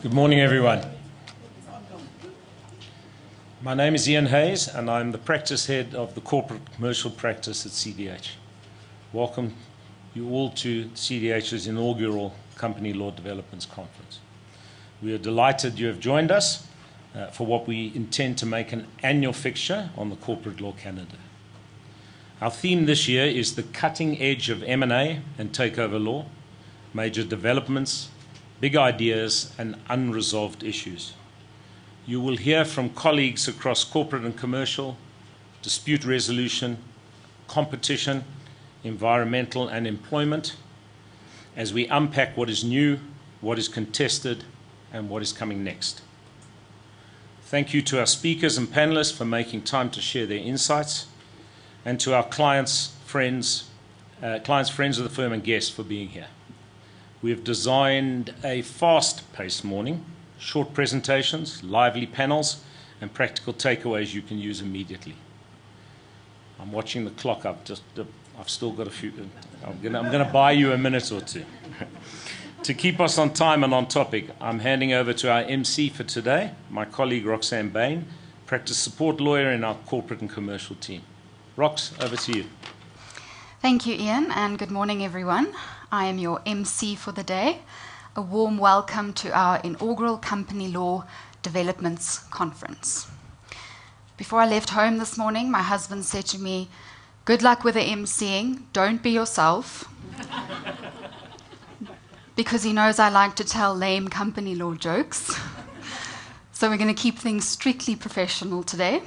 Good morning, everyone. My name is Ian Hayes, and I'm the practice head of the corporate commercial practice at CDH. Welcome you all to CDH's inaugural Company Law Developments Conference. We are delighted you have joined us for what we intend to make an annual fixture on the corporate law calendar. Our theme this year is the cutting edge of M&A and takeover law, major developments, big ideas, and unresolved issues. You will hear from colleagues across corporate and commercial, dispute resolution, competition, environmental, and employment as we unpack what is new, what is contested, and what is coming next. Thank you to our speakers and panelists for making time to share their insights, and to our clients, friends of the firm, and guests for being here. We have designed a fast-paced morning, short presentations, lively panels, and practical takeaways you can use immediately. I'm watching the clock. I've still got a few. I'm going to buy you a minute or two. To keep us on time and on topic, I'm handing over to our MC for today, my colleague Roxanne Bain, practice support lawyer in our corporate and commercial team. Rox, over to you. Thank you, Ian, and good morning, everyone. I am your MC for the day. A warm welcome to our inaugural Company Law Developments Conference. Before I left home this morning, my husband said to me, "Good luck with the MCing, don't be yourself," because he knows I like to tell lame company law jokes. So we're going to keep things strictly professional today.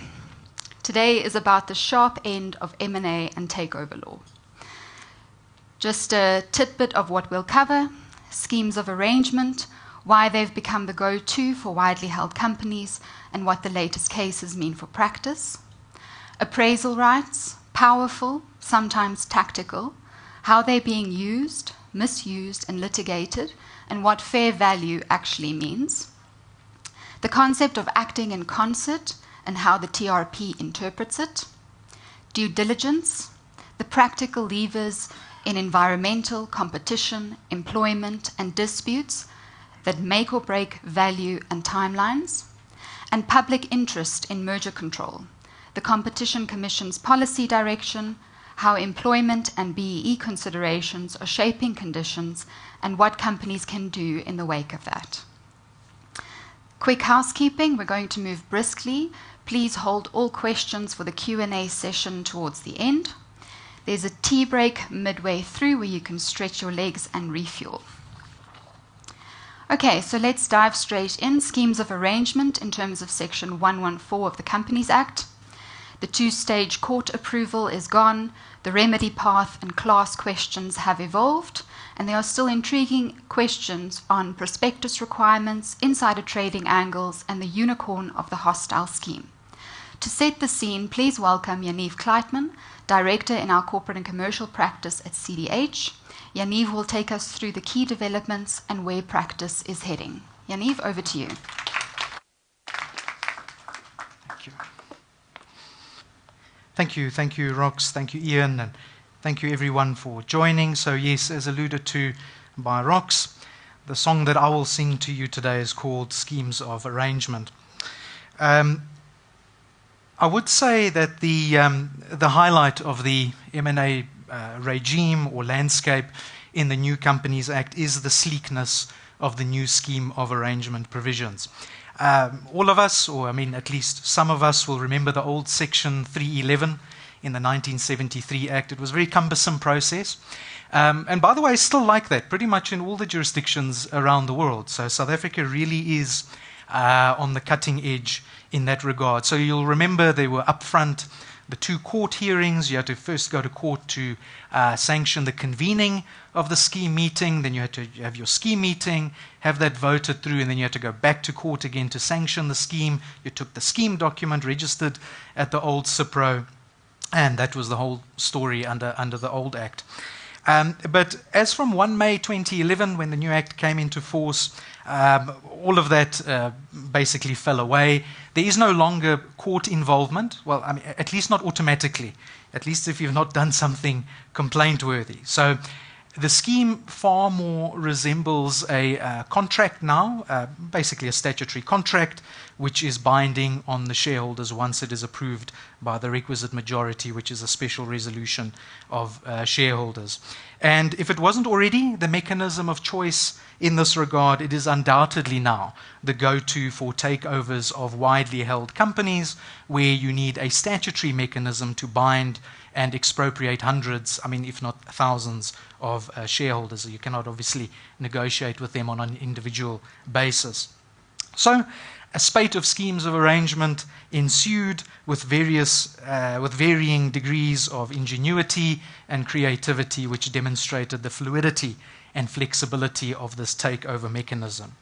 Today is about the sharp end of M&A and takeover law. Just a tidbit of what we'll cover: schemes of arrangement, why they've become the go-to for widely held companies, and what the latest cases mean for practice. Appraisal rights, powerful, sometimes tactical, how they're being used, misused, and litigated, and what fair value actually means. The concept of acting in concert and how the TRP interprets it. Due diligence, the practical levers in environmental, competition, employment, and disputes that make or break value and timelines. And public interest in merger control, the Competition Commission's policy direction, how employment and BEE considerations are shaping conditions, and what companies can do in the wake of that. Quick housekeeping, we're going to move briskly. Please hold all questions for the Q&A session towards the end. There's a tea break midway through where you can stretch your legs and refuel. Okay, so let's dive straight in. Schemes of arrangement in terms of Section 114 of the Companies Act. The two-stage court approval is gone. The remedy path and class questions have evolved, and there are still intriguing questions on prospectus requirements, insider trading angles, and the unicorn of the hostile scheme. To set the scene, please welcome Yaniv Kleitman, Director in our Corporate and Commercial Practice at CDH. Yaniv will take us through the key developments and where practice is heading. Yaniv, over to you. Thank you, Rox. Thank you, Ian, and thank you, everyone, for joining. So, yes, as alluded to by Rox, the song that I will sing to you today is called Schemes of Arrangement. I would say that the highlight of the M&A regime or landscape in the new Companies Act is the sleekness of the new scheme of arrangement provisions. All of us, or at least some of us, will remember the old Section 311 in the 1973 Act. It was a very cumbersome process. And by the way, it's still like that, pretty much in all the jurisdictions around the world. So South Africa really is on the cutting edge in that regard. So you'll remember they were upfront, the two court hearings. You had to first go to court to sanction the convening of the scheme meeting. Then you had to have your scheme meeting, have that voted through, and then you had to go back to court again to sanction the scheme. You took the scheme document, registered at the old CIPRO, and that was the whole story under the old Act. But as from 1 May 2011, when the new Act came into force, all of that basically fell away. There is no longer court involvement, well, at least not automatically, at least if you've not done something complaint-worthy. So The scheme far more resembles a contract now, basically a statutory contract, which is binding on the shareholders once it is approved by the requisite majority, which is a special resolution of shareholders. And if it wasn't already the mechanism of choice in this regard, it is undoubtedly now the go-to for takeovers of widely held companies, where you need a statutory mechanism to bind and expropriate hundreds, if not thousands, of shareholders. You cannot obviously negotiate with them on an individual basis. So a spate of schemes of arrangement ensued with varying degrees of ingenuity and creativity, which demonstrated the fluidity and flexibility of this takeover mechanism.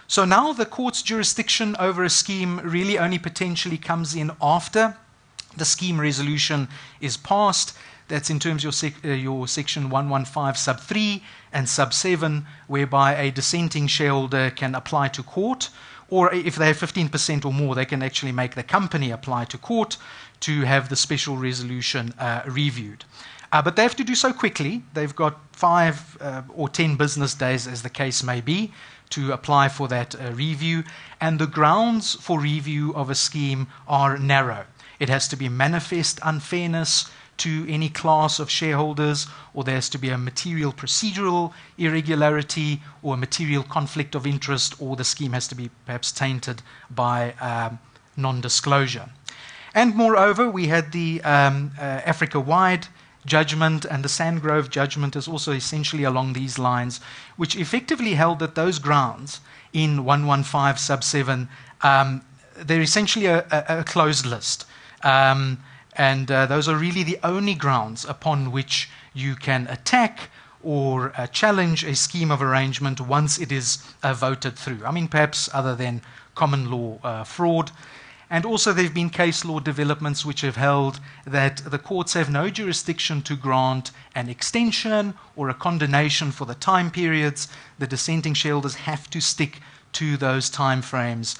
So now the court's jurisdiction over a scheme really only potentially comes in after the scheme resolution is passed. That's in terms of your section 115 sub 3 and sub 7, whereby a dissenting shareholder can apply to court, or if they have 15% or more, they can actually make the company apply to court to have the special resolution reviewed. But they have to do so quickly. They've got 5 or 10 business days, as the case may be, to apply for that review. And the grounds for review of a scheme are narrow. It has to be manifest unfairness to any class of shareholders, or there has to be a material procedural irregularity or a material conflict of interest, or the scheme has to be perhaps tainted by non-disclosure. And moreover, we had the Africa-wide judgment, and the Sandgrove judgment is also essentially along these lines, which effectively held that those grounds in 115 sub 7, they're essentially a closed list. And those are really the only grounds upon which you can attack or challenge a scheme of arrangement once it is voted through. Perhaps other than common law fraud. And also there have been case law developments which have held that the courts have no jurisdiction to grant an extension or a condonation for the time periods. The dissenting shareholders have to stick to those time frames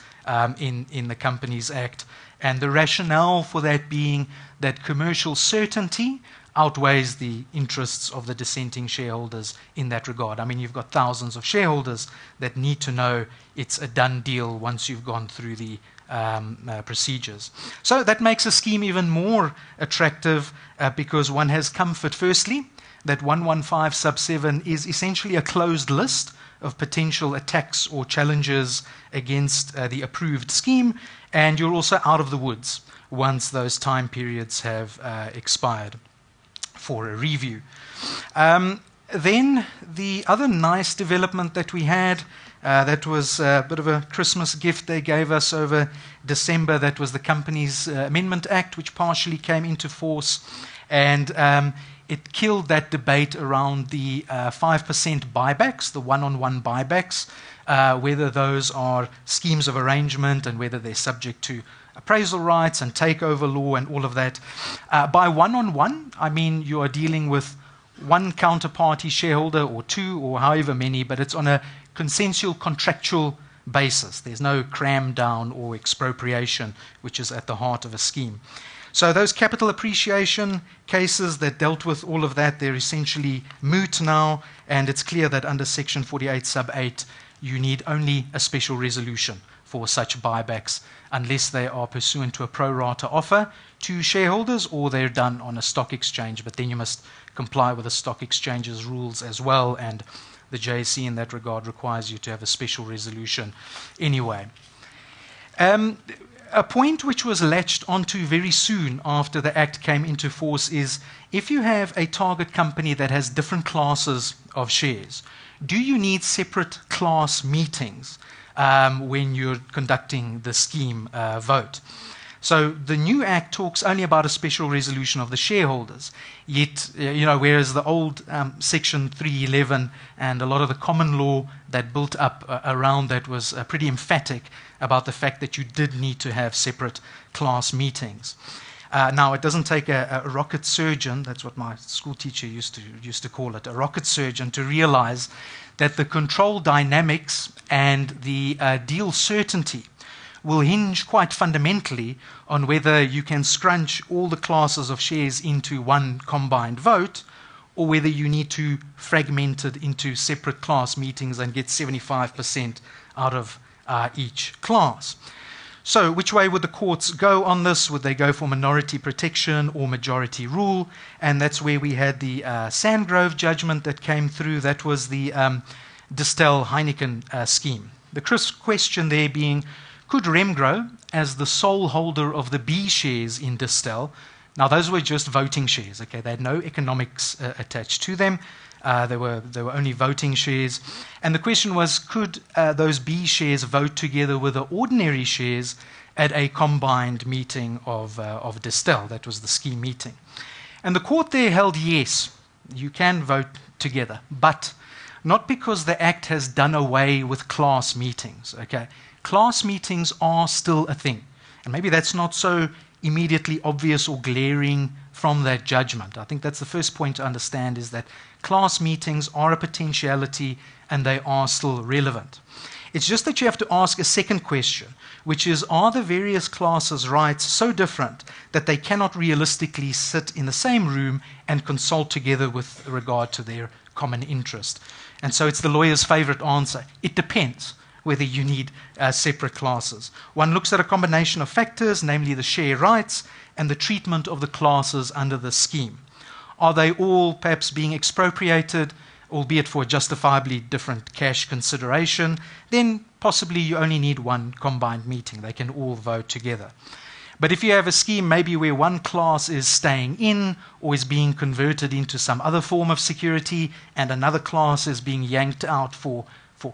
in the Companies Act. And the rationale for that being that commercial certainty outweighs the interests of the dissenting shareholders in that regard. You've got thousands of shareholders that need to know it's a done deal once you've gone through the procedures. So that makes a scheme even more attractive because one has comfort, firstly, that 115 sub 7 is essentially a closed list of potential attacks or challenges against the approved scheme, and you're also out of the woods once those time periods have expired for a review. Then the other nice development that we had, that was a bit of a Christmas gift they gave us over December, that was the Companies Amendment Act, which partially came into force, and it killed that debate around the 5% buybacks, the one-on-one buybacks, whether those are schemes of arrangement and whether they're subject to appraisal rights and takeover law and all of that. By one-on-one, you are dealing with one counterparty shareholder or two or however many, but it's on a consensual contractual basis. There's no cram down or expropriation, which is at the heart of a scheme. So those capital appreciation cases that dealt with all of that, they're essentially moot now, and it's clear that under Section 48 sub 8, you need only a special resolution for such buybacks, unless they are pursuant to a pro rata offer to shareholders or they're done on a stock exchange. But then you must comply with the stock exchange's rules as well, and the JSE in that regard requires you to have a special resolution anyway. A point which was latched onto very soon after the Act came into force is, if you have a target company that has different classes of shares, do you need separate class meetings when you're conducting the scheme vote? So the new Act talks only about a special resolution of the shareholders. Yet, whereas the old Section 311 and a lot of the common law that built up around that was pretty emphatic about the fact that you did need to have separate class meetings. Now, it doesn't take a rocket surgeon, that's what my school teacher used to call it, a rocket surgeon, to realize that the control dynamics and the deal certainty will hinge quite fundamentally on whether you can scrunch all the classes of shares into one combined vote, or whether you need to fragment it into separate class meetings and get 75% out of each class. So which way would the courts go on this? Would they go for minority protection or majority rule? And that's where we had the Sandgrove judgment that came through. That was the Distell-Heineken scheme. The question there being, could Remgro, as the sole holder of the B shares in Distell, now those were just voting shares, okay, they had no economics attached to them, they were only voting shares, and the question was, could those B shares vote together with the ordinary shares at a combined meeting of Distell? That was the scheme meeting. And the court there held yes, you can vote together, but not because the Act has done away with class meetings, okay? Class meetings are still a thing. And maybe that's not so immediately obvious or glaring from that judgment. I think that's the first point to understand, is that class meetings are a potentiality and they are still relevant. It's just that you have to ask a second question, which is, are the various classes' rights so different that they cannot realistically sit in the same room and consult together with regard to their common interest? And so it's the lawyer's favorite answer. It depends whether you need separate classes. One looks at a combination of factors, namely the share rights and the treatment of the classes under the scheme. Are they all perhaps being expropriated, albeit for a justifiably different cash consideration? Then possibly you only need one combined meeting. They can all vote together. But if you have a scheme maybe where one class is staying in or is being converted into some other form of security and another class is being yanked out for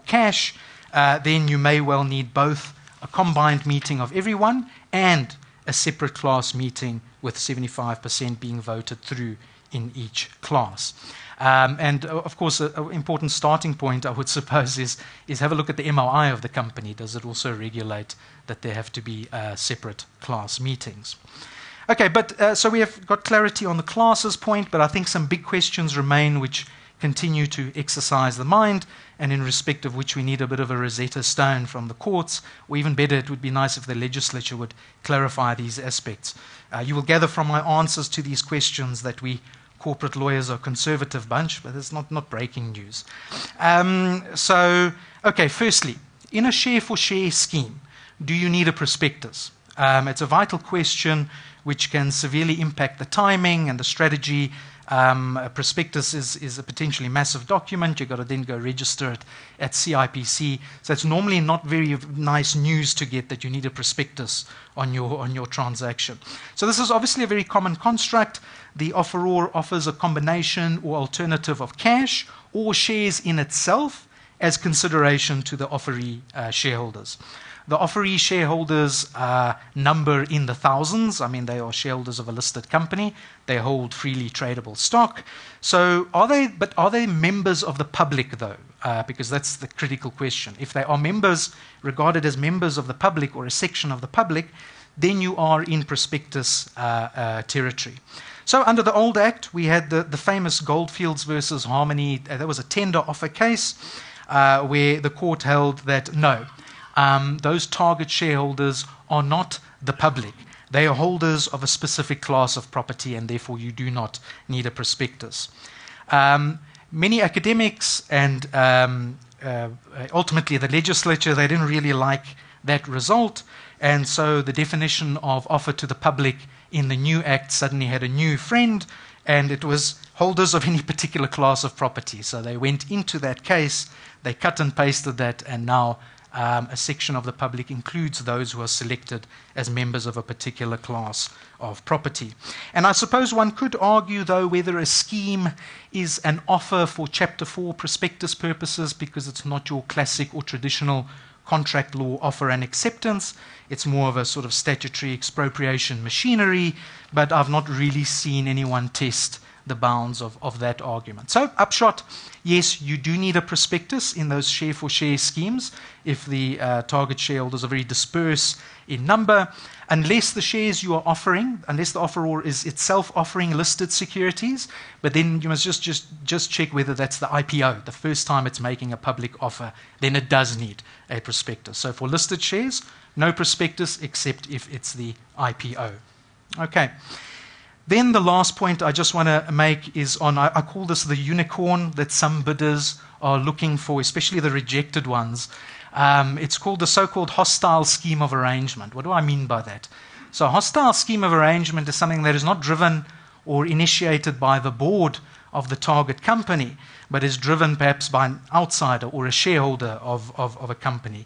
cash, then you may well need both a combined meeting of everyone and a separate class meeting with 75% being voted through in each class. And of course, an important starting point, I would suppose, is have a look at the MOI of the company. Does it also regulate that there have to be separate class meetings? Okay, but so we have got clarity on the classes point, but I think some big questions remain which continue to exercise the mind, and in respect of which we need a bit of a Rosetta Stone from the courts, or even better, it would be nice if the legislature would clarify these aspects. You will gather from my answers to these questions that we corporate lawyers are a conservative bunch, but it's not breaking news. Okay, firstly, in a share-for-share scheme, do you need a prospectus? It's a vital question which can severely impact the timing and the strategy. A prospectus is a potentially massive document. You've got to then go register it at CIPC. So it's normally not very nice news to get that you need a prospectus on your transaction. So this is obviously a very common construct. The offeror offers a combination or alternative of cash or shares in itself as consideration to the offeree shareholders. The offeree shareholders number in the thousands. I mean, they are shareholders of a listed company. They hold freely tradable stock. So are they members of the public, though? Because that's the critical question. If they are members, regarded as members of the public or a section of the public, then you are in prospectus territory. So under the old Act, we had the famous Goldfields versus Harmony. That was a tender offer case where the court held that no, those target shareholders are not the public. They are holders of a specific class of property, and therefore you do not need a prospectus. Many academics and ultimately the legislature, they didn't really like that result, and so the definition of offer to the public in the new Act suddenly had a new friend, and it was holders of any particular class of property. So they went into that case, they cut and pasted that, and now a section of the public includes those who are selected as members of a particular class of property. And I suppose one could argue, though, whether a scheme is an offer for Chapter 4 prospectus purposes, because it's not your classic or traditional contract law offer and acceptance. It's more of a sort of statutory expropriation machinery, but I've not really seen anyone test the bounds of that argument. So, upshot, yes, you do need a prospectus in those share-for-share schemes if the target shareholders are very dispersed in number, unless the shares you are offering, unless the offeror is itself offering listed securities, but then you must just check whether that's the IPO, the first time it's making a public offer, then it does need a prospectus. So for listed shares, no prospectus except if it's the IPO. Okay. Then the last point I just want to make is on, I call this the unicorn that some bidders are looking for, especially the rejected ones. It's called the so-called hostile scheme of arrangement. What do I mean by that? So a hostile scheme of arrangement is something that is not driven or initiated by the board of the target company, but is driven perhaps by an outsider or a shareholder of a company.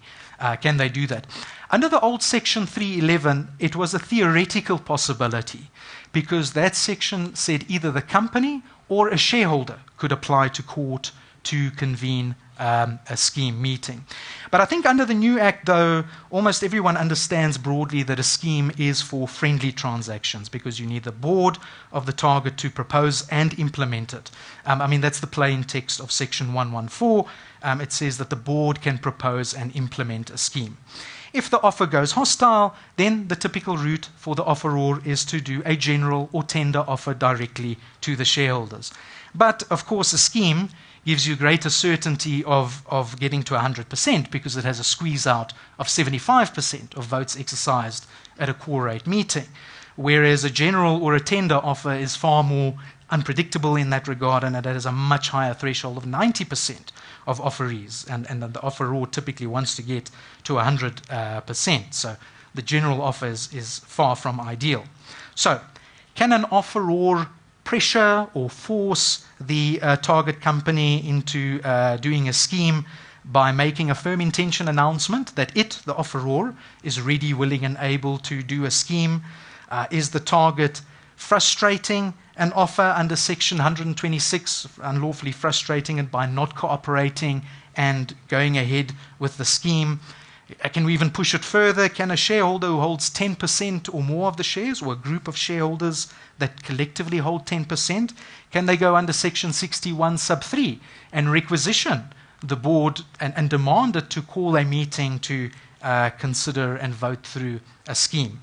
Can they do that? Under the old Section 311, it was a theoretical possibility because that section said either the company or a shareholder could apply to court to convene a scheme meeting. But I think under the new Act, though, almost everyone understands broadly that a scheme is for friendly transactions because you need the board of the target to propose and implement it. I mean, that's the plain text of Section 114. It says that the board can propose and implement a scheme. If the offer goes hostile, then the typical route for the offeror is to do a general or tender offer directly to the shareholders. But, of course, a scheme gives you greater certainty of getting to 100% because it has a squeeze out of 75% of votes exercised at a core rate meeting. Whereas a general or a tender offer is far more unpredictable in that regard, and it has a much higher threshold of 90% of offerees, and the offeror typically wants to get to 100%. So the general offer is far from ideal. So can an offeror pressure or force the target company into doing a scheme by making a firm intention announcement that it, the offeror, is ready, willing, and able to do a scheme? Is the target frustrating an offer under Section 126, unlawfully frustrating it by not cooperating and going ahead with the scheme? Can we even push it further? Can a shareholder who holds 10% or more of the shares, or a group of shareholders that collectively hold 10%, can they go under Section 61 sub 3 and requisition the board and demand it to call a meeting to consider and vote through a scheme?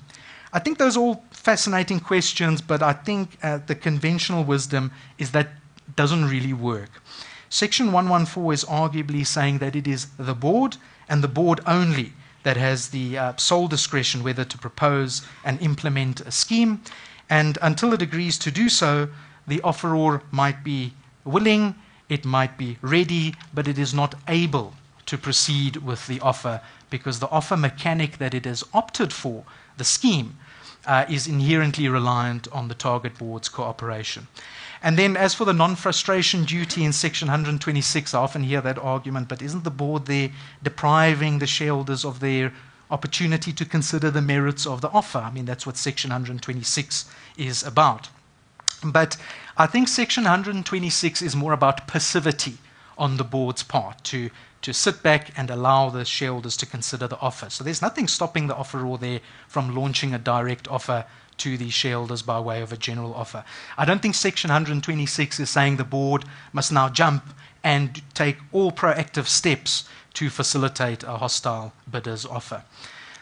I think those are all fascinating questions, but I think the conventional wisdom is that doesn't really work. Section 114 is arguably saying that it is the board and the board only that has the sole discretion whether to propose and implement a scheme. And until it agrees to do so, the offeror might be willing, it might be ready, but it is not able to proceed with the offer because the offer mechanic that it has opted for, the scheme, is inherently reliant on the target board's cooperation. And then as for the non-frustration duty in Section 126, I often hear that argument, but isn't the board there depriving the shareholders of their opportunity to consider the merits of the offer? I mean, that's what Section 126 is about. But I think Section 126 is more about passivity on the board's part, to sit back and allow the shareholders to consider the offer. So there's nothing stopping the offeror there from launching a direct offer to the shareholders by way of a general offer. I don't think Section 126 is saying the board must now jump and take all proactive steps to facilitate a hostile bidder's offer.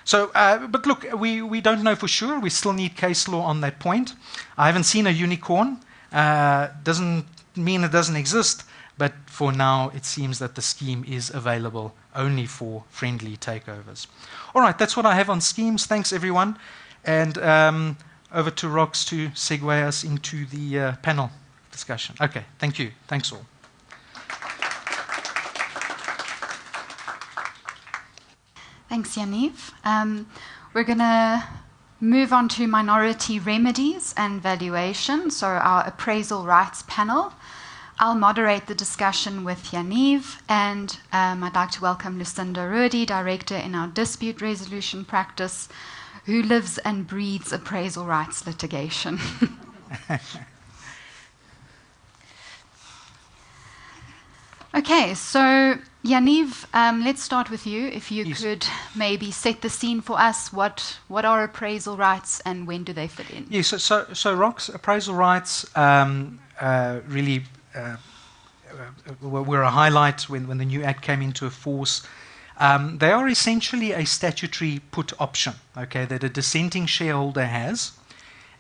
So, but look, we don't know for sure. We still need case law on that point. I haven't seen a unicorn. Doesn't mean it doesn't exist, but for now it seems that the scheme is available only for friendly takeovers. All right, that's what I have on schemes. Thanks, everyone. And over to Rox to segue us into the panel discussion. Okay, thank you. Thanks all. Thanks, Yaniv. We're going to move on to minority remedies and valuation, so our appraisal rights panel. I'll moderate the discussion with Yaniv, and I'd like to welcome Lucinda Rudy, Director in our dispute resolution practice, who lives and breathes appraisal rights litigation. Okay, so Yaniv, let's start with you. If you could maybe set the scene for us, what are appraisal rights and when do they fit in? Yes, so Rox, appraisal rights really were a highlight when the new Act came into force. They are essentially a statutory put option, okay, that a dissenting shareholder has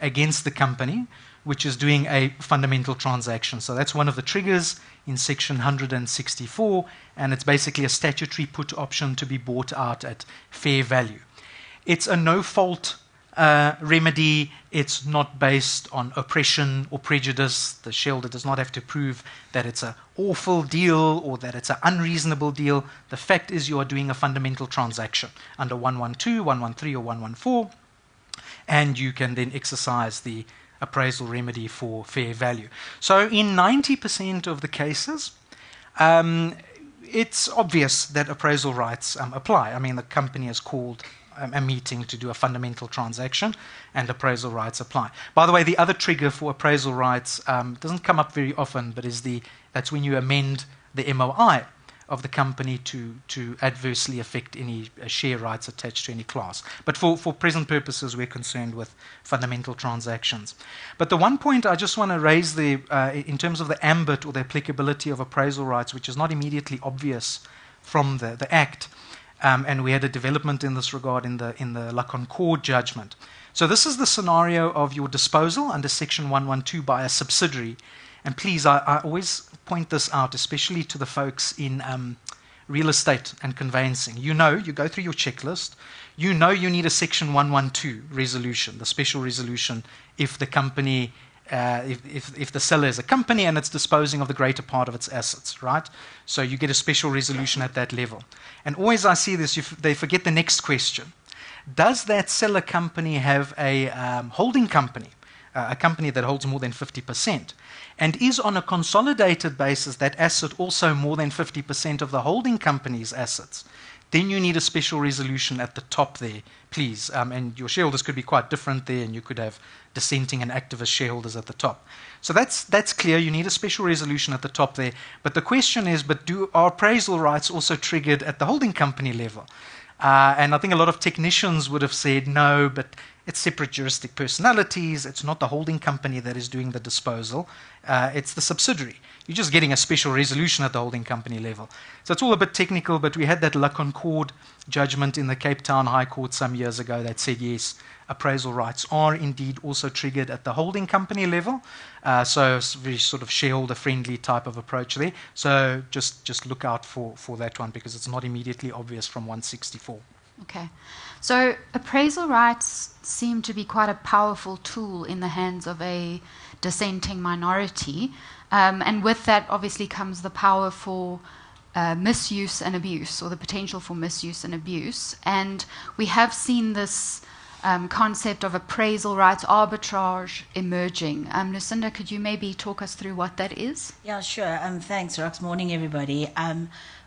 against the company, which is doing a fundamental transaction. So that's one of the triggers in Section 164, and it's basically a statutory put option to be bought out at fair value. It's a no-fault remedy. It's not based on oppression or prejudice. The shareholder does not have to prove that it's an awful deal or that it's an unreasonable deal. The fact is you are doing a fundamental transaction under 112, 113, or 114, and you can then exercise the appraisal remedy for fair value. So in 90% of the cases, it's obvious that appraisal rights apply. I mean, the company has called a meeting to do a fundamental transaction, and appraisal rights apply. By the way, the other trigger for appraisal rights doesn't come up very often, but that's when you amend the MOI of the company to adversely affect any share rights attached to any class. But for present purposes, we're concerned with fundamental transactions. But the one point I just want to raise there, in terms of the ambit or the applicability of appraisal rights, which is not immediately obvious from the Act, and we had a development in this regard in the La Concorde judgment. So this is the scenario of your disposal under Section 112 by a subsidiary. And please, I always point this out, especially to the folks in real estate and conveyancing. You go through your checklist, you need a Section 112 resolution, the special resolution, if the company, if the seller is a company and it's disposing of the greater part of its assets, right? So you get a special resolution at that level. And always I see this, they forget the next question. Does that seller company have a holding company, a company that holds more than 50%? And is on a consolidated basis that asset also more than 50% of the holding company's assets? Then you need a special resolution at the top there, please. And your shareholders could be quite different there, and you could have dissenting and activist shareholders at the top. So that's clear. You need a special resolution at the top there. But the question is, are appraisal rights also triggered at the holding company level? And I think a lot of technicians would have said no, but it's separate juristic personalities. It's not the holding company that is doing the disposal. It's the subsidiary. You're just getting a special resolution at the holding company level. So it's all a bit technical, but we had that La Concorde judgment in the Cape Town High Court some years ago that said, yes, appraisal rights are indeed also triggered at the holding company level. So it's a very sort of shareholder-friendly type of approach there. So just look out for that one, because it's not immediately obvious from 164. Okay. So appraisal rights seem to be quite a powerful tool in the hands of a dissenting minority. And with that, obviously, comes the power for misuse and abuse, or the potential for misuse and abuse. And we have seen this concept of appraisal rights arbitrage emerging. Lucinda, could you maybe talk us through what that is? Yeah, sure. Thanks, Rox. Morning, everybody.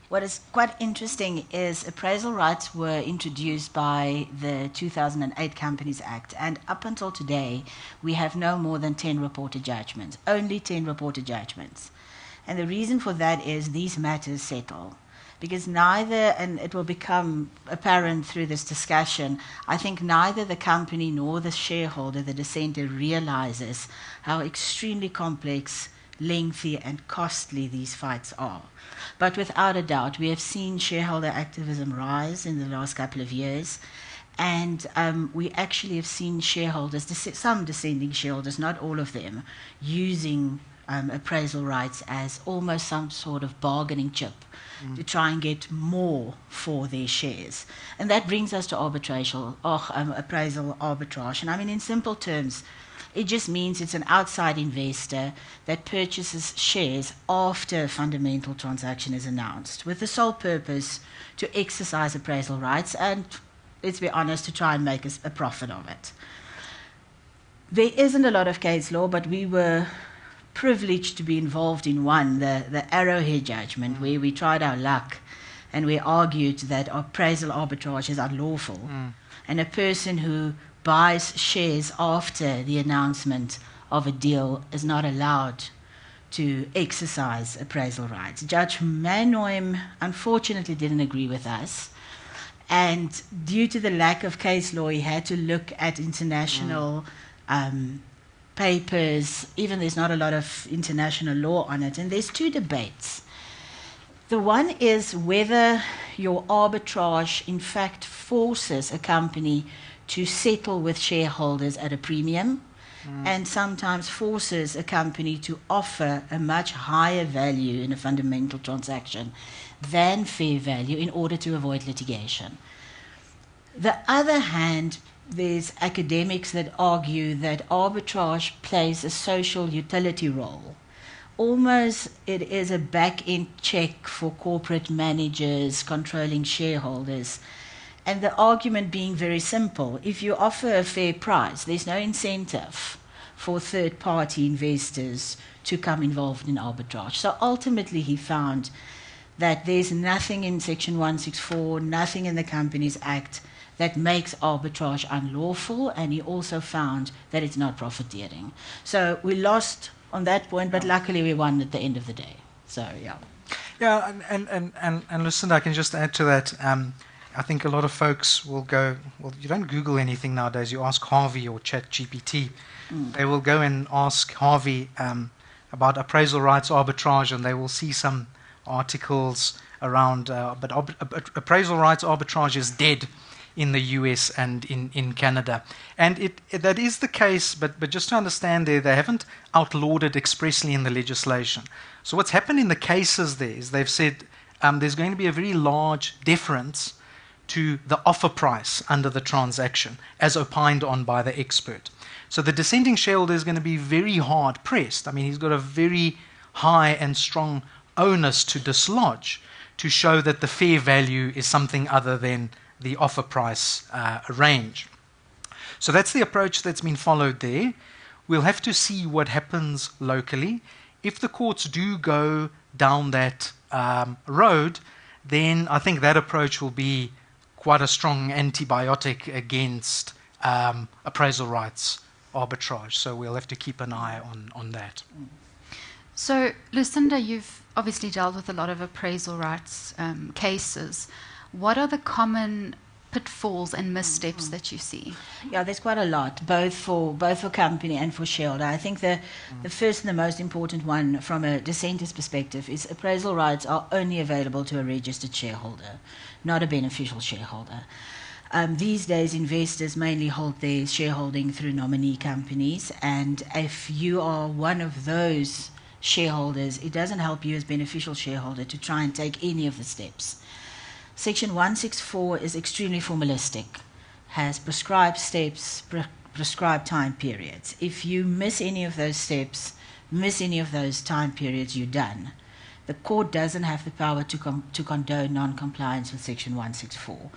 What is quite interesting is appraisal rights were introduced by the 2008 Companies Act, and up until today, we have no more than 10 reported judgments, only 10 reported judgments. And the reason for that is these matters settle. Because neither, and it will become apparent through this discussion, I think neither the company nor the shareholder, the dissenter, realizes how extremely complex, lengthy, and costly these fights are. But without a doubt, we have seen shareholder activism rise in the last couple of years, and we actually have seen shareholders, some dissenting shareholders, not all of them, using appraisal rights as almost some sort of bargaining chip to try and get more for their shares. And that brings us to appraisal arbitrage. And I mean, in simple terms, it just means it's an outside investor that purchases shares after a fundamental transaction is announced, with the sole purpose to exercise appraisal rights and, let's be honest, to try and make a profit of it. There isn't a lot of case law, but we were privileged to be involved in one, the Arrowhead judgment, where we tried our luck and we argued that appraisal arbitrage is unlawful. And a person who buys shares after the announcement of a deal is not allowed to exercise appraisal rights. Judge Manoim unfortunately didn't agree with us, and due to the lack of case law, he had to look at international papers. Even there's not a lot of international law on it, and there's two debates. The one is whether your arbitrage in fact forces a company to settle with shareholders at a premium, and sometimes forces a company to offer a much higher value in a fundamental transaction than fair value in order to avoid litigation. The other hand there's academics that argue that arbitrage plays a social utility role. Almost it is a back-end check for corporate managers controlling shareholders. And the argument being very simple. If you offer a fair price, there's no incentive for third-party investors to come involved in arbitrage. So ultimately he found that there's nothing in Section 164, nothing in the Companies Act that makes arbitrage unlawful, and he also found that it's not profiteering. So we lost on that point, but luckily we won at the end of the day. So, yeah. Yeah, and Lucinda, I can just add to that. I think a lot of folks will go, well, you don't Google anything nowadays. You ask Harvey or ChatGPT. They will go and ask Harvey about appraisal rights arbitrage, and they will see some articles around, appraisal rights arbitrage is dead in the US and in Canada. And that is the case, but just to understand they haven't outlawed it expressly in the legislation. So what's happened in the cases there is they've said there's going to be a very large difference to the offer price under the transaction, as opined on by the expert. So the dissenting shareholder is going to be very hard pressed. I mean, he's got a very high and strong onus to dislodge to show that the fair value is something other than the offer price range. So that's the approach that's been followed there. We'll have to see what happens locally. If the courts do go down that road, then I think that approach will be quite a strong antibiotic against appraisal rights arbitrage. So we'll have to keep an eye on that. So, Lucinda, you've obviously dealt with a lot of appraisal rights cases. What are the common pitfalls and missteps that you see? Yeah, there's quite a lot, both for company and for shareholder. I think the first and the most important one from a dissenter's perspective is appraisal rights are only available to a registered shareholder, not a beneficial shareholder. These days, investors mainly hold their shareholding through nominee companies, and if you are one of those shareholders, it doesn't help you as beneficial shareholder to try and take any of the steps. Section 164 is extremely formalistic, has prescribed steps, prescribed time periods. If you miss any of those steps, miss any of those time periods, you're done. The court doesn't have the power to condone non-compliance with Section 164.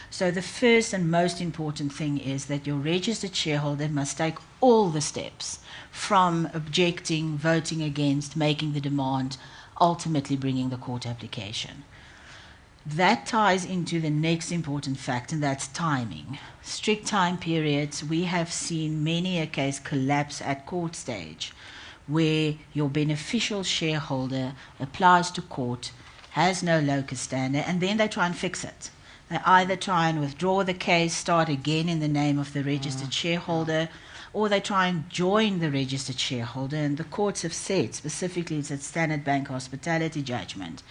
So the first and most important thing is that your registered shareholder must take all the steps from objecting, voting against, making the demand, ultimately bringing the court application. That ties into the next important fact, and that's timing. Strict time periods, we have seen many a case collapse at court stage where your beneficial shareholder applies to court, has no locus standi, and then they try and fix it. They either try and withdraw the case, start again in the name of the registered shareholder, or they try and join the registered shareholder. And the courts have said, specifically it's at Standard Bank Hospitality judgment,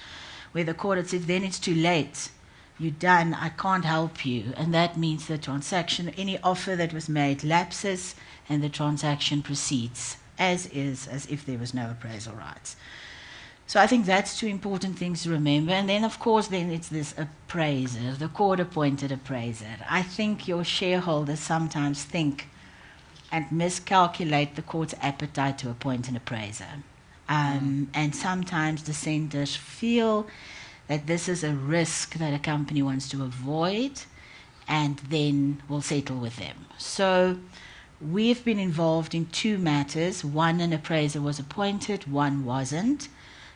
where the court had said, then it's too late. You're done, I can't help you. And that means the transaction, any offer that was made lapses, and the transaction proceeds as if there was no appraisal rights. So I think that's two important things to remember. And then, of course, then it's this appraiser, the court-appointed appraiser. I think your shareholders sometimes think and miscalculate the court's appetite to appoint an appraiser. And sometimes dissenters feel that this is a risk that a company wants to avoid and then will settle with them. So we've been involved in two matters. One, an appraiser was appointed, one wasn't.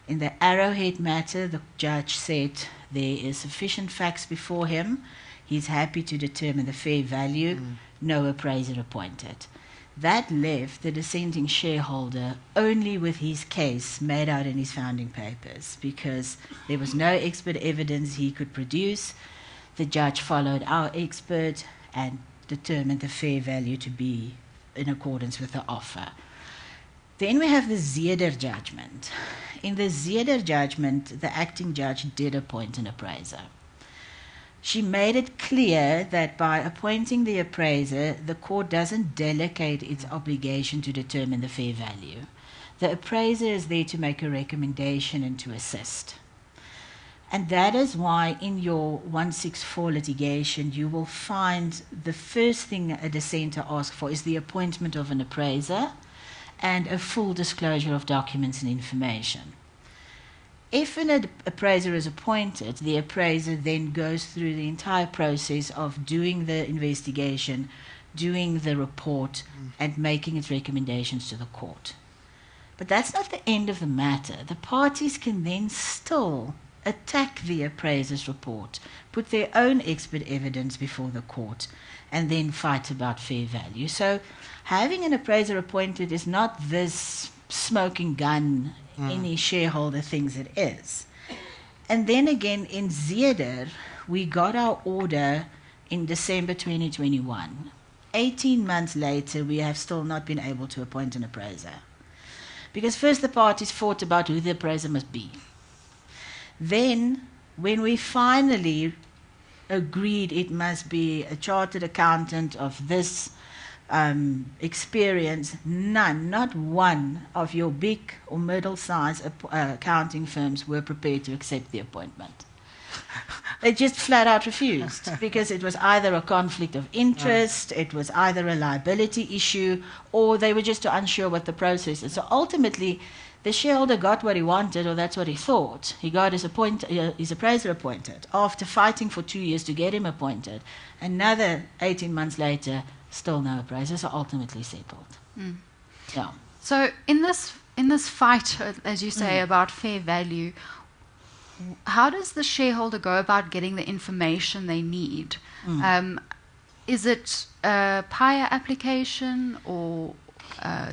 In the Arrowhead matter, the judge said there is sufficient facts before him. He's happy to determine the fair value, no appraiser appointed. That left the dissenting shareholder only with his case made out in his founding papers because there was no expert evidence he could produce. The judge followed our expert and determined the fair value to be in accordance with the offer. Then we have the Zeder judgment. In the Zeder judgment, the acting judge did appoint an appraiser. She made it clear that by appointing the appraiser, the court doesn't delegate its obligation to determine the fair value. The appraiser is there to make a recommendation and to assist. And that is why in your 164 litigation, you will find the first thing a dissenter asks for is the appointment of an appraiser and a full disclosure of documents and information. If an appraiser is appointed, the appraiser then goes through the entire process of doing the investigation, doing the report, and making its recommendations to the court. But that's not the end of the matter. The parties can then still attack the appraiser's report, put their own expert evidence before the court, and then fight about fair value. So having an appraiser appointed is not this smoking gun any shareholder thinks it is. And then again, in Zeeder, we got our order in December 2021. 18 months later, we have still not been able to appoint an appraiser. Because first the parties fought about who the appraiser must be. Then, when we finally agreed it must be a chartered accountant of this experience, none, not one of your big or middle-sized accounting firms were prepared to accept the appointment. They just flat out refused because it was either a conflict of interest, it was either a liability issue, or they were just unsure what the process is. So ultimately, the shareholder got what he wanted, or that's what he thought. He got his appraiser appointed. After fighting for 2 years to get him appointed, another 18 months later, still no appraiser, so ultimately settled. Yeah. So in this fight, as you say, about fair value, how does the shareholder go about getting the information they need? Is it a PIA application, or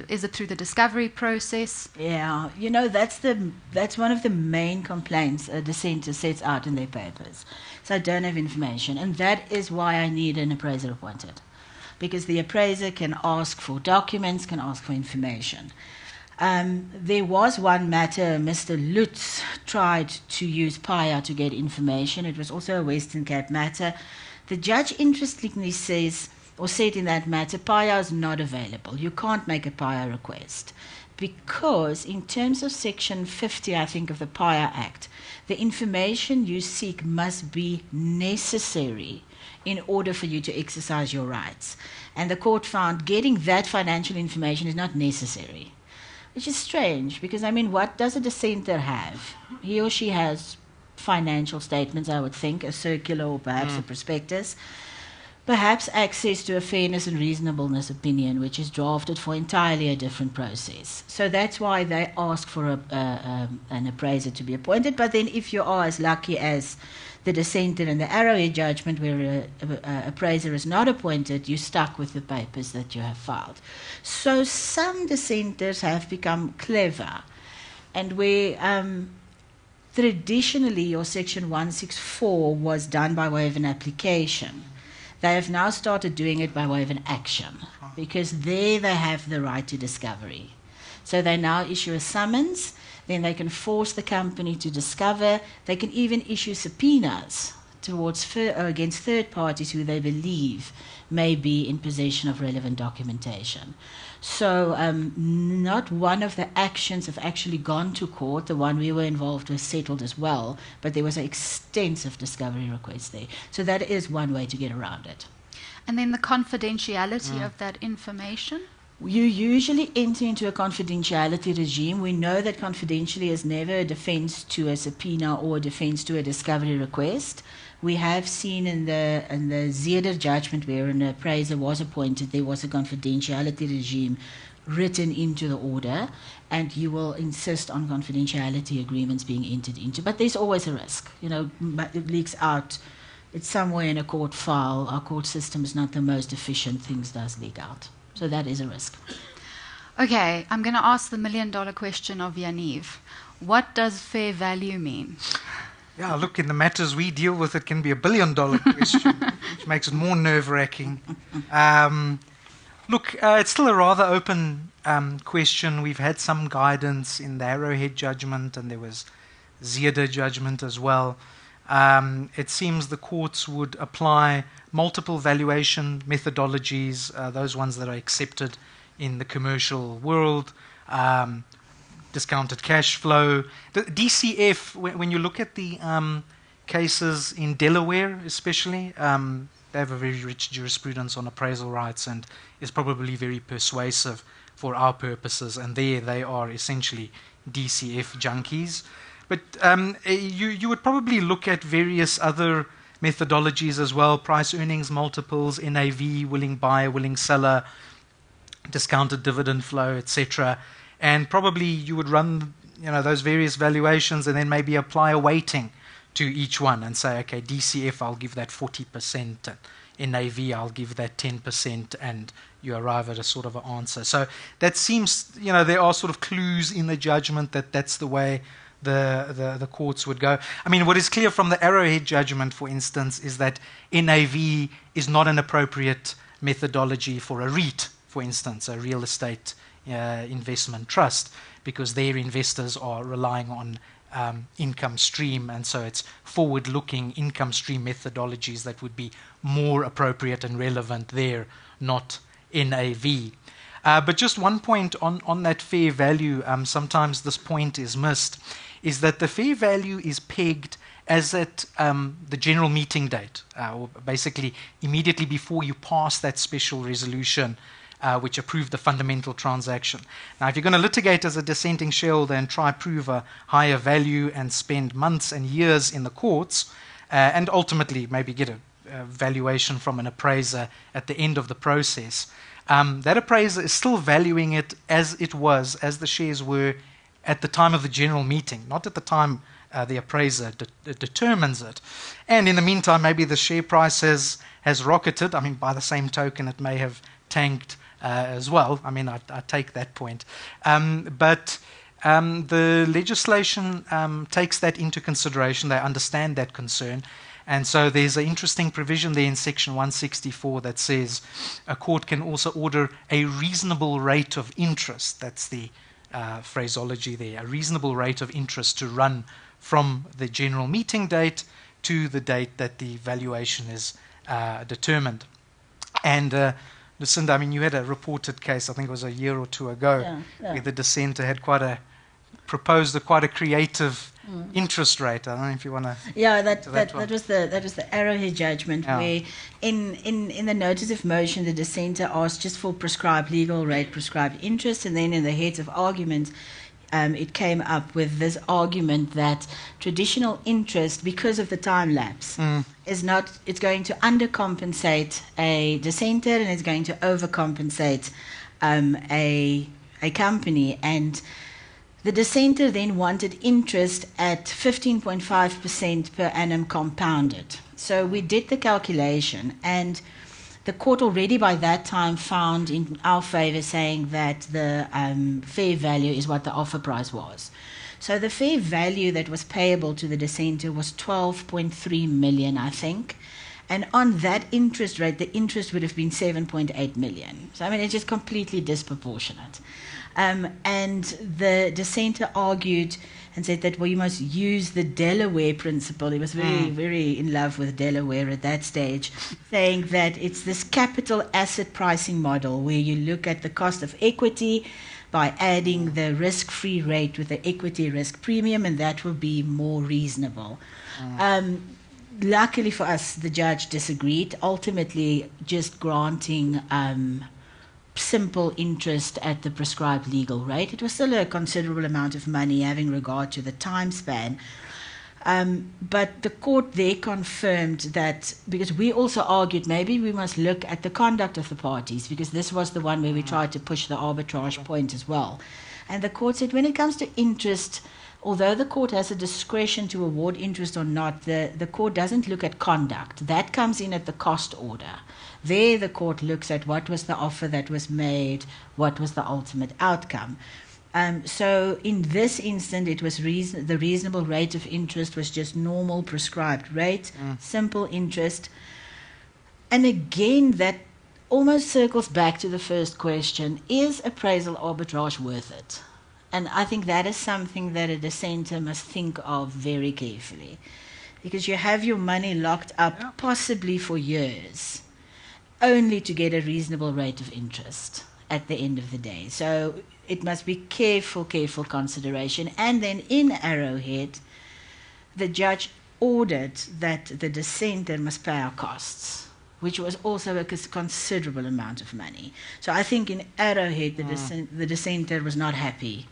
is it through the discovery process? Yeah, you know, that's one of the main complaints a dissenter sets out in their papers. So I don't have information, and that is why I need an appraiser appointed, because the appraiser can ask for documents, can ask for information. There was one matter, Mr. Lutz tried to use PIA to get information. It was also a Western Cape matter. The judge interestingly says, or said in that matter, PIA is not available. You can't make a PIA request. Because in terms of Section 50, I think, of the PIA Act, the information you seek must be necessary in order for you to exercise your rights. And the court found getting that financial information is not necessary. Which is strange, because, I mean, what does a dissenter have? He or she has financial statements, I would think, a circular or perhaps a prospectus. Perhaps access to a fairness and reasonableness opinion, which is drafted for entirely a different process. So that's why they ask for an appraiser to be appointed. But then if you are as lucky as the dissenter in the Arrowhead judgment, where an appraiser is not appointed, you're stuck with the papers that you have filed. So some dissenters have become clever, and where traditionally your Section 164 was done by way of an application, they have now started doing it by way of an action, because there they have the right to discovery. So they now issue a summons, then they can force the company to discover. They can even issue subpoenas against third parties who they believe may be in possession of relevant documentation. So not one of the actions have actually gone to court. The one we were involved with settled as well, but there was an extensive discovery request there. So that is one way to get around it. And then the confidentiality of that information? You usually enter into a confidentiality regime. We know that confidentiality is never a defense to a subpoena or a defense to a discovery request. We have seen in the Zeeder judgment, where an appraiser was appointed, there was a confidentiality regime written into the order, and you will insist on confidentiality agreements being entered into. But there's always a risk. You know, it leaks out. It's somewhere in a court file. Our court system is not the most efficient. Things does leak out. So that is a risk. Okay, I'm going to ask the million-dollar question of Yaniv. What does fair value mean? Yeah, look, in the matters we deal with, it can be $1 billion question, which makes it more nerve-wracking. Look, it's still a rather open question. We've had some guidance in the Arrowhead judgment, and there was Zeeder judgment as well. It seems the courts would apply multiple valuation methodologies, those ones that are accepted in the commercial world, discounted cash flow. The DCF, when you look at the cases in Delaware especially, they have a very rich jurisprudence on appraisal rights and is probably very persuasive for our purposes, and there they are essentially DCF junkies. But you would probably look at various other methodologies as well: price earnings multiples, NAV, willing buyer, willing seller, discounted dividend flow, etc. And probably you would run those various valuations and then maybe apply a weighting to each one and say, okay, DCF, I'll give that 40%, and NAV, I'll give that 10%, and you arrive at a sort of an answer. So that seems, there are sort of clues in the judgment that that's the way the courts would go. I mean, what is clear from the Arrowhead judgment, for instance, is that NAV is not an appropriate methodology for a REIT, for instance, a real estate investment trust, because their investors are relying on income stream, and so it's forward-looking income stream methodologies that would be more appropriate and relevant there, not NAV. But just one point on that fair value, sometimes this point is missed, is that the fair value is pegged as at the general meeting date, or basically immediately before you pass that special resolution which approved the fundamental transaction. Now, if you're going to litigate as a dissenting shareholder and try prove a higher value and spend months and years in the courts, and ultimately maybe get a valuation from an appraiser at the end of the process, that appraiser is still valuing it as the shares were at the time of the general meeting, not at the time the appraiser determines it. And in the meantime, maybe the share price has rocketed. I mean, by the same token, it may have tanked as well. I mean, I take that point. But the legislation takes that into consideration. They understand that concern. And so there's an interesting provision there in Section 164 that says a court can also order a reasonable rate of interest. That's the phraseology there. A reasonable rate of interest to run from the general meeting date to the date that the valuation is determined. And Lucinda, I mean, you had a reported case, I think it was a year or two ago, where the dissenter had proposed quite a creative interest rate. I don't know if you want to. Yeah, that was the Arrowhead judgment, where in the notice of motion the dissenter asked just for prescribed legal rate, prescribed interest, and then in the heads of argument it came up with this argument that traditional interest, because of the time lapse, it's going to undercompensate a dissenter and it's going to overcompensate a company. And the dissenter then wanted interest at 15.5% per annum compounded. So we did the calculation, and the court already by that time found in our favor, saying that the fair value is what the offer price was. So the fair value that was payable to the dissenter was 12.3 million, I think. And on that interest rate, the interest would have been 7.8 million. So, I mean, it's just completely disproportionate. And the dissenter argued and said that, well, you must use the Delaware principle. He was very, very in love with Delaware at that stage, saying that it's this capital asset pricing model where you look at the cost of equity by adding the risk-free rate with the equity risk premium, and that will be more reasonable. Luckily for us, the judge disagreed, ultimately just granting simple interest at the prescribed legal rate. It was still a considerable amount of money having regard to the time span. But the court there confirmed that, because we also argued maybe we must look at the conduct of the parties, because this was the one where we tried to push the arbitrage point as well. And the court said when it comes to interest, although the court has a discretion to award interest or not, the court doesn't look at conduct. That comes in at the cost order. There the court looks at what was the offer that was made, what was the ultimate outcome. So in this instance, it was the reasonable rate of interest was just normal prescribed rate, simple interest. And again, that almost circles back to the first question, is appraisal arbitrage worth it? And I think that is something that a dissenter must think of very carefully, because you have your money locked up possibly for years, only to get a reasonable rate of interest at the end of the day. So it must be careful consideration. And then in Arrowhead, the judge ordered that the dissenter must pay our costs, which was also a considerable amount of money. So I think in Arrowhead, the dissenter was not happy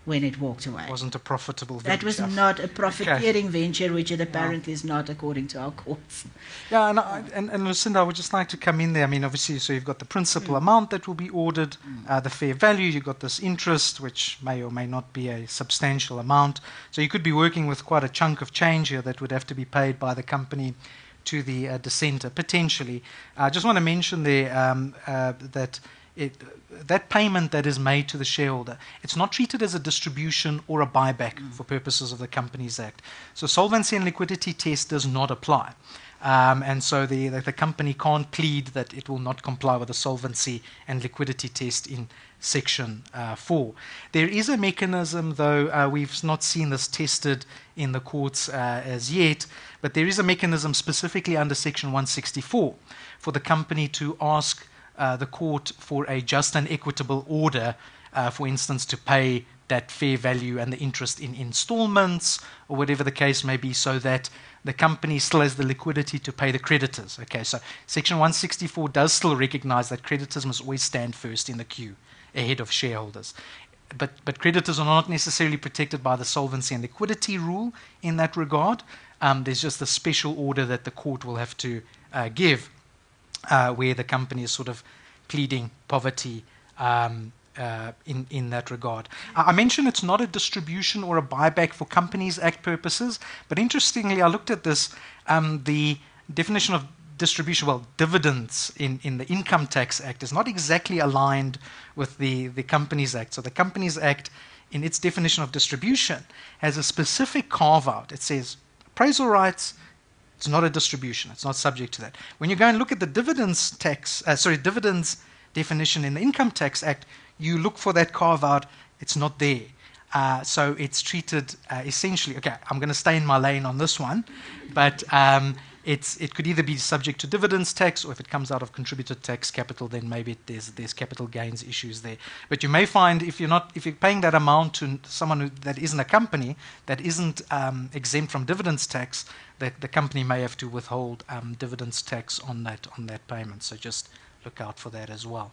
when it walked away. It wasn't a profitable venture. That was not a profiteering venture, which it apparently is not according to our courts. Yeah, and Lucinda, I would just like to come in there. I mean, obviously, so you've got the principal amount that will be ordered, the fair value, you've got this interest, which may or may not be a substantial amount. So you could be working with quite a chunk of change here that would have to be paid by the company to the dissenter, potentially. I just want to mention there that that payment that is made to the shareholder, it's not treated as a distribution or a buyback for purposes of the Companies Act. So solvency and liquidity test does not apply. And so the company can't plead that it will not comply with the solvency and liquidity test in Section 4. There is a mechanism, though we've not seen this tested in the courts as yet, but there is a mechanism specifically under Section 164 for the company to ask the court for a just and equitable order, for instance, to pay that fair value and the interest in installments or whatever the case may be, so that the company still has the liquidity to pay the creditors. Okay, so Section 164 does still recognize that creditors must always stand first in the queue ahead of shareholders. But creditors are not necessarily protected by the solvency and liquidity rule in that regard. There's just a special order that the court will have to give where the company is sort of pleading poverty in that regard. I mentioned it's not a distribution or a buyback for Companies Act purposes, but interestingly, I looked at this, the definition of distribution, well, dividends in the Income Tax Act is not exactly aligned with the Companies Act. So the Companies Act, in its definition of distribution, has a specific carve-out. It says appraisal rights, it's not a distribution. It's not subject to that. When you go and look at the dividends definition in the Income Tax Act, you look for that carve-out. It's not there. So it's treated essentially. Okay, I'm going to stay in my lane on this one, but it could either be subject to dividends tax, or if it comes out of contributed tax capital, then maybe there's capital gains issues there. But you may find if you're paying that amount to someone that isn't a company, that isn't exempt from dividends tax, the company may have to withhold dividends tax on that payment. So just look out for that as well.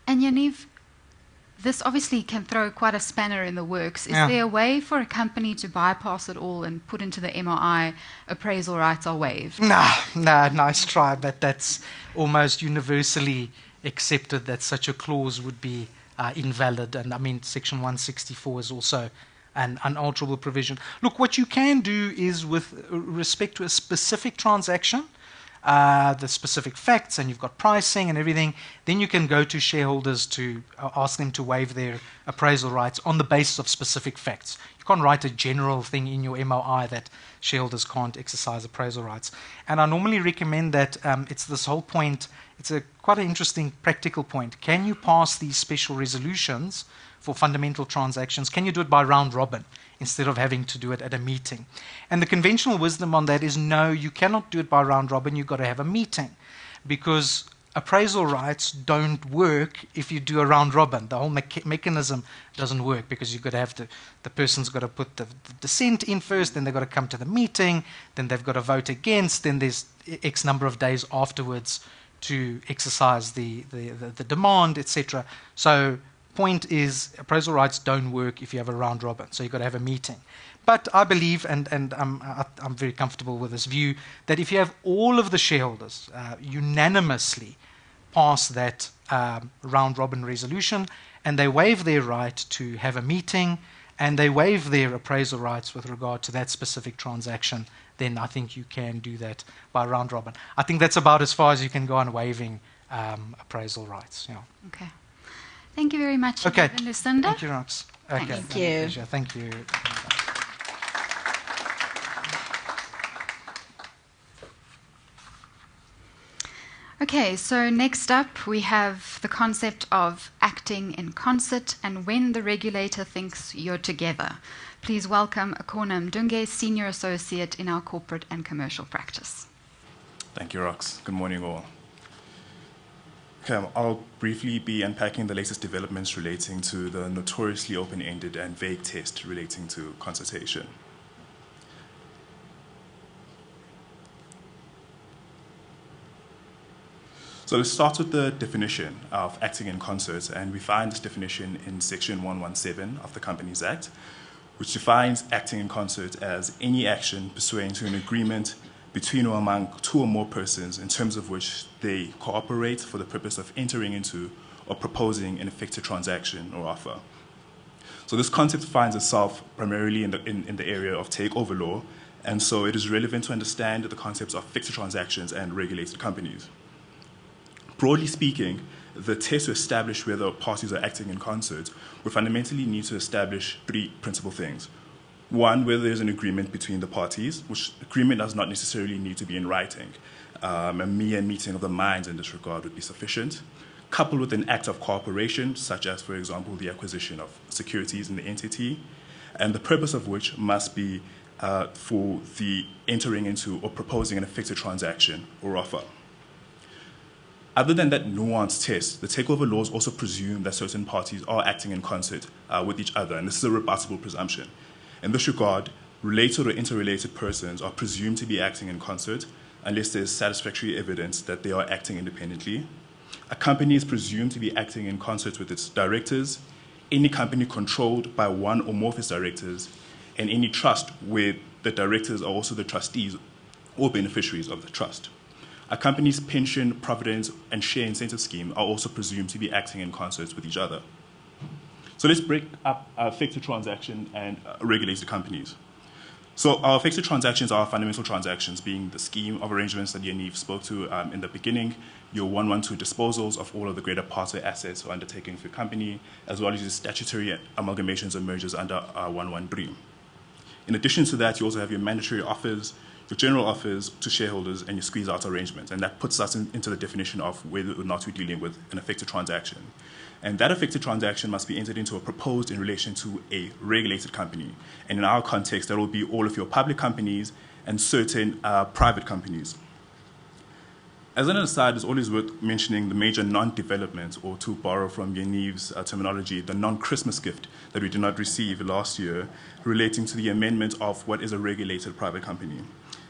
And Yaniv, this obviously can throw quite a spanner in the works. Is there a way for a company to bypass it all and put into the MRI appraisal rights are waived? No, nice try, but that's almost universally accepted that such a clause would be invalid. And I mean, Section 164 is also an unalterable provision. Look, what you can do is, with respect to a specific transaction, the specific facts, and you've got pricing and everything, then you can go to shareholders to ask them to waive their appraisal rights on the basis of specific facts. You can't write a general thing in your MOI that shareholders can't exercise appraisal rights. And I normally recommend that it's this whole point, it's quite an interesting practical point. Can you pass these special resolutions for fundamental transactions? Can you do it by round robin instead of having to do it at a meeting? And the conventional wisdom on that is no, you cannot do it by round robin. You've got to have a meeting, because appraisal rights don't work if you do a round robin. The whole mechanism doesn't work, because you've got to have the person's got to put the dissent in first, then they've got to come to the meeting, then they've got to vote against, then there's X number of days afterwards to exercise the demand, etc. So point is, appraisal rights don't work if you have a round robin, so you've got to have a meeting. But I believe, and I'm very comfortable with this view, that if you have all of the shareholders unanimously pass that round robin resolution, and they waive their right to have a meeting, and they waive their appraisal rights with regard to that specific transaction, then I think you can do that by round robin. I think that's about as far as you can go on waiving appraisal rights. Yeah. Okay. Thank you very much, okay. Lucinda. Thank you, Rox. Okay. Thank you. Pleasure. Thank you. Okay, so next up we have the concept of acting in concert and when the regulator thinks you're together. Please welcome Akona Mdunge, Senior Associate in our Corporate and Commercial Practice. Thank you, Rox. Good morning, all. Okay, I'll briefly be unpacking the latest developments relating to the notoriously open-ended and vague test relating to consultation. So let's start with the definition of acting in concert, and we find this definition in Section 117 of the Companies Act, which defines acting in concert as any action pursuant to an agreement between or among two or more persons in terms of which they cooperate for the purpose of entering into or proposing an effective transaction or offer. So this concept finds itself primarily in the area of takeover law, and so it is relevant to understand the concepts of fixed transactions and regulated companies. Broadly speaking, the test to establish whether parties are acting in concert will fundamentally need to establish three principal things. One, whether there's an agreement between the parties, which agreement does not necessarily need to be in writing. A mere meeting of the minds in this regard would be sufficient, coupled with an act of cooperation, such as, for example, the acquisition of securities in the entity, and the purpose of which must be for the entering into or proposing an effective transaction or offer. Other than that nuanced test, the takeover laws also presume that certain parties are acting in concert with each other, and this is a rebuttable presumption. In this regard, related or interrelated persons are presumed to be acting in concert unless there is satisfactory evidence that they are acting independently. A company is presumed to be acting in concert with its directors, any company controlled by one or more of its directors, and any trust where the directors are also the trustees or beneficiaries of the trust. A company's pension, provident, and share incentive scheme are also presumed to be acting in concert with each other. So let's break up effective transaction and regulated companies. So our effective transactions are fundamental transactions, being the scheme of arrangements that Yaniv spoke to in the beginning, your 112 disposals of all of the greater parts or assets or undertakings of your company, as well as your statutory amalgamations and mergers under 113. In addition to that, you also have your mandatory offers, your general offers to shareholders, and your squeeze-out arrangements. And that puts us into the definition of whether or not we're dealing with an effective transaction. And that effective transaction must be entered into or proposed in relation to a regulated company. And in our context, that will be all of your public companies and certain private companies. As an aside, it's always worth mentioning the major non-development, or to borrow from Yaniv's terminology, the non-Christmas gift that we did not receive last year relating to the amendment of what is a regulated private company.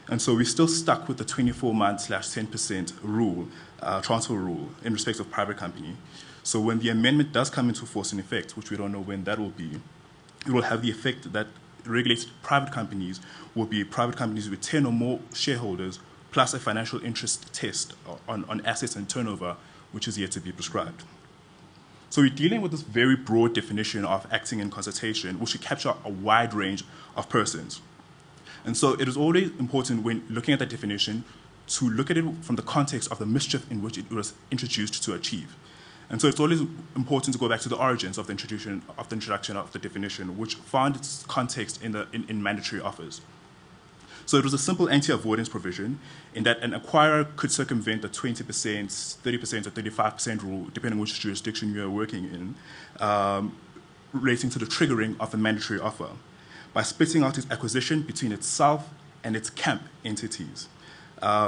And so we're still stuck with the 24-month/10% rule, transfer rule, in respect of private company. So when the amendment does come into force in effect, which we don't know when that will be, it will have the effect that regulated private companies will be private companies with 10 or more shareholders, plus a financial interest test on assets and turnover, which is yet to be prescribed. So we're dealing with this very broad definition of acting in consultation, which should capture a wide range of persons. And so it is always important when looking at that definition to look at it from the context of the mischief in which it was introduced to achieve. And so it's always important to go back to the origins of the introduction of the definition, which found its context in mandatory offers. So it was a simple anti-avoidance provision in that an acquirer could circumvent the 20%, 30%, or 35% rule, depending on which jurisdiction you are working in, relating to the triggering of a mandatory offer, by splitting out its acquisition between itself and its camp entities.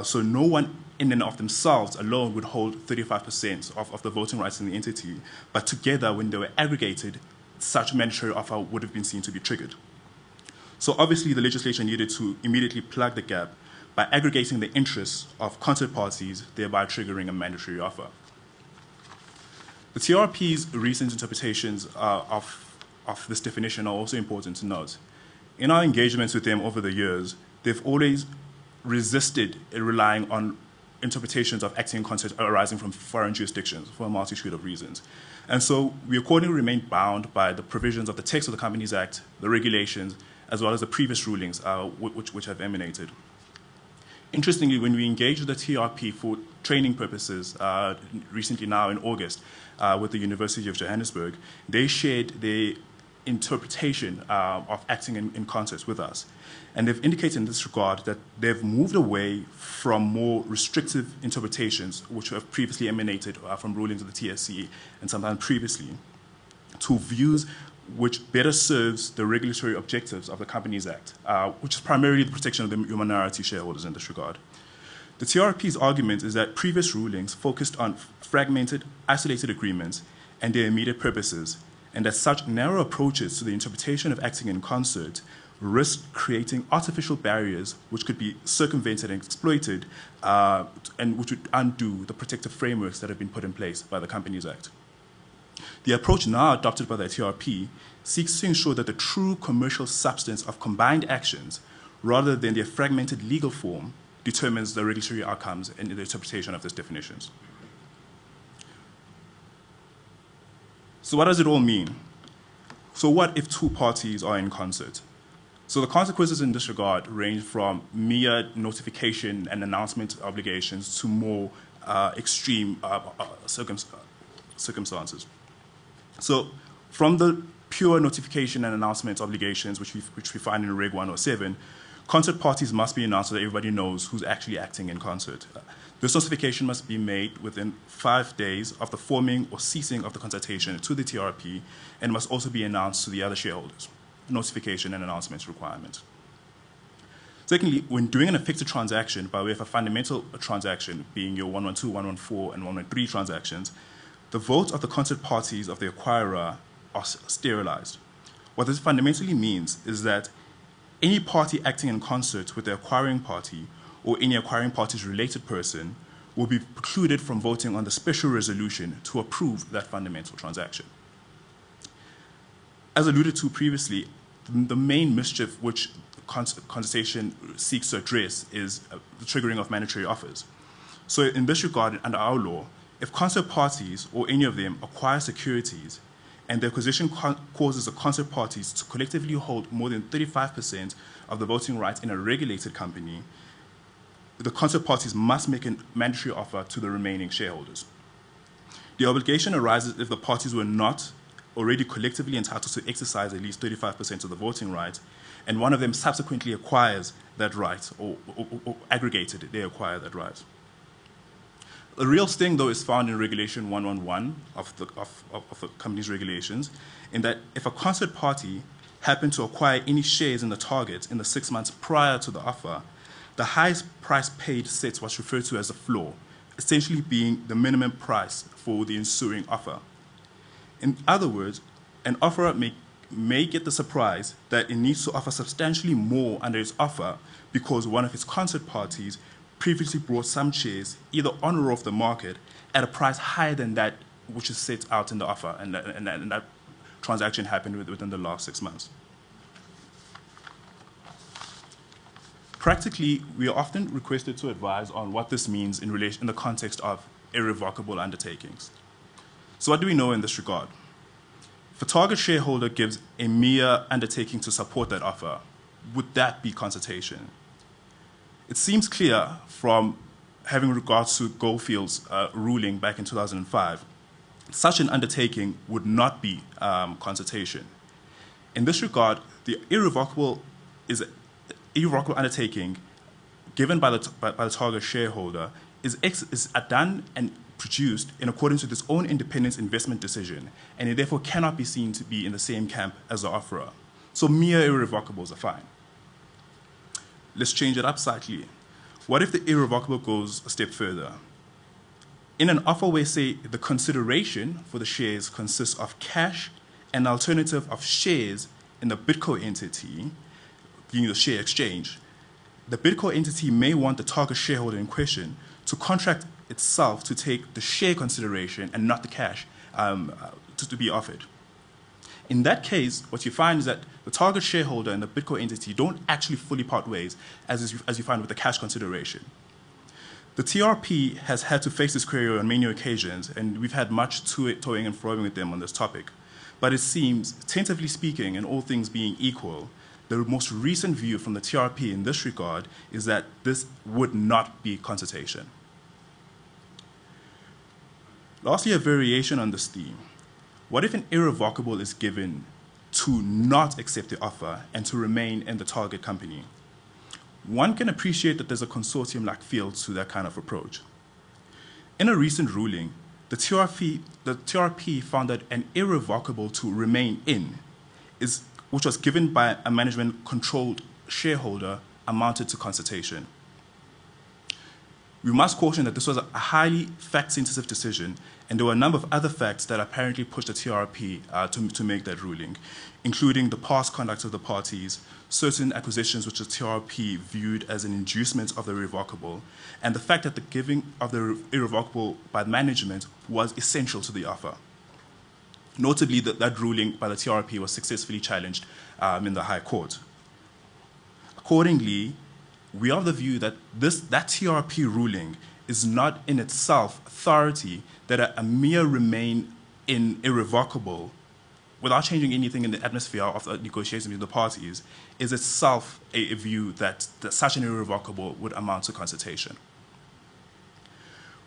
So no one in and of themselves alone would hold 35% of the voting rights in the entity, but together, when they were aggregated, such mandatory offer would have been seen to be triggered. So obviously the legislation needed to immediately plug the gap by aggregating the interests of concert parties, thereby triggering a mandatory offer. The TRP's recent interpretations of this definition are also important to note. In our engagements with them over the years, they've always resisted relying on interpretations of acting in concert arising from foreign jurisdictions for a multitude of reasons. And so we accordingly remain bound by the provisions of the text of the Companies Act, the regulations, as well as the previous rulings which have emanated. Interestingly, when we engaged with the TRP for training purposes recently now in August with the University of Johannesburg, they shared their interpretation of acting in concert with us. And they've indicated in this regard that they've moved away from more restrictive interpretations, which have previously emanated from rulings of the TSC and sometimes previously, to views which better serves the regulatory objectives of the Companies Act, which is primarily the protection of your minority shareholders in this regard. The TRP's argument is that previous rulings focused on fragmented, isolated agreements and their immediate purposes, and that such narrow approaches to the interpretation of acting in concert risk creating artificial barriers which could be circumvented and exploited, and which would undo the protective frameworks that have been put in place by the Companies Act. The approach now adopted by the TRP seeks to ensure that the true commercial substance of combined actions, rather than their fragmented legal form, determines the regulatory outcomes and the interpretation of these definitions. So what does it all mean? So what if two parties are in concert? So the consequences in this regard range from mere notification and announcement obligations to more extreme circumstances. So from the pure notification and announcement obligations, which we find in Reg 107, concert parties must be announced so that everybody knows who's actually acting in concert. This notification must be made within 5 days of the forming or ceasing of the consultation to the TRP, and must also be announced to the other shareholders. Notification and announcement requirement. Secondly, when doing an effective transaction by way of a fundamental transaction, being your 112, 114, and 113 transactions, the votes of the concert parties of the acquirer are sterilized. What this fundamentally means is that any party acting in concert with the acquiring party or any acquiring party's related person will be precluded from voting on the special resolution to approve that fundamental transaction. As alluded to previously, the main mischief which consultation seeks to address is the triggering of mandatory offers. So in this regard, under our law, if concert parties or any of them acquire securities and the acquisition causes the concert parties to collectively hold more than 35% of the voting rights in a regulated company, the concert parties must make a mandatory offer to the remaining shareholders. The obligation arises if the parties were not already collectively entitled to exercise at least 35% of the voting rights, and one of them subsequently acquires that right, or aggregated, they acquire that right. The real sting, though, is found in Regulation 111 of the company's regulations, in that if a concert party happened to acquire any shares in the target in the 6 months prior to the offer, the highest price paid sets what's referred to as a floor, essentially being the minimum price for the ensuing offer. In other words, an offerer may get the surprise that it needs to offer substantially more under its offer because one of its concert parties previously brought some shares either on or off the market at a price higher than that which is set out in the offer, and that transaction happened within the last 6 months. Practically, we are often requested to advise on what this means in the context of irrevocable undertakings. So what do we know in this regard? If a target shareholder gives a mere undertaking to support that offer, would that be consultation? It seems clear from having regards to Goldfield's ruling back in 2005, such an undertaking would not be consultation. In this regard, the irrevocable undertaking given by the target shareholder is done and produced in accordance with its own independent investment decision, and it therefore cannot be seen to be in the same camp as the offerer. So mere irrevocables are fine. Let's change it up slightly. What if the irrevocable goes a step further? In an offer where, say, the consideration for the shares consists of cash and an alternative of shares in the BidCo entity, being the share exchange, the BidCo entity may want the target shareholder in question to contract itself to take the share consideration and not the cash to be offered. In that case, what you find is that the target shareholder and the BidCo entity don't actually fully part ways, as you find with the cash consideration. The TRP has had to face this query on many occasions, and we've had much toying and froing with them on this topic. But it seems, tentatively speaking, and all things being equal, the most recent view from the TRP in this regard is that this would not be consultation. Lastly, a variation on this theme. What if an irrevocable is given to not accept the offer and to remain in the target company? One can appreciate that there's a consortium-like feel to that kind of approach. In a recent ruling, the TRP found that an irrevocable to remain in, which was given by a management-controlled shareholder, amounted to consultation. We must caution that this was a highly fact-sensitive decision, and there were a number of other facts that apparently pushed the TRP to make that ruling, including the past conduct of the parties, certain acquisitions which the TRP viewed as an inducement of the irrevocable, and the fact that the giving of the irrevocable by management was essential to the offer. Notably, that ruling by the TRP was successfully challenged in the High Court. Accordingly, we are of the view that that TRP ruling is not in itself authority that a mere remain in irrevocable without changing anything in the atmosphere of the negotiations between the parties is itself a view that such an irrevocable would amount to consultation.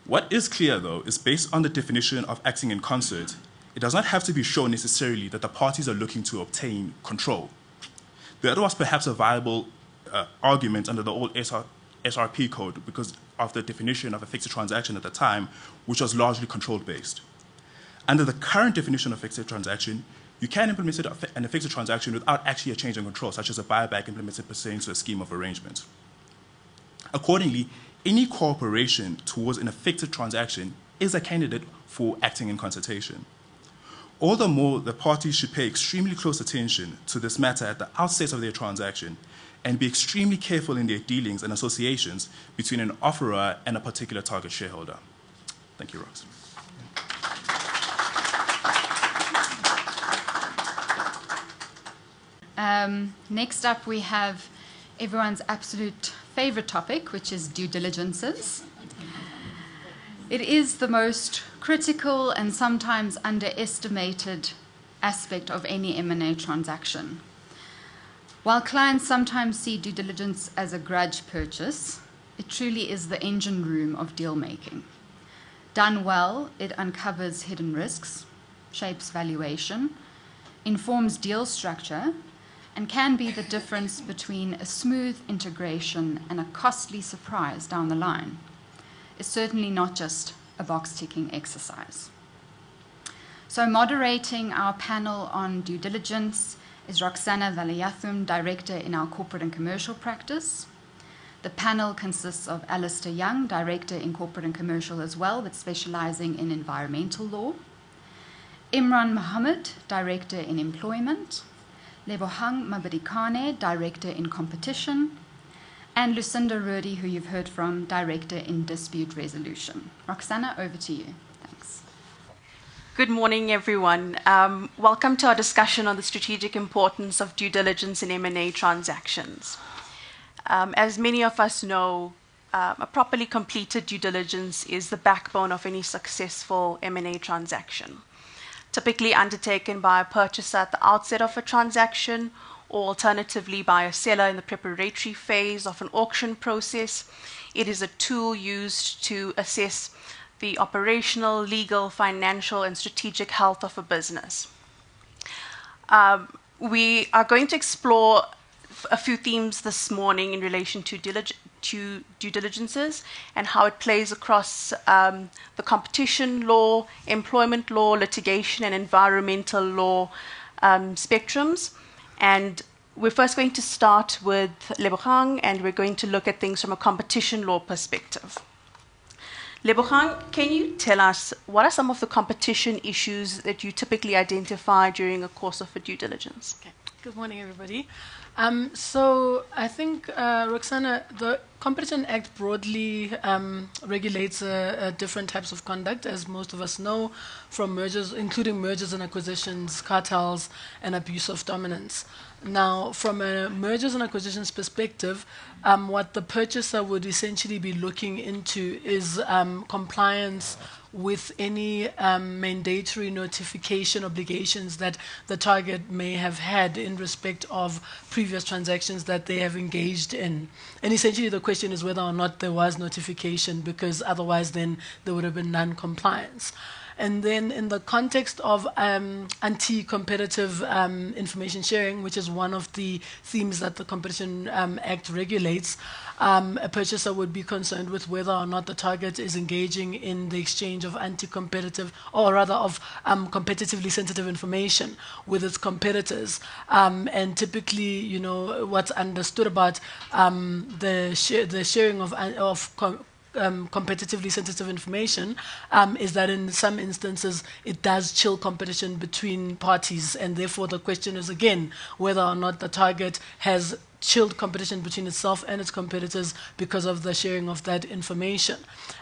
What is clear, though, is based on the definition of acting in concert, it does not have to be shown necessarily that the parties are looking to obtain control. The other was perhaps a viable argument under the old SRP code because of the definition of a fixed transaction at the time, which was largely control-based. Under the current definition of fixed transaction, you can implement an fixed transaction without actually a change in control, such as a buyback implemented pursuant to a scheme of arrangement. Accordingly, any cooperation towards an fixed transaction is a candidate for acting in consultation. All the more, the parties should pay extremely close attention to this matter at the outset of their transaction and be extremely careful in their dealings and associations between an offerer and a particular target shareholder. Thank you, Rox. Next up, we have everyone's absolute favorite topic, which is due diligences. It is the most critical and sometimes underestimated aspect of any M&A transaction. While clients sometimes see due diligence as a grudge purchase, it truly is the engine room of deal making. Done well, it uncovers hidden risks, shapes valuation, informs deal structure, and can be the difference between a smooth integration and a costly surprise down the line. It's certainly not just a box-ticking exercise. So moderating our panel on due diligence is Roxana Valayathum, Director in our Corporate and Commercial Practice. The panel consists of Alistair Young, Director in Corporate and Commercial as well, but specializing in environmental law. Imran Mohammed, Director in Employment. Lebohang Mabadikane, Director in Competition. And Lucinda Rudi, who you've heard from, Director in Dispute Resolution. Roxana, over to you. Thanks. Good morning, everyone. Welcome to our discussion on the strategic importance of due diligence in M&A transactions. As many of us know, a properly completed due diligence is the backbone of any successful M&A transaction, typically undertaken by a purchaser at the outset of a transaction, or alternatively by a seller in the preparatory phase of an auction process. It is a tool used to assess the operational, legal, financial, and strategic health of a business. We are going to explore a few themes this morning in relation to due diligences and how it plays across the competition law, employment law, litigation, and environmental law spectrums. And we're first going to start with Lebohang, and we're going to look at things from a competition law perspective. Lebohang, can you tell us what are some of the competition issues that you typically identify during a course of a due diligence? Okay. Good morning, everybody. So I think, Roxana, the Competition Act broadly regulates different types of conduct, as most of us know, from mergers, including mergers and acquisitions, cartels, and abuse of dominance. Now, from a mergers and acquisitions perspective, what the purchaser would essentially be looking into is compliance with any mandatory notification obligations that the target may have had in respect of previous transactions that they have engaged in. And essentially the question is whether or not there was notification, because otherwise then there would have been non-compliance. And then in the context of anti-competitive information sharing, which is one of the themes that the Competition Act regulates, a purchaser would be concerned with whether or not the target is engaging in the exchange of anti-competitive, or rather of competitively sensitive information with its competitors. And typically, you know, what's understood about the sharing of competitively sensitive information, is that in some instances it does chill competition between parties, and therefore the question is again whether or not the target has chilled competition between itself and its competitors because of the sharing of that information.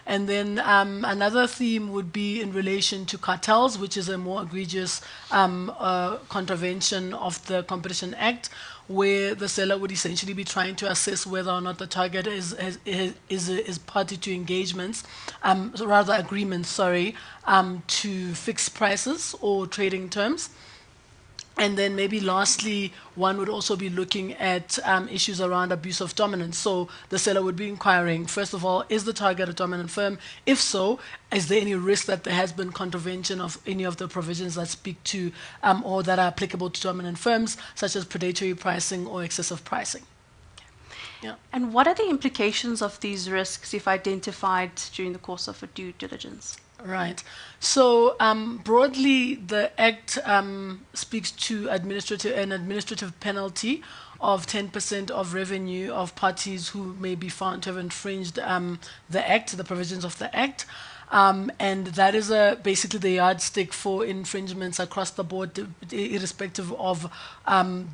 And then another theme would be in relation to cartels, which is a more egregious contravention of the Competition Act, where the seller would essentially be trying to assess whether or not the target is party to engagements, rather agreements, to fix prices or trading terms. And then maybe lastly, one would also be looking at issues around abuse of dominance. So the seller would be inquiring, first of all, is the target a dominant firm? If so, is there any risk that there has been contravention of any of the provisions that speak to or that are applicable to dominant firms, such as predatory pricing or excessive pricing? Yeah. And what are the implications of these risks if identified during the course of a due diligence? Right. So broadly, the Act speaks to an administrative penalty of 10% of revenue of parties who may be found to have infringed the Act, the provisions of the Act. And that is basically the yardstick for infringements across the board, irrespective of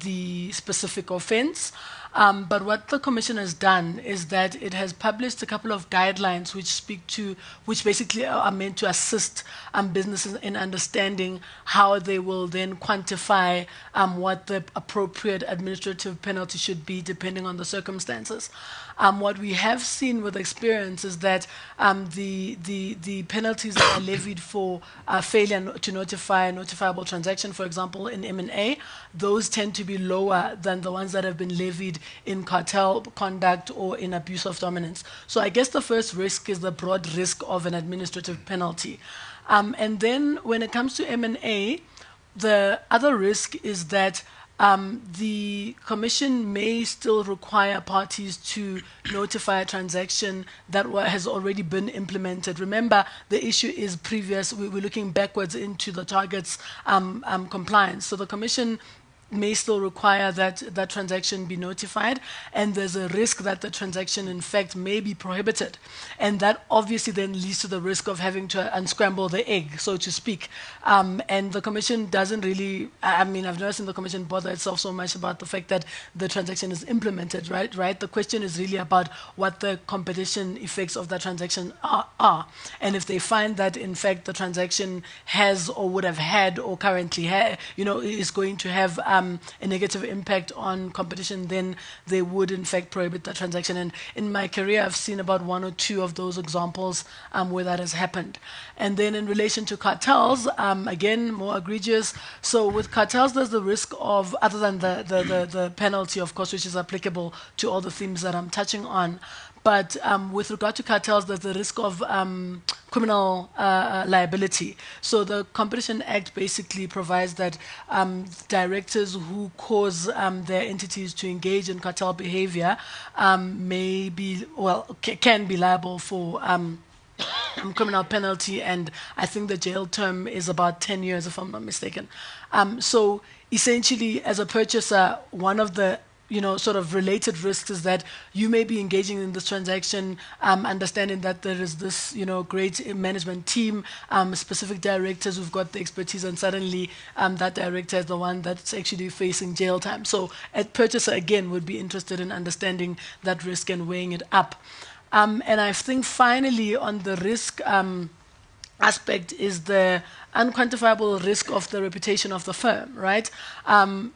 the specific offense. But what the Commission has done is that it has published a couple of guidelines which basically are meant to assist businesses in understanding how they will then quantify what the appropriate administrative penalty should be depending on the circumstances. What we have seen with experience is that the penalties that are levied for failure to notify a notifiable transaction, for example, in M&A, those tend to be lower than the ones that have been levied in cartel conduct or in abuse of dominance. So I guess the first risk is the broad risk of an administrative penalty. And then when it comes to M&A, the other risk is that the Commission may still require parties to notify a transaction that has already been implemented. Remember, the issue is previous. We're looking backwards into the target's compliance. So the Commission may still require that that transaction be notified, and there's a risk that the transaction in fact may be prohibited, and that obviously then leads to the risk of having to unscramble the egg, so to speak. And the Commission doesn't really, I've never seen the Commission bother itself so much about the fact that the transaction is implemented, right? The question is really about what the competition effects of that transaction are. And if they find that in fact the transaction has or would have had or currently is going to have a negative impact on competition, then they would in fact prohibit that transaction. And in my career, I've seen about one or two of those examples where that has happened. And then in relation to cartels, again, more egregious. So with cartels, there's the risk of, other than the penalty, of course, which is applicable to all the themes that I'm touching on, but with regard to cartels, there's the risk of criminal liability. So the Competition Act basically provides that directors who cause their entities to engage in cartel behavior can be liable for criminal penalty, and I think the jail term is about 10 years, if I'm not mistaken. So essentially, as a purchaser, one of the sort of related risks is that you may be engaging in this transaction, understanding that there is this, great management team, specific directors who've got the expertise, and suddenly that director is the one that's actually facing jail time. So a purchaser, again, would be interested in understanding that risk and weighing it up. And I think finally on the risk aspect is the unquantifiable risk of the reputation of the firm, right?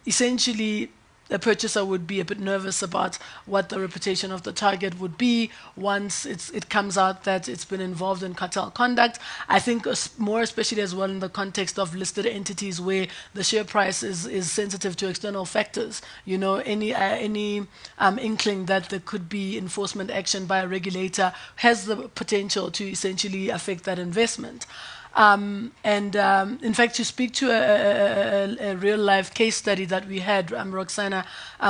Essentially, the purchaser would be a bit nervous about what the reputation of the target would be once it comes out that it's been involved in cartel conduct. I think more especially as well in the context of listed entities where the share price is sensitive to external factors. Any inkling that there could be enforcement action by a regulator has the potential to essentially affect that investment. In fact, to speak to a real-life case study that we had, Roxana,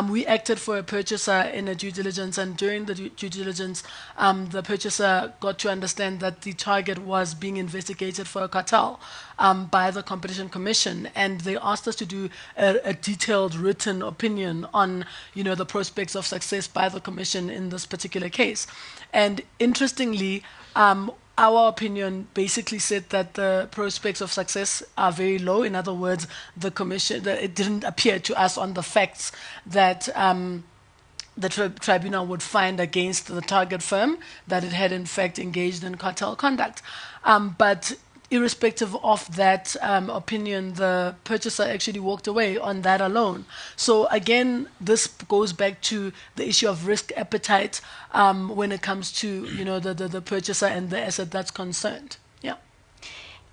we acted for a purchaser in a due diligence, and during the due diligence, the purchaser got to understand that the target was being investigated for a cartel by the Competition Commission, and they asked us to do a detailed written opinion on, the prospects of success by the Commission in this particular case. And interestingly, our opinion basically said that the prospects of success are very low. In other words, the Commission, it didn't appear to us on the facts that the tribunal would find against the target firm that it had in fact engaged in cartel conduct. But irrespective of that opinion, the purchaser actually walked away on that alone. So again, this goes back to the issue of risk appetite when it comes to the purchaser and the asset that's concerned. Yeah.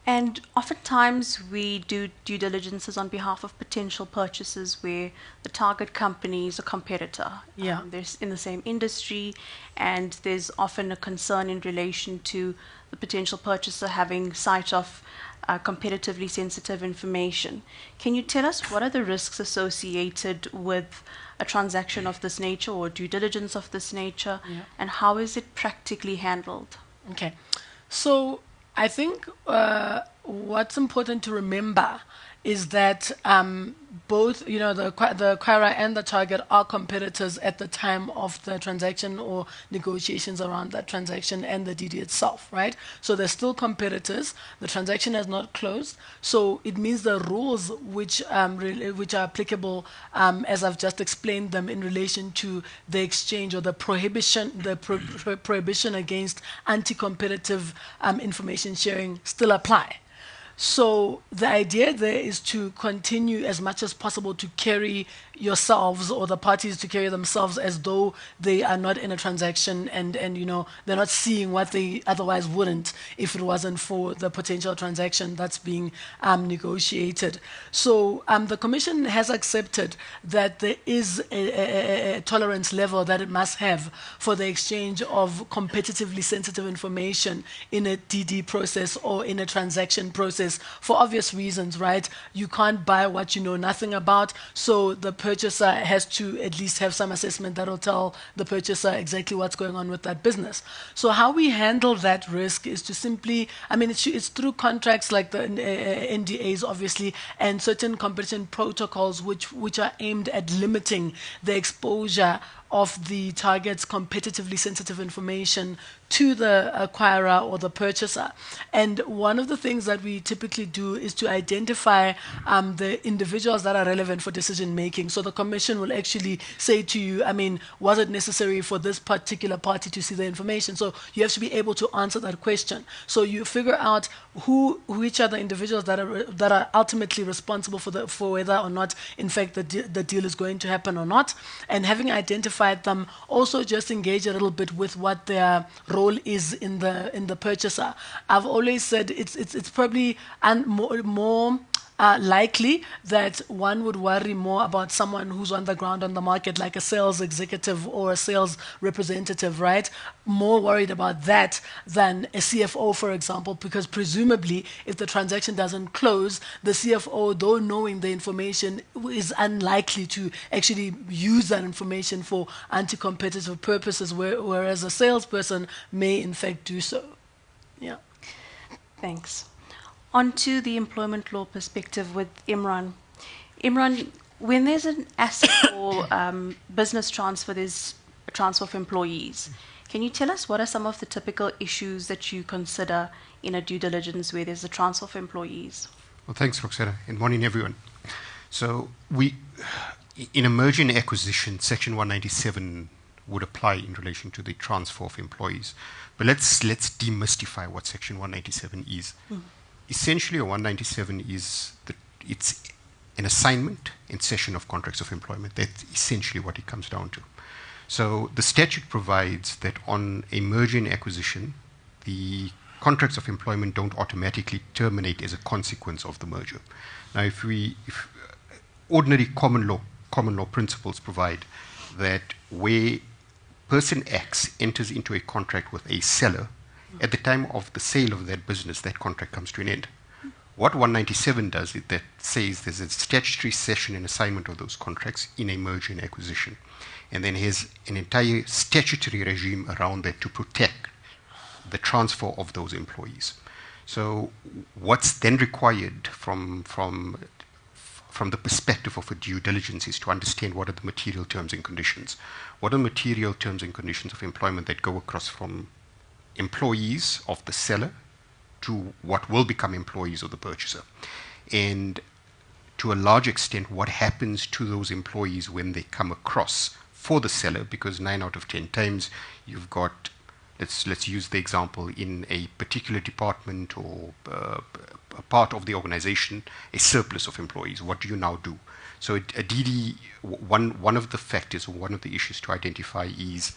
And oftentimes we do due diligences on behalf of potential purchasers where the target company is a competitor. Yeah. They're in the same industry, and there's often a concern in relation to the potential purchaser having sight of competitively sensitive information. Can you tell us what are the risks associated with a transaction of this nature or due diligence of this nature, and how is it practically handled? Okay. So I think what's important to remember is that both, the acquirer and the target are competitors at the time of the transaction or negotiations around that transaction and the DD itself, right? So they're still competitors. The transaction has not closed. So it means the rules which are applicable, as I've just explained them in relation to the exchange or the prohibition, prohibition against anti-competitive information sharing still apply. So the idea there is to continue as much as possible to carry yourselves or the parties to carry themselves as though they are not in a transaction and they're not seeing what they otherwise wouldn't if it wasn't for the potential transaction that's being negotiated. So the Commission has accepted that there is a tolerance level that it must have for the exchange of competitively sensitive information in a DD process or in a transaction process for obvious reasons, right? You can't buy what you know nothing about, so the purchaser has to at least have some assessment that will tell the purchaser exactly what's going on with that business. So how we handle that risk is to simply, it's through contracts like the NDAs, obviously, and certain competition protocols which are aimed at limiting the exposure of the target's competitively sensitive information to the acquirer or the purchaser. And one of the things that we typically do is to identify the individuals that are relevant for decision making. So the Commission will actually say to you, was it necessary for this particular party to see the information? So you have to be able to answer that question. So you figure out which are the individuals that are ultimately responsible for whether or not, in fact, the deal is going to happen or not. And having identified them, also just engage a little bit with what their role is in the purchaser. I've always said it's probably more likely that one would worry more about someone who's on the ground on the market, like a sales executive or a sales representative, right? More worried about that than a CFO, for example, because presumably if the transaction doesn't close, the CFO, though knowing the information, is unlikely to actually use that information for anti-competitive purposes, whereas a salesperson may in fact do so. Yeah. Thanks. On to the employment law perspective with Imran. Imran, when there's an asset or business transfer, there's a transfer of employees. Can you tell us what are some of the typical issues that you consider in a due diligence where there's a transfer of employees? Well, thanks, Roxana, and morning, everyone. So in a merger and acquisition, Section 197 would apply in relation to the transfer of employees. But let's demystify what Section 197 is. Essentially, a 197 it's an assignment and cession of contracts of employment. That's essentially what it comes down to. So the statute provides that on a merger and acquisition, the contracts of employment don't automatically terminate as a consequence of the merger. Now, if ordinary common law principles provide that where person X enters into a contract with a seller At the time of the sale of that business, that contract comes to an end. What 197 does is that says there's a statutory cession and assignment of those contracts in a merger and acquisition. And then has an entire statutory regime around that to protect the transfer of those employees. So what's then required from the perspective of a due diligence is to understand what are the material terms and conditions. What are the material terms and conditions of employment that go across from employees of the seller to what will become employees of the purchaser. And to a large extent, what happens to those employees when they come across for the seller, because 9 out of 10 times you've got, let's use the example, in a particular department or a part of the organization, a surplus of employees. What do you now do? So a DD, one of the factors or one of the issues to identify is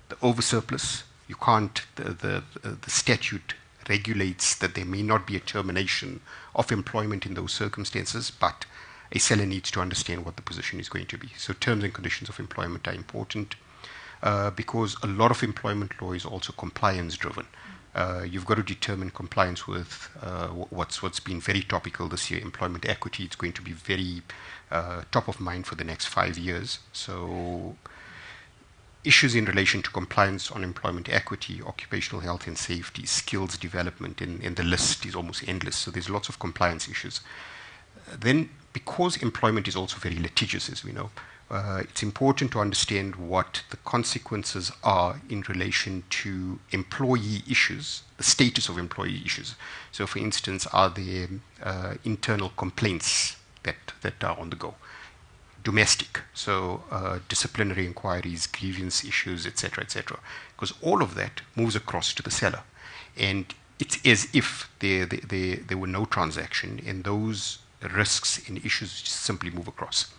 the oversurplus. You can't, the statute regulates that there may not be a termination of employment in those circumstances, but a seller needs to understand what the position is going to be. So terms and conditions of employment are important because a lot of employment law is also compliance driven. You've got to determine compliance with what's been very topical this year, employment equity. It's going to be very top of mind for the next 5 years. So issues in relation to compliance on employment equity, occupational health and safety, skills development, and the list is almost endless. So there's lots of compliance issues. Then, because employment is also very litigious, as we know, it's important to understand what the consequences are in relation to employee issues, the status of employee issues. So, for instance, are there internal complaints that are on the go? Domestic, so disciplinary inquiries, grievance issues, etc., etc. Because all of that moves across to the seller, and it's as if there were no transaction, and those risks and issues just simply move across.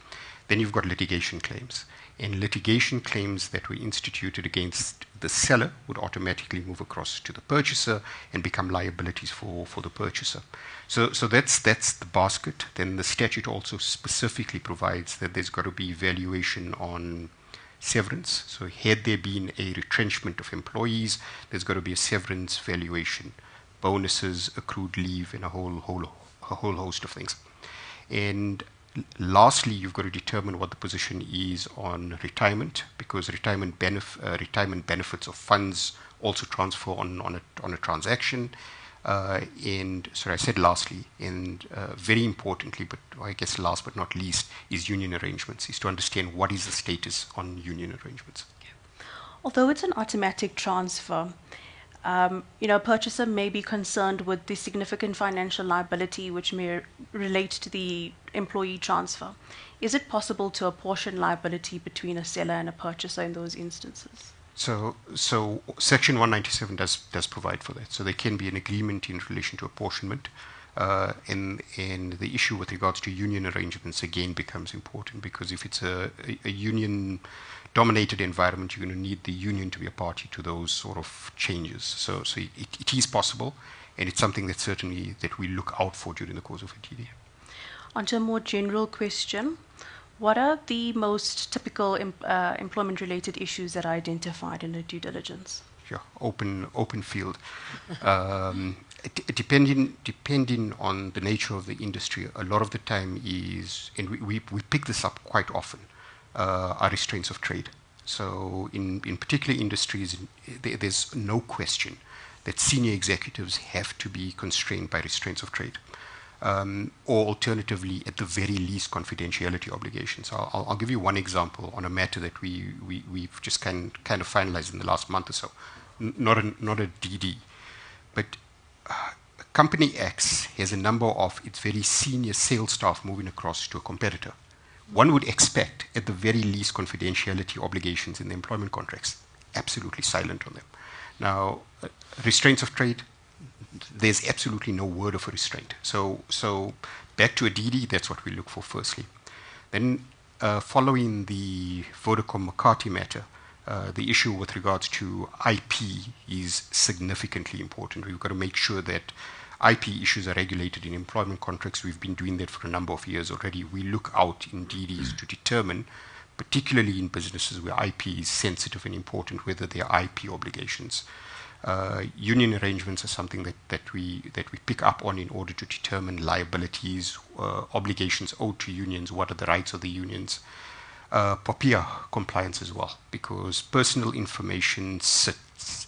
Then you've got litigation claims, and litigation claims that were instituted against the seller would automatically move across to the purchaser and become liabilities for the purchaser. So that's the basket. Then the statute also specifically provides that there's got to be valuation on severance. So had there been a retrenchment of employees, there's got to be a severance valuation, bonuses, accrued leave, and a whole host of things. And lastly, you've got to determine what the position is on retirement, because retirement benefits of funds also transfer on a transaction. And sorry, I said lastly, and very importantly, but I guess last but not least, is union arrangements, is to understand what is the status on union arrangements. Although it's an automatic transfer, a purchaser may be concerned with the significant financial liability which may relate to the employee transfer. Is it possible to apportion liability between a seller and a purchaser in those instances? So Section 197 does provide for that. So there can be an agreement in relation to apportionment, and the issue with regards to union arrangements again becomes important, because if it's a union-dominated environment, you're going to need the union to be a party to those sort of changes. So it is possible, and it's something that certainly that we look out for during the course of a TD. On to a more general question. What are the most typical employment-related issues that are identified in the due diligence? Yeah, open field. Depending on the nature of the industry, a lot of the time is, and we pick this up quite often, are restraints of trade. So in particular industries, there's no question that senior executives have to be constrained by restraints of trade. Or alternatively, at the very least, confidentiality obligations. I'll give you one example on a matter that we've just kind of finalized in the last month or so. Not a DD, but Company X has a number of its very senior sales staff moving across to a competitor. One would expect, at the very least, confidentiality obligations in the employment contracts. Absolutely silent on them. Now, restraints of trade, there's absolutely no word of a restraint. So back to a DD, that's what we look for firstly. Then following the Vodacom-McCarthy matter, the issue with regards to IP is significantly important. We've got to make sure that IP issues are regulated in employment contracts. We've been doing that for a number of years already. We look out in DDs to determine particularly in businesses where IP is sensitive and important, whether there are IP obligations. Union arrangements are something that we pick up on in order to determine liabilities, obligations owed to unions, what are the rights of the unions. POPIA compliance as well, because personal information sits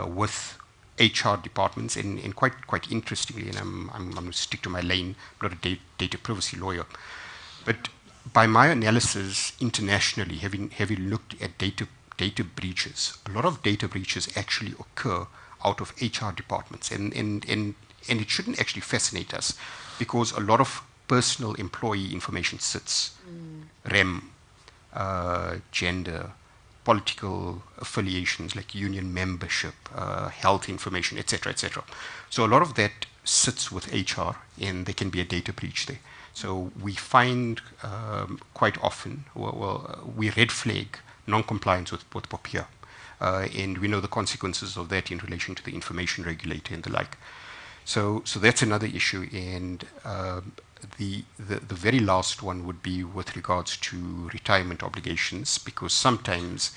with HR departments, and quite interestingly, and I'm going to stick to my lane, I'm not a data privacy lawyer, but by my analysis internationally, having looked at data breaches, a lot of data breaches actually occur out of HR departments, and it shouldn't actually fascinate us, because a lot of personal employee information sits, REM, gender, political affiliations like union membership, health information, etc., etc. So a lot of that sits with HR, and there can be a data breach there. So we find quite often, we red flag non-compliance with POPIA, and we know the consequences of that in relation to the information regulator and the like. So that's another issue, and the very last one would be with regards to retirement obligations, because sometimes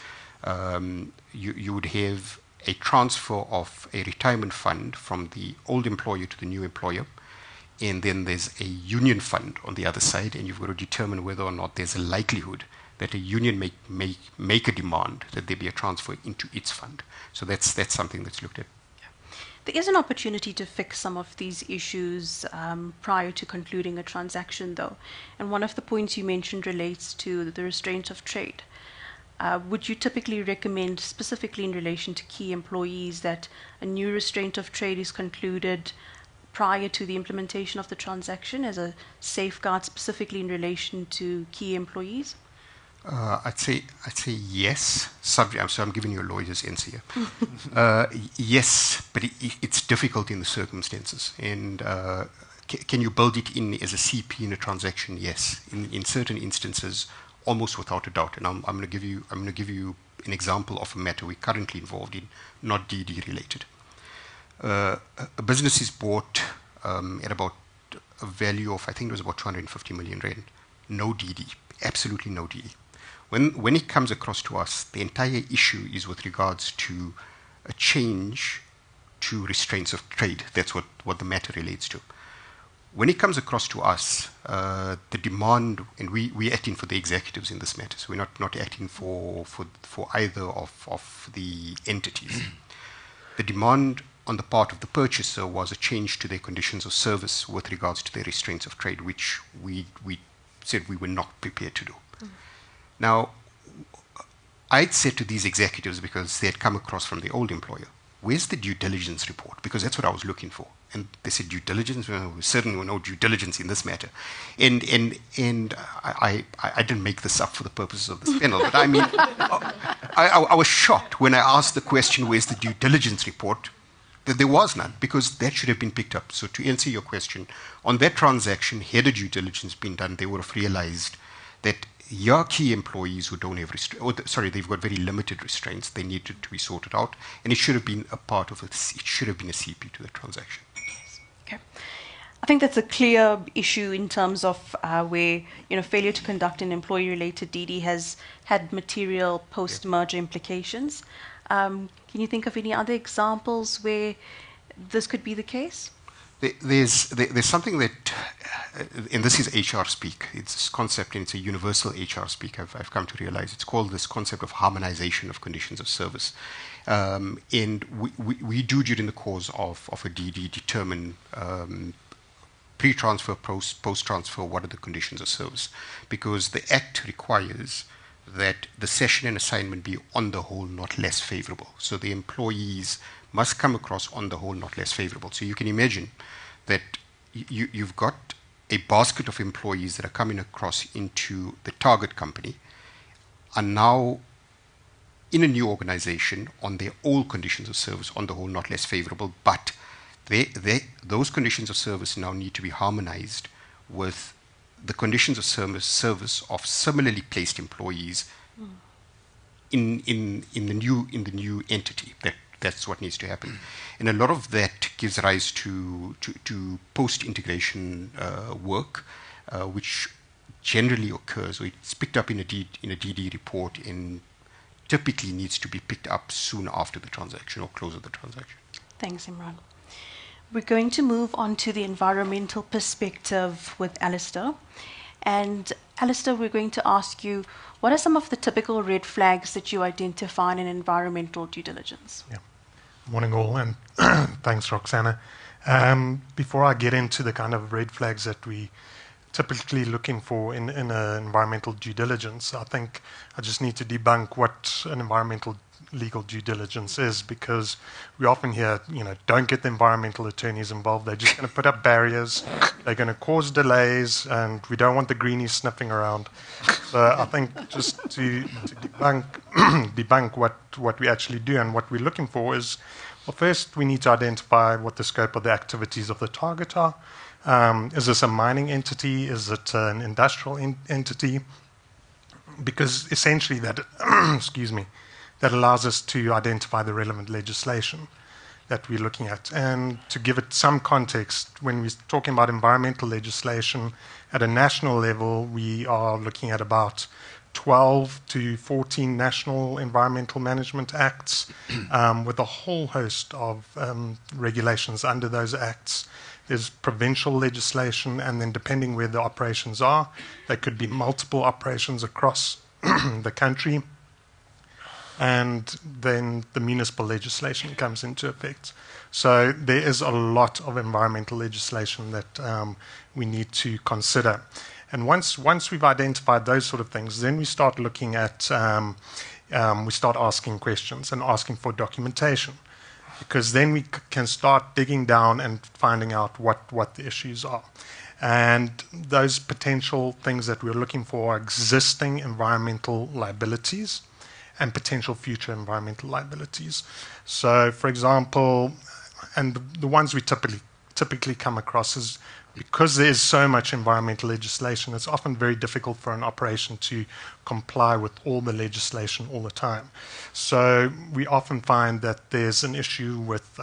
you would have a transfer of a retirement fund from the old employer to the new employer, and then there's a union fund on the other side, and you've got to determine whether or not there's a likelihood that a union may make a demand that there be a transfer into its fund. So that's something that's looked at. There is an opportunity to fix some of these issues prior to concluding a transaction, though. And one of the points you mentioned relates to the restraint of trade. Would you typically recommend, specifically in relation to key employees, that a new restraint of trade is concluded prior to the implementation of the transaction as a safeguard, specifically in relation to key employees? I'd say yes. So I'm giving you a lawyer's answer here. Yes, but it's difficult in the circumstances. And can you build it in as a CP in a transaction? Yes. In certain instances, almost without a doubt. And I'm going to give you an example of a matter we're currently involved in, not DD related. A business is bought at about a value of, I think it was about 250 million rand. No DD, absolutely no DD. When it comes across to us, the entire issue is with regards to a change to restraints of trade. That's what the matter relates to. When it comes across to us, the demand, and we're acting for the executives in this matter, so we're not acting for either of the entities. The demand on the part of the purchaser was a change to their conditions of service with regards to their restraints of trade, which we said we were not prepared to do. Now, I'd said to these executives, because they had come across from the old employer, where's the due diligence report? Because that's what I was looking for. And they said, due diligence? Well, certainly no due diligence in this matter. And I didn't make this up for the purposes of this panel, but I mean, I was shocked when I asked the question, where's the due diligence report? That there was none, because that should have been picked up. So to answer your question, on that transaction, had a due diligence been done, they would have realized that your key employees who don't have they've got very limited restraints, they needed to be sorted out, and it should have been a part of it. It should have been a CP to the transaction. Yes. Okay. I think that's a clear issue in terms of where failure to conduct an employee-related DD has had material post-merger implications. Can you think of any other examples where this could be the case? There's something that, and this is HR speak. It's this concept, and it's a universal HR speak. I've come to realize it's called this concept of harmonization of conditions of service. And we do, during the course of a DD, determine pre-transfer, post-transfer, what are the conditions of service, because the Act requires that the cession and assignment be on the whole not less favorable. So the employees must come across on the whole not less favorable. So you can imagine that you've got a basket of employees that are coming across into the target company are now in a new organization on their old conditions of service, on the whole not less favorable, but those conditions of service now need to be harmonized with the conditions of service of similarly placed employees in the new entity. That's what needs to happen, and a lot of that gives rise to post-integration work, which generally occurs, or it's picked up in a DD report, and typically needs to be picked up soon after the transaction or close of the transaction. Thanks, Imran. We're going to move on to the environmental perspective with Alistair. And Alistair, we're going to ask you, what are some of the typical red flags that you identify in an environmental due diligence? Yeah. Morning all, and thanks, Roxana. Before I get into the kind of red flags that we typically looking for in an environmental due diligence, I think I just need to debunk what an environmental legal due diligence is, because we often hear, don't get the environmental attorneys involved. They're just going to put up barriers. They're going to cause delays, and we don't want the greenies sniffing around. So I think just to debunk what we actually do and what we're looking for is, well, first we need to identify what the scope of the activities of the target are. Is this a mining entity? Is it an industrial entity? Because essentially that, excuse me, that allows us to identify the relevant legislation that we're looking at. And to give it some context, when we're talking about environmental legislation at a national level, we are looking at about 12 to 14 national environmental management acts with a whole host of regulations under those acts. There's provincial legislation, and then depending where the operations are, there could be multiple operations across the country. And then the municipal legislation comes into effect. So there is a lot of environmental legislation that we need to consider. And once we've identified those sort of things, then we start looking at, we start asking questions and asking for documentation, because then we can start digging down and finding out what the issues are. And those potential things that we're looking for are existing environmental liabilities and potential future environmental liabilities. So, for example, and the ones we typically come across is, because there is so much environmental legislation, it's often very difficult for an operation to comply with all the legislation all the time. So we often find that there's an issue with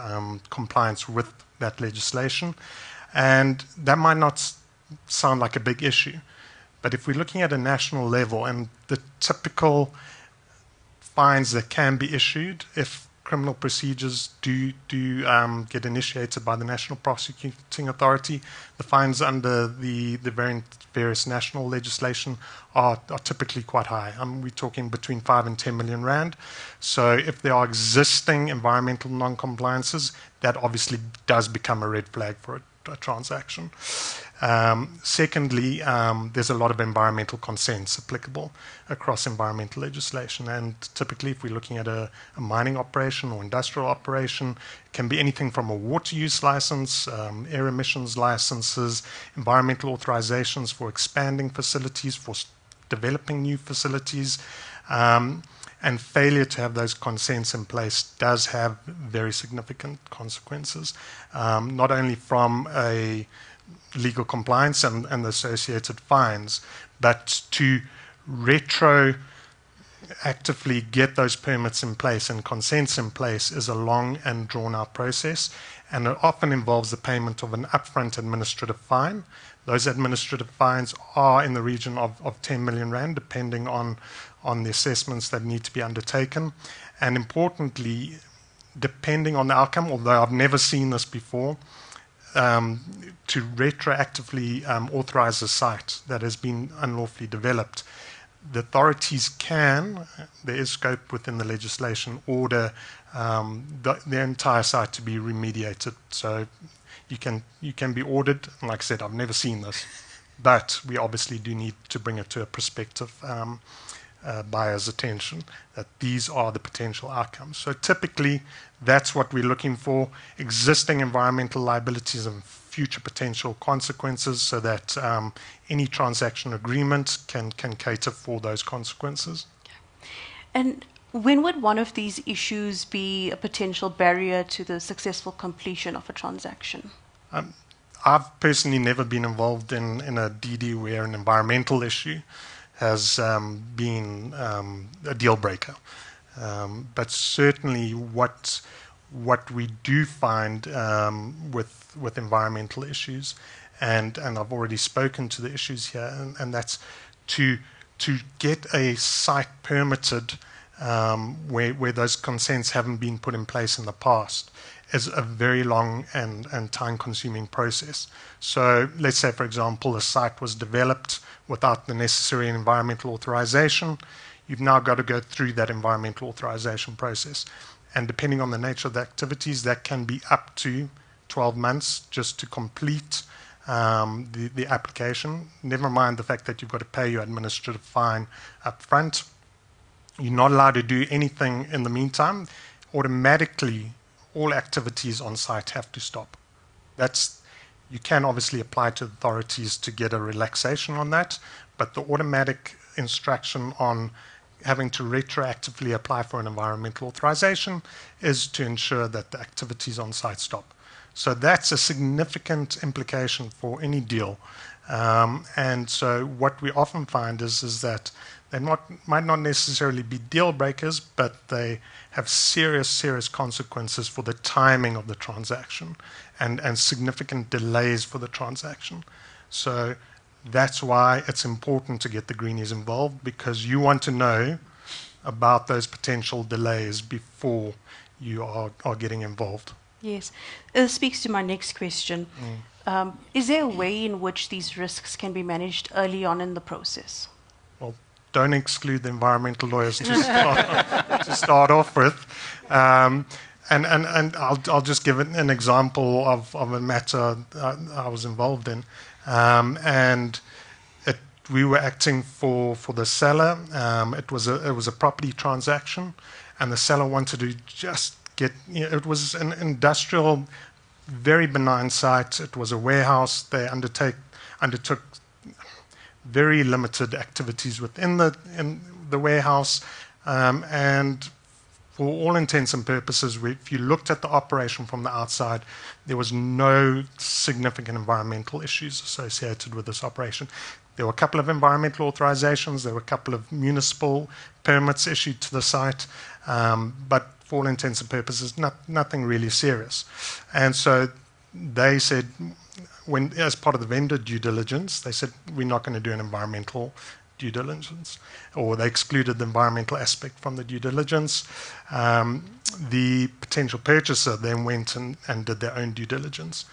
compliance with that legislation, and that might not sound like a big issue. But if we're looking at a national level, and the typical fines that can be issued if criminal procedures do get initiated by the National Prosecuting Authority, the fines under the various national legislation are typically quite high. We're talking between 5 and 10 million rand. So if there are existing environmental non-compliances, that obviously does become a red flag for a transaction. Secondly, there's a lot of environmental consents applicable across environmental legislation, and typically if we're looking at a mining operation or industrial operation, it can be anything from a water use license, air emissions licenses, environmental authorizations for expanding facilities, for developing new facilities, and failure to have those consents in place does have very significant consequences, not only from a legal compliance and the associated fines, but to retroactively get those permits in place and consents in place is a long and drawn-out process, and it often involves the payment of an upfront administrative fine. Those administrative fines are in the region of 10 million rand, depending on the assessments that need to be undertaken. And importantly, depending on the outcome, although I've never seen this before, to retroactively authorize a site that has been unlawfully developed, the authorities can, there is scope within the legislation, order the entire site to be remediated. So you can be ordered, and like I said, I've never seen this, but we obviously do need to bring it to a prospective buyer's attention that these are the potential outcomes. So typically, that's what we're looking for: existing environmental liabilities and future potential consequences, so that any transaction agreement can cater for those consequences. And when would one of these issues be a potential barrier to the successful completion of a transaction? I've personally never been involved in a DD where an environmental issue has been a deal breaker. But certainly what we do find with environmental issues, and I've already spoken to the issues here, and that's to get a site permitted where those consents haven't been put in place in the past is a very long and time-consuming process. So let's say, for example, a site was developed without the necessary environmental authorization. You've now got to go through that environmental authorization process. And depending on the nature of the activities, that can be up to 12 months just to complete the application. Never mind the fact that you've got to pay your administrative fine up front. You're not allowed to do anything in the meantime. Automatically, all activities on site have to stop. You can obviously apply to authorities to get a relaxation on that, but the automatic instruction on having to retroactively apply for an environmental authorization is to ensure that the activities on site stop. So that's a significant implication for any deal. And so what we often find is that they might not necessarily be deal breakers, but they have serious consequences for the timing of the transaction and significant delays for the transaction. So that's why it's important to get the greenies involved, because you want to know about those potential delays before you are getting involved. Yes. This speaks to my next question. Is there a way in which these risks can be managed early on in the process? Well, don't exclude the environmental lawyers to start off with. And I'll just give an example of a matter I was involved in. We were acting for the seller. It was a property transaction, and the seller wanted to just get. It was an industrial, very benign site. It was a warehouse. They undertook very limited activities within the warehouse, and for all intents and purposes, if you looked at the operation from the outside, there was no significant environmental issues associated with this operation. There were a couple of environmental authorizations, there were a couple of municipal permits issued to the site, but for all intents and purposes, nothing really serious. And so they said, as part of the vendor due diligence, they said, we're not going to do an environmental due diligence, or they excluded the environmental aspect from the due diligence. The potential purchaser then went and did their own due diligence,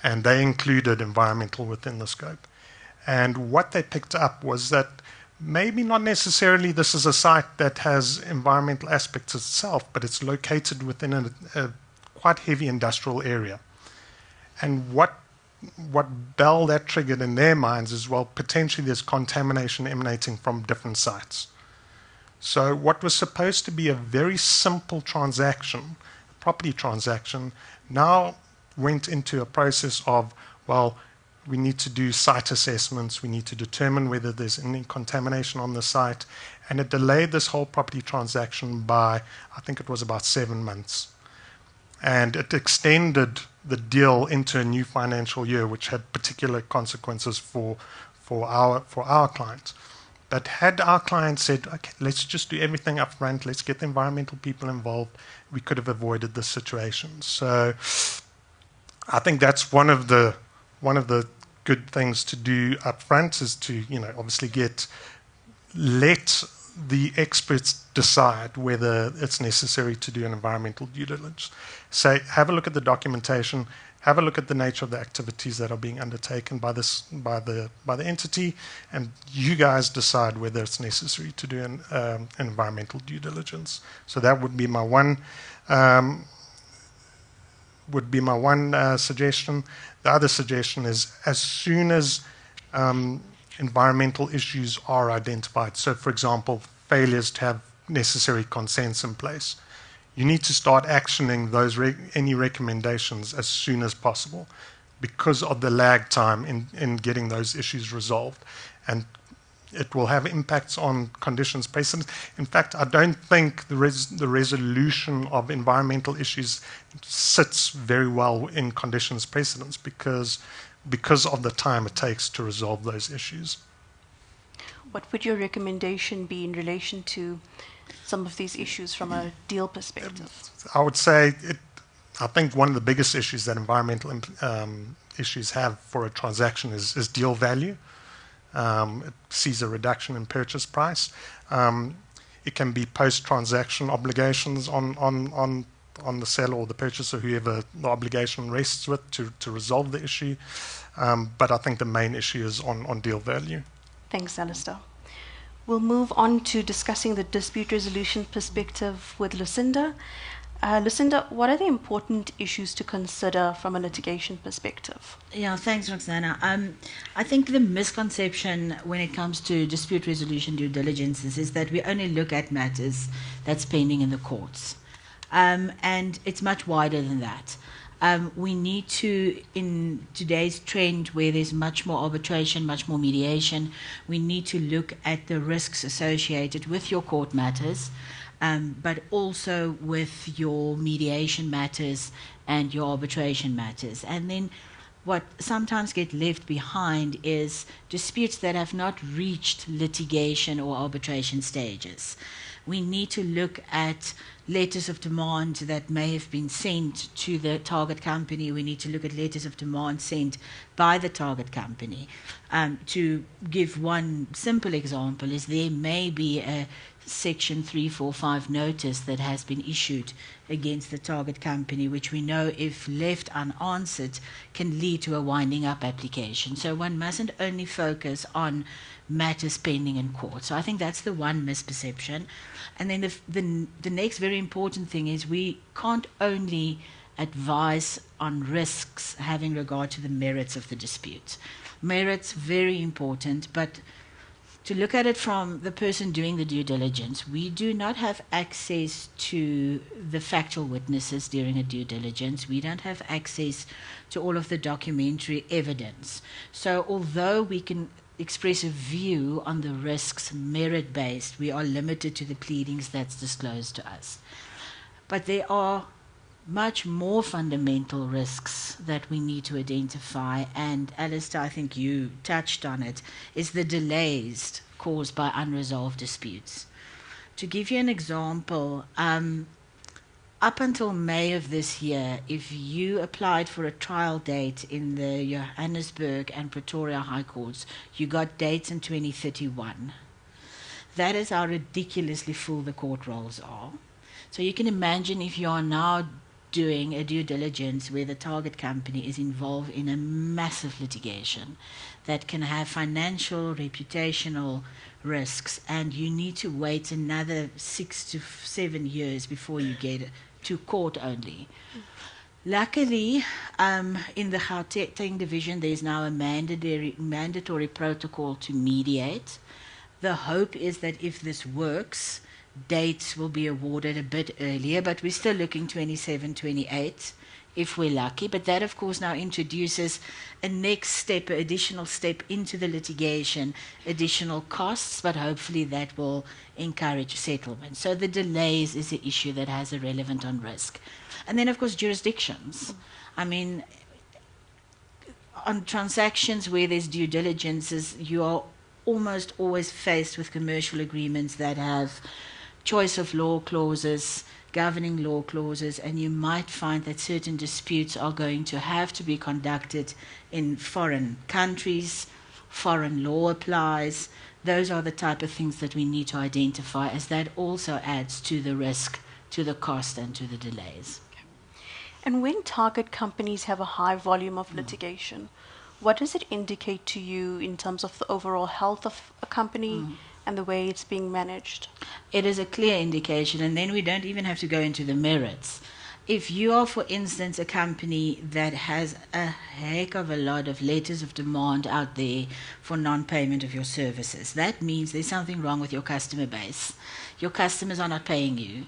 and they included environmental within the scope. And what they picked up was that maybe not necessarily this is a site that has environmental aspects itself, but it's located within a quite heavy industrial area. And what bell that triggered in their minds is, well, potentially there's contamination emanating from different sites. So what was supposed to be a very simple transaction, a property transaction, now went into a process of, well, we need to do site assessments, we need to determine whether there's any contamination on the site, and it delayed this whole property transaction by, I think it was about 7 months. And it extended the deal into a new financial year, which had particular consequences for our client. But had our client said, okay, let's just do everything up front, let's get the environmental people involved, we could have avoided this situation. So I think that's one of the good things to do up front, is to, obviously let the experts decide whether it's necessary to do an environmental due diligence. Say, have a look at the documentation, have a look at the nature of the activities that are being undertaken by the entity, and you guys decide whether it's necessary to do an environmental due diligence. So that would be my one suggestion. The other suggestion is, as soon as environmental issues are identified, so for example, failures to have necessary consents in place, you need to start actioning those any recommendations as soon as possible, because of the lag time in getting those issues resolved. And it will have impacts on conditions precedent. In fact, I don't think the resolution of environmental issues sits very well in conditions precedents, because of the time it takes to resolve those issues. What would your recommendation be in relation to some of these issues from a deal perspective? I would say I think one of the biggest issues that environmental issues have for a transaction is deal value. It sees a reduction in purchase price. It can be post-transaction obligations on the seller or the purchaser, whoever the obligation rests with, to resolve the issue. But I think the main issue is on deal value. Thanks, Alistair. We'll move on to discussing the dispute resolution perspective with Lucinda. Lucinda, what are the important issues to consider from a litigation perspective? Yeah, thanks, Roxana. I think the misconception when it comes to dispute resolution due diligences is that we only look at matters that's pending in the courts. And it's much wider than that. We need to, in today's trend where there's much more arbitration, much more mediation, we need to look at the risks associated with your court matters, but also with your mediation matters and your arbitration matters. And then what sometimes get left behind is disputes that have not reached litigation or arbitration stages. We need to look at letters of demand that may have been sent to the target company. We need to look at letters of demand sent by the target company. To give one simple example, is there may be a Section 345 notice that has been issued against the target company, which we know, if left unanswered, can lead to a winding up application. So one mustn't only focus on matters pending in court. So I think that's the one misperception. And then the next very important thing is we can't only advise on risks having regard to the merits of the dispute. Merits, very important, but to look at it from the person doing the due diligence, we do not have access to the factual witnesses during a due diligence. We don't have access to all of the documentary evidence. So although we can express a view on the risks merit-based, we are limited to the pleadings that's disclosed to us. But there are much more fundamental risks that we need to identify, and Alistair, I think you touched on it, is the delays caused by unresolved disputes. To give you an example, up until May of this year, if you applied for a trial date in the Johannesburg and Pretoria High Courts, you got dates in 2031. That is how ridiculously full the court rolls are. So you can imagine if you are now doing a due diligence where the target company is involved in a massive litigation that can have financial, reputational risks, and you need to wait another 6 to 7 years before you get to court only. Luckily, in the Gauteng division, there's now a mandatory protocol to mediate. The hope is that if this works, dates will be awarded a bit earlier, but we're still looking 27, 28 if we're lucky. But that, of course, now introduces a next step, an additional step into the litigation, additional costs, but hopefully that will encourage settlement. So the delays is an issue that has a relevant on risk. And then, of course, jurisdictions. I mean, on transactions where there's due diligences, you are almost always faced with commercial agreements that have choice of law clauses, governing law clauses, and you might find that certain disputes are going to have to be conducted in foreign countries, foreign law applies. Those are the type of things that we need to identify, as that also adds to the risk, to the cost, and to the delays. Okay. And when target companies have a high volume of litigation, what does it indicate to you in terms of the overall health of a company and the way it's being managed? It is a clear indication, and then we don't even have to go into the merits. If you are, for instance, a company that has a heck of a lot of letters of demand out there for non-payment of your services, that means there's something wrong with your customer base. Your customers are not paying you.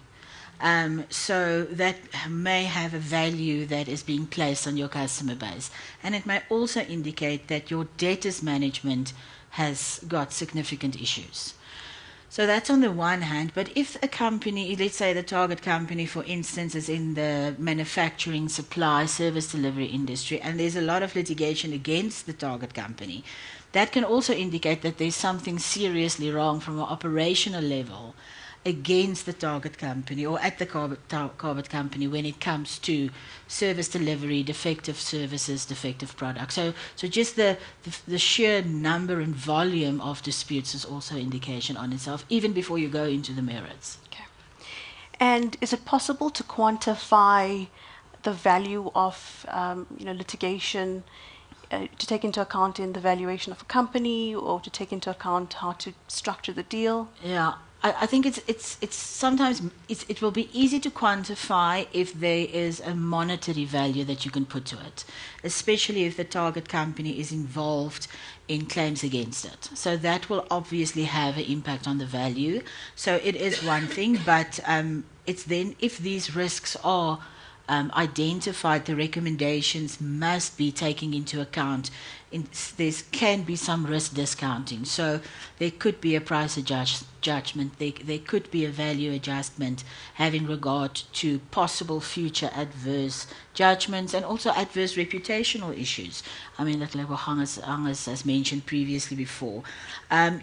So that may have a value that is being placed on your customer base. And it may also indicate that your debtors management has got significant issues. So that's on the one hand. But if a company, let's say the target company, for instance, is in the manufacturing, supply, service delivery industry, and there's a lot of litigation against the target company, that can also indicate that there's something seriously wrong from an operational level. against the target company or at the target company when it comes to service delivery, defective services, defective products. So just the sheer number and volume of disputes is also indication on itself, even before you go into the merits. Okay. And is it possible to quantify the value of litigation, to take into account in the valuation of a company, or to take into account how to structure the deal? Yeah, I think it's sometimes it will be easy to quantify if there is a monetary value that you can put to it, especially if the target company is involved in claims against it. So that will obviously have an impact on the value. So it is one thing, but it's then if these risks are identified, the recommendations must be taken into account. There can be some risk discounting. So there could be a price judgment, there could be a value adjustment having regard to possible future adverse judgments and also adverse reputational issues. I mean, like Hanges has mentioned previously before.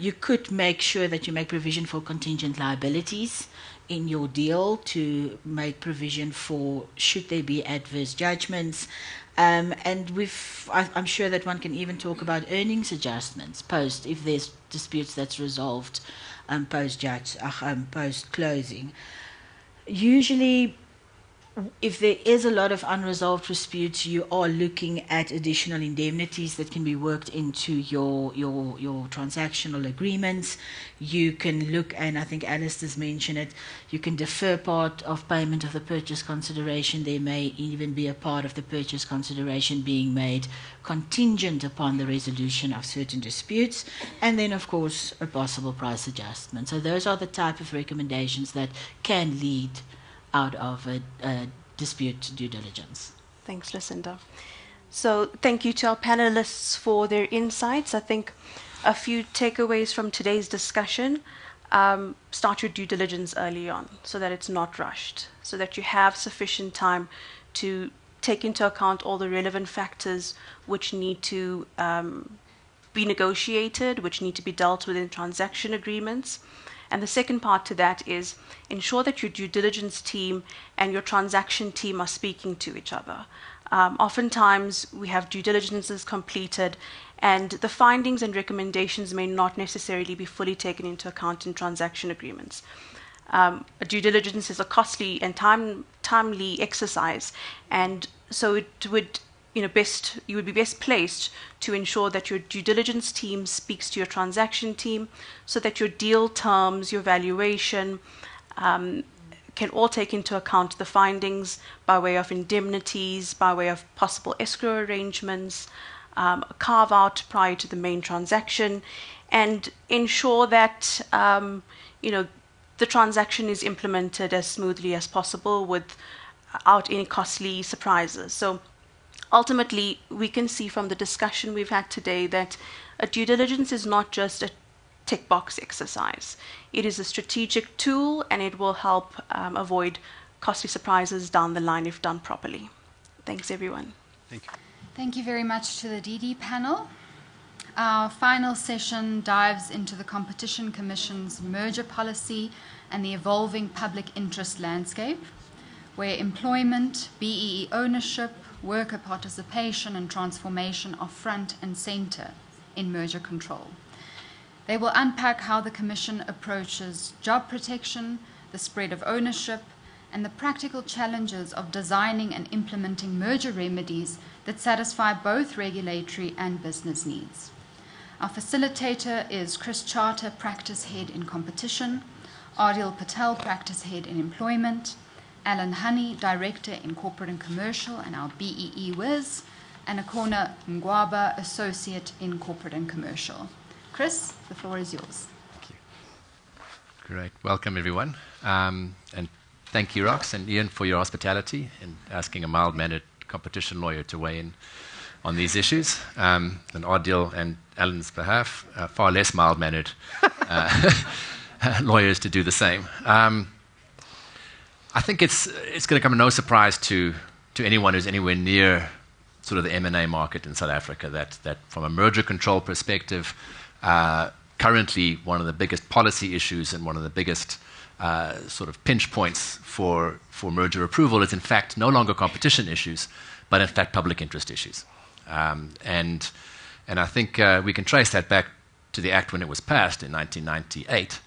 You could make sure that you make provision for contingent liabilities in your deal, to make provision for should there be adverse judgments. And I'm sure that one can even talk about earnings adjustments post, if there's disputes that's resolved post closing. Usually, if there is a lot of unresolved disputes, you are looking at additional indemnities that can be worked into your transactional agreements. You can look, and I think Alistair's mentioned it, you can defer part of payment of the purchase consideration. There may even be a part of the purchase consideration being made contingent upon the resolution of certain disputes, and then, of course, a possible price adjustment. So those are the type of recommendations that can lead out of a dispute due diligence. Thanks, Lucinda. So thank you to our panelists for their insights. I think a few takeaways from today's discussion. Start your due diligence early on so that it's not rushed, so that you have sufficient time to take into account all the relevant factors which need to be negotiated, which need to be dealt with in transaction agreements. And the second part to that is ensure that your due diligence team and your transaction team are speaking to each other. Oftentimes, we have due diligences completed, and the findings and recommendations may not necessarily be fully taken into account in transaction agreements. A due diligence is a costly and timely exercise, and so it would you would be best placed to ensure that your due diligence team speaks to your transaction team so that your deal terms, your valuation, can all take into account the findings by way of indemnities, by way of possible escrow arrangements, a carve-out prior to the main transaction, and ensure that the transaction is implemented as smoothly as possible without any costly surprises. So ultimately, we can see from the discussion we've had today that a due diligence is not just a tick box exercise. It is a strategic tool, and it will help avoid costly surprises down the line if done properly. Thanks, everyone. Thank you. Thank you very much to the DD panel. Our final session dives into the Competition Commission's merger policy and the evolving public interest landscape, where employment, BEE ownership, worker participation and transformation are front and center in merger control. They will unpack how the Commission approaches job protection, the spread of ownership, and the practical challenges of designing and implementing merger remedies that satisfy both regulatory and business needs. Our facilitator is Chris Charter, Practice Head in Competition, Adil Patel, Practice Head in Employment, Alan Honey, Director in Corporate and Commercial and our BEE Whiz, and Akona Ngwaba, Associate in Corporate and Commercial. Chris, the floor is yours. Thank you. Great. Welcome, everyone. And thank you, Rox and Ian, for your hospitality in asking a mild-mannered competition lawyer to weigh in on these issues. And Adil and Alan's behalf, far less mild-mannered lawyers to do the same. I think it's going to come as no surprise to anyone who's anywhere near sort of the M&A market in South Africa that from a merger control perspective, currently one of the biggest policy issues and one of the biggest sort of pinch points for merger approval is in fact no longer competition issues, but in fact public interest issues. And I think we can trace that back to the Act when it was passed in 1998,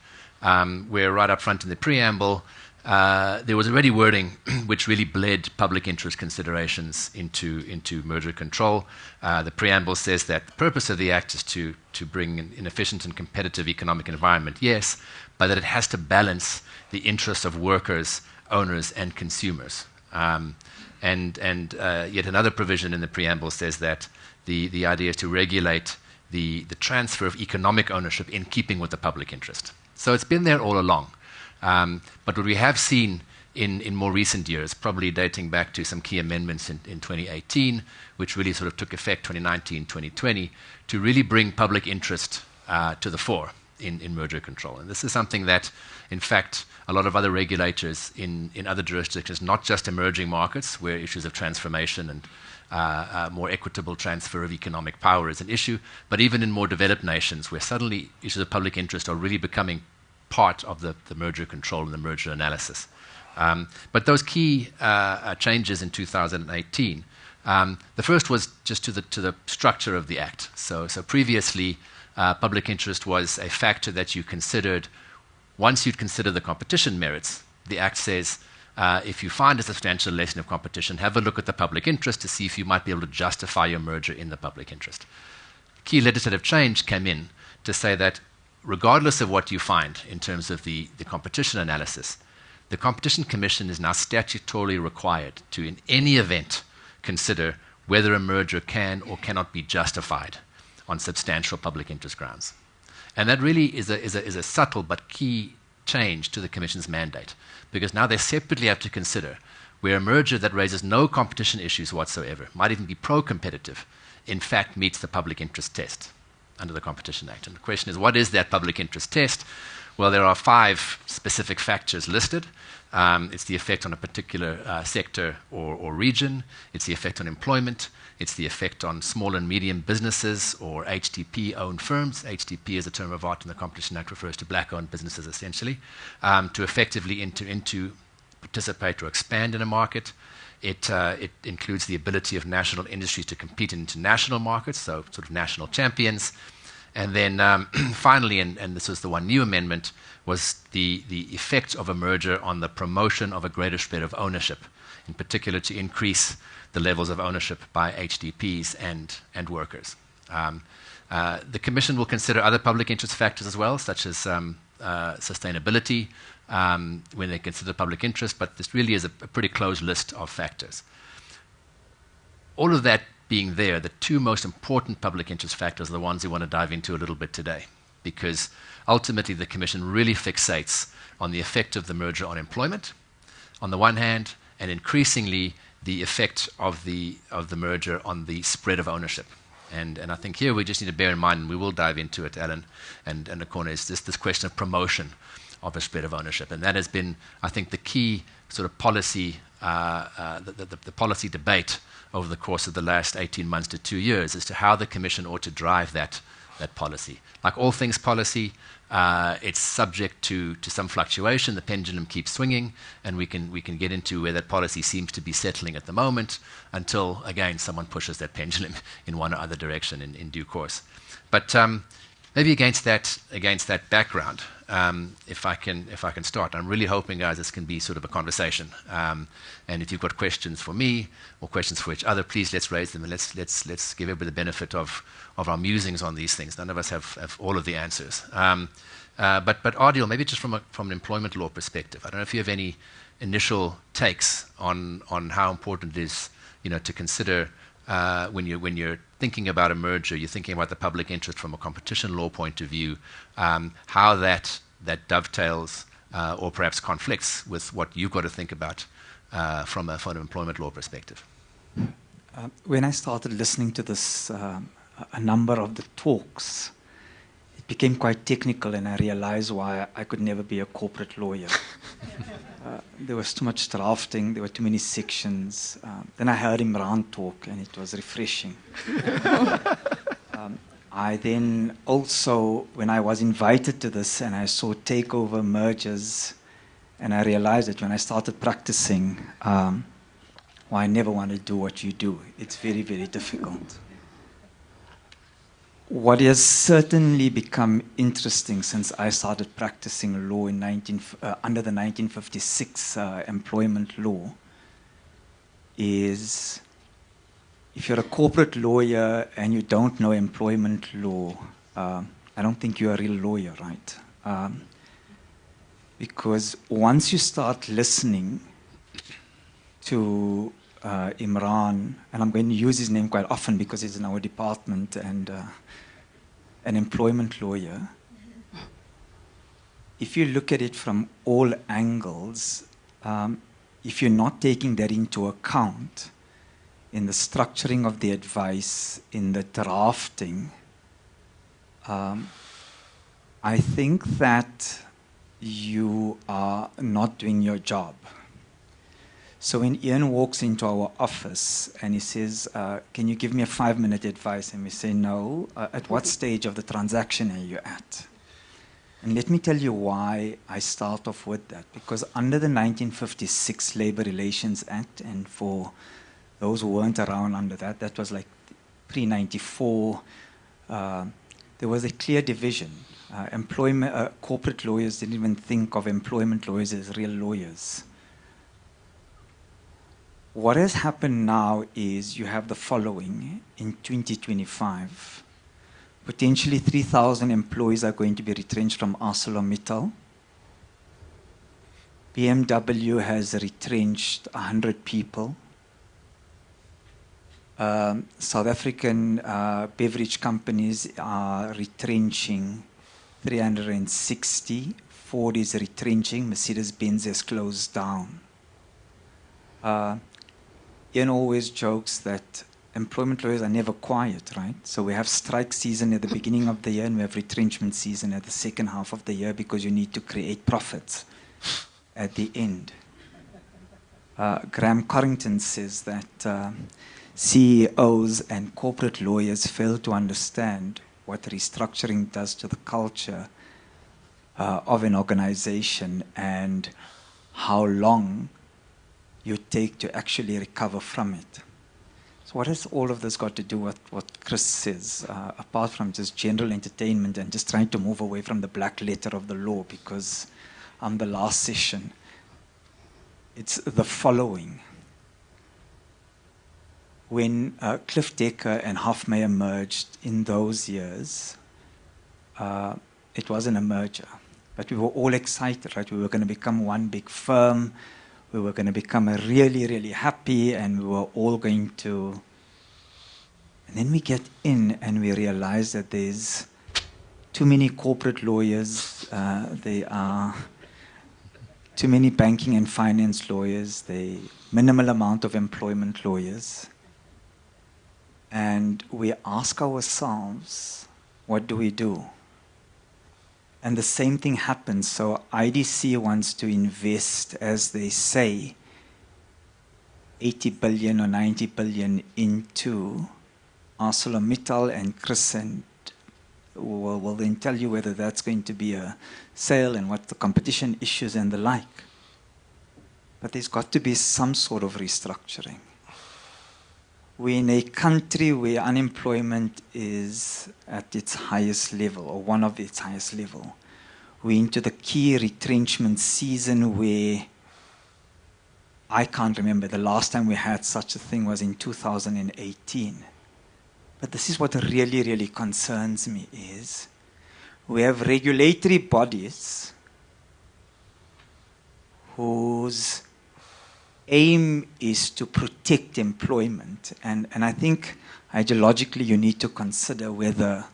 where right up front in the preamble, there was already wording which really bled public interest considerations into merger control. The preamble says that the purpose of the Act is to bring an efficient and competitive economic environment, yes, but that it has to balance the interests of workers, owners, and consumers. And yet another provision in the preamble says that the idea is to regulate the transfer of economic ownership in keeping with the public interest. So it's been there all along. But what we have seen in more recent years, probably dating back to some key amendments in 2018, which really sort of took effect 2019, 2020, to really bring public interest to the fore in merger control. And this is something that, in fact, a lot of other regulators in other jurisdictions, not just emerging markets, where issues of transformation and more equitable transfer of economic power is an issue, but even in more developed nations, where suddenly issues of public interest are really becoming part of the merger control and the merger analysis. But those key changes in 2018, the first was just to the structure of the Act. So previously, public interest was a factor that you considered once you'd consider the competition merits. The Act says if you find a substantial lesson of competition, have a look at the public interest to see if you might be able to justify your merger in the public interest. Key legislative change came in to say that regardless of what you find in terms of the competition analysis, the Competition Commission is now statutorily required to, in any event, consider whether a merger can or cannot be justified on substantial public interest grounds. And that really is a subtle but key change to the Commission's mandate, because now they separately have to consider where a merger that raises no competition issues whatsoever, might even be pro-competitive, in fact meets the public interest test under the Competition Act. And the question is, what is that public interest test? Well, there are 5 specific factors listed. It's the effect on a particular sector or region. It's the effect on employment. It's the effect on small and medium businesses or HTP-owned firms. HTP is a term of art in the Competition Act, refers to black-owned businesses, essentially, to effectively enter into, participate, or expand in a market. It includes the ability of national industries to compete in international markets, so sort of national champions. And then finally, and this was the one new amendment, was the effect of a merger on the promotion of a greater spread of ownership, in particular to increase the levels of ownership by HDPs and workers. The Commission will consider other public interest factors as well, such as sustainability, when they consider public interest, but this really is a pretty closed list of factors. All of that being there, the 2 most important public interest factors are the ones we want to dive into a little bit today, because ultimately the Commission really fixates on the effect of the merger on employment, on the one hand, and increasingly the effect of the merger on the spread of ownership. And I think here we just need to bear in mind, and we will dive into it, Alan, and the corner is this question of promotion of a spread of ownership. And that has been, I think, the key sort of policy, the policy debate over the course of the last 18 months to 2 years as to how the Commission ought to drive that policy. Like all things policy, it's subject to some fluctuation. The pendulum keeps swinging, and we can get into where that policy seems to be settling at the moment until, again, someone pushes that pendulum in one or other direction in due course. But maybe against that background, if I can start, I'm really hoping, guys, this can be sort of a conversation. And if you've got questions for me or questions for each other, please let's raise them, and let's give everybody the benefit of our musings on these things. None of us have all of the answers. But Adil, maybe just from an employment law perspective, I don't know if you have any initial takes on how important it is, to consider when you're thinking about a merger, you're thinking about the public interest from a competition law point of view, how that dovetails or perhaps conflicts with what you've got to think about from an employment law perspective. When I started listening to this, a number of the talks, it became quite technical, and I realized why I could never be a corporate lawyer. There was too much drafting, there were too many sections. Then I heard Imran talk, and it was refreshing. I then also, when I was invited to this and I saw takeover mergers And I realized that when I started practicing, well, I never want to do what you do. It's very, very difficult. What has certainly become interesting since I started practicing law in under the 1956 employment law is if you're a corporate lawyer and you don't know employment law, I don't think you're a real lawyer, right? Because once you start listening to Imran, and I'm going to use his name quite often because he's in our department and an employment lawyer, if you look at it from all angles, if you're not taking that into account in the structuring of the advice, in the drafting, I think that you are not doing your job. So when Ian walks into our office and he says, can you give me a 5-minute advice? And we say, no. At what stage of the transaction are you at? And let me tell you why I start off with that. Because under the 1956 Labor Relations Act, and for those who weren't around under that, that was like pre-94, there was a clear division. Corporate lawyers didn't even think of employment lawyers as real lawyers. What has happened now is you have the following in 2025. Potentially 3,000 employees are going to be retrenched from ArcelorMittal. BMW has retrenched 100 people. South African beverage companies are retrenching 360. Ford is retrenching. Mercedes-Benz has closed down. Ian always jokes that employment lawyers are never quiet, right? So we have strike season at the beginning of the year and we have retrenchment season at the second half of the year because you need to create profits at the end. Graham Corrington says that CEOs and corporate lawyers fail to understand what restructuring does to the culture of an organization and how long you take to actually recover from it. So what has all of this got to do with what Chris says, apart from just general entertainment and just trying to move away from the black letter of the law because I'm the last session? It's the following. When Cliff Decker and Hofmeyer merged in those years, it wasn't a merger. But we were all excited, right? We were going to become one big firm. We were going to become really, really happy, and we were all going to... And then we get in and we realize that there's too many corporate lawyers. There are too many banking and finance lawyers. The minimal amount of employment lawyers. And we ask ourselves, what do we do? And the same thing happens. So IDC wants to invest, as they say, 80 billion or 90 billion into ArcelorMittal, and Crescent will then tell you whether that's going to be a sale and what the competition issues and the like. But there's got to be some sort of restructuring. We're in a country where unemployment is at its highest level, or one of its highest level. We're into the key retrenchment season where I can't remember. The last time we had such a thing was in 2018. But this is what really, really concerns me is we have regulatory bodies whose aim is to protect employment. And I think ideologically you need to consider whether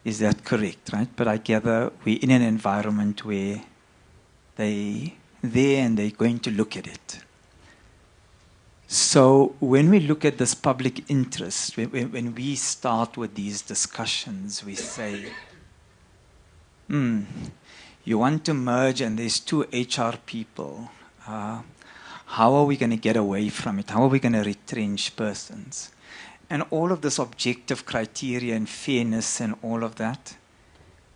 is that correct, right? But I gather we're in an environment where they're there and they're going to look at it. So when we look at this public interest, when we start with these discussions, we say, you want to merge and there's 2 HR people. How are we going to get away from it? How are we going to retrench persons? And all of this objective criteria and fairness and all of that,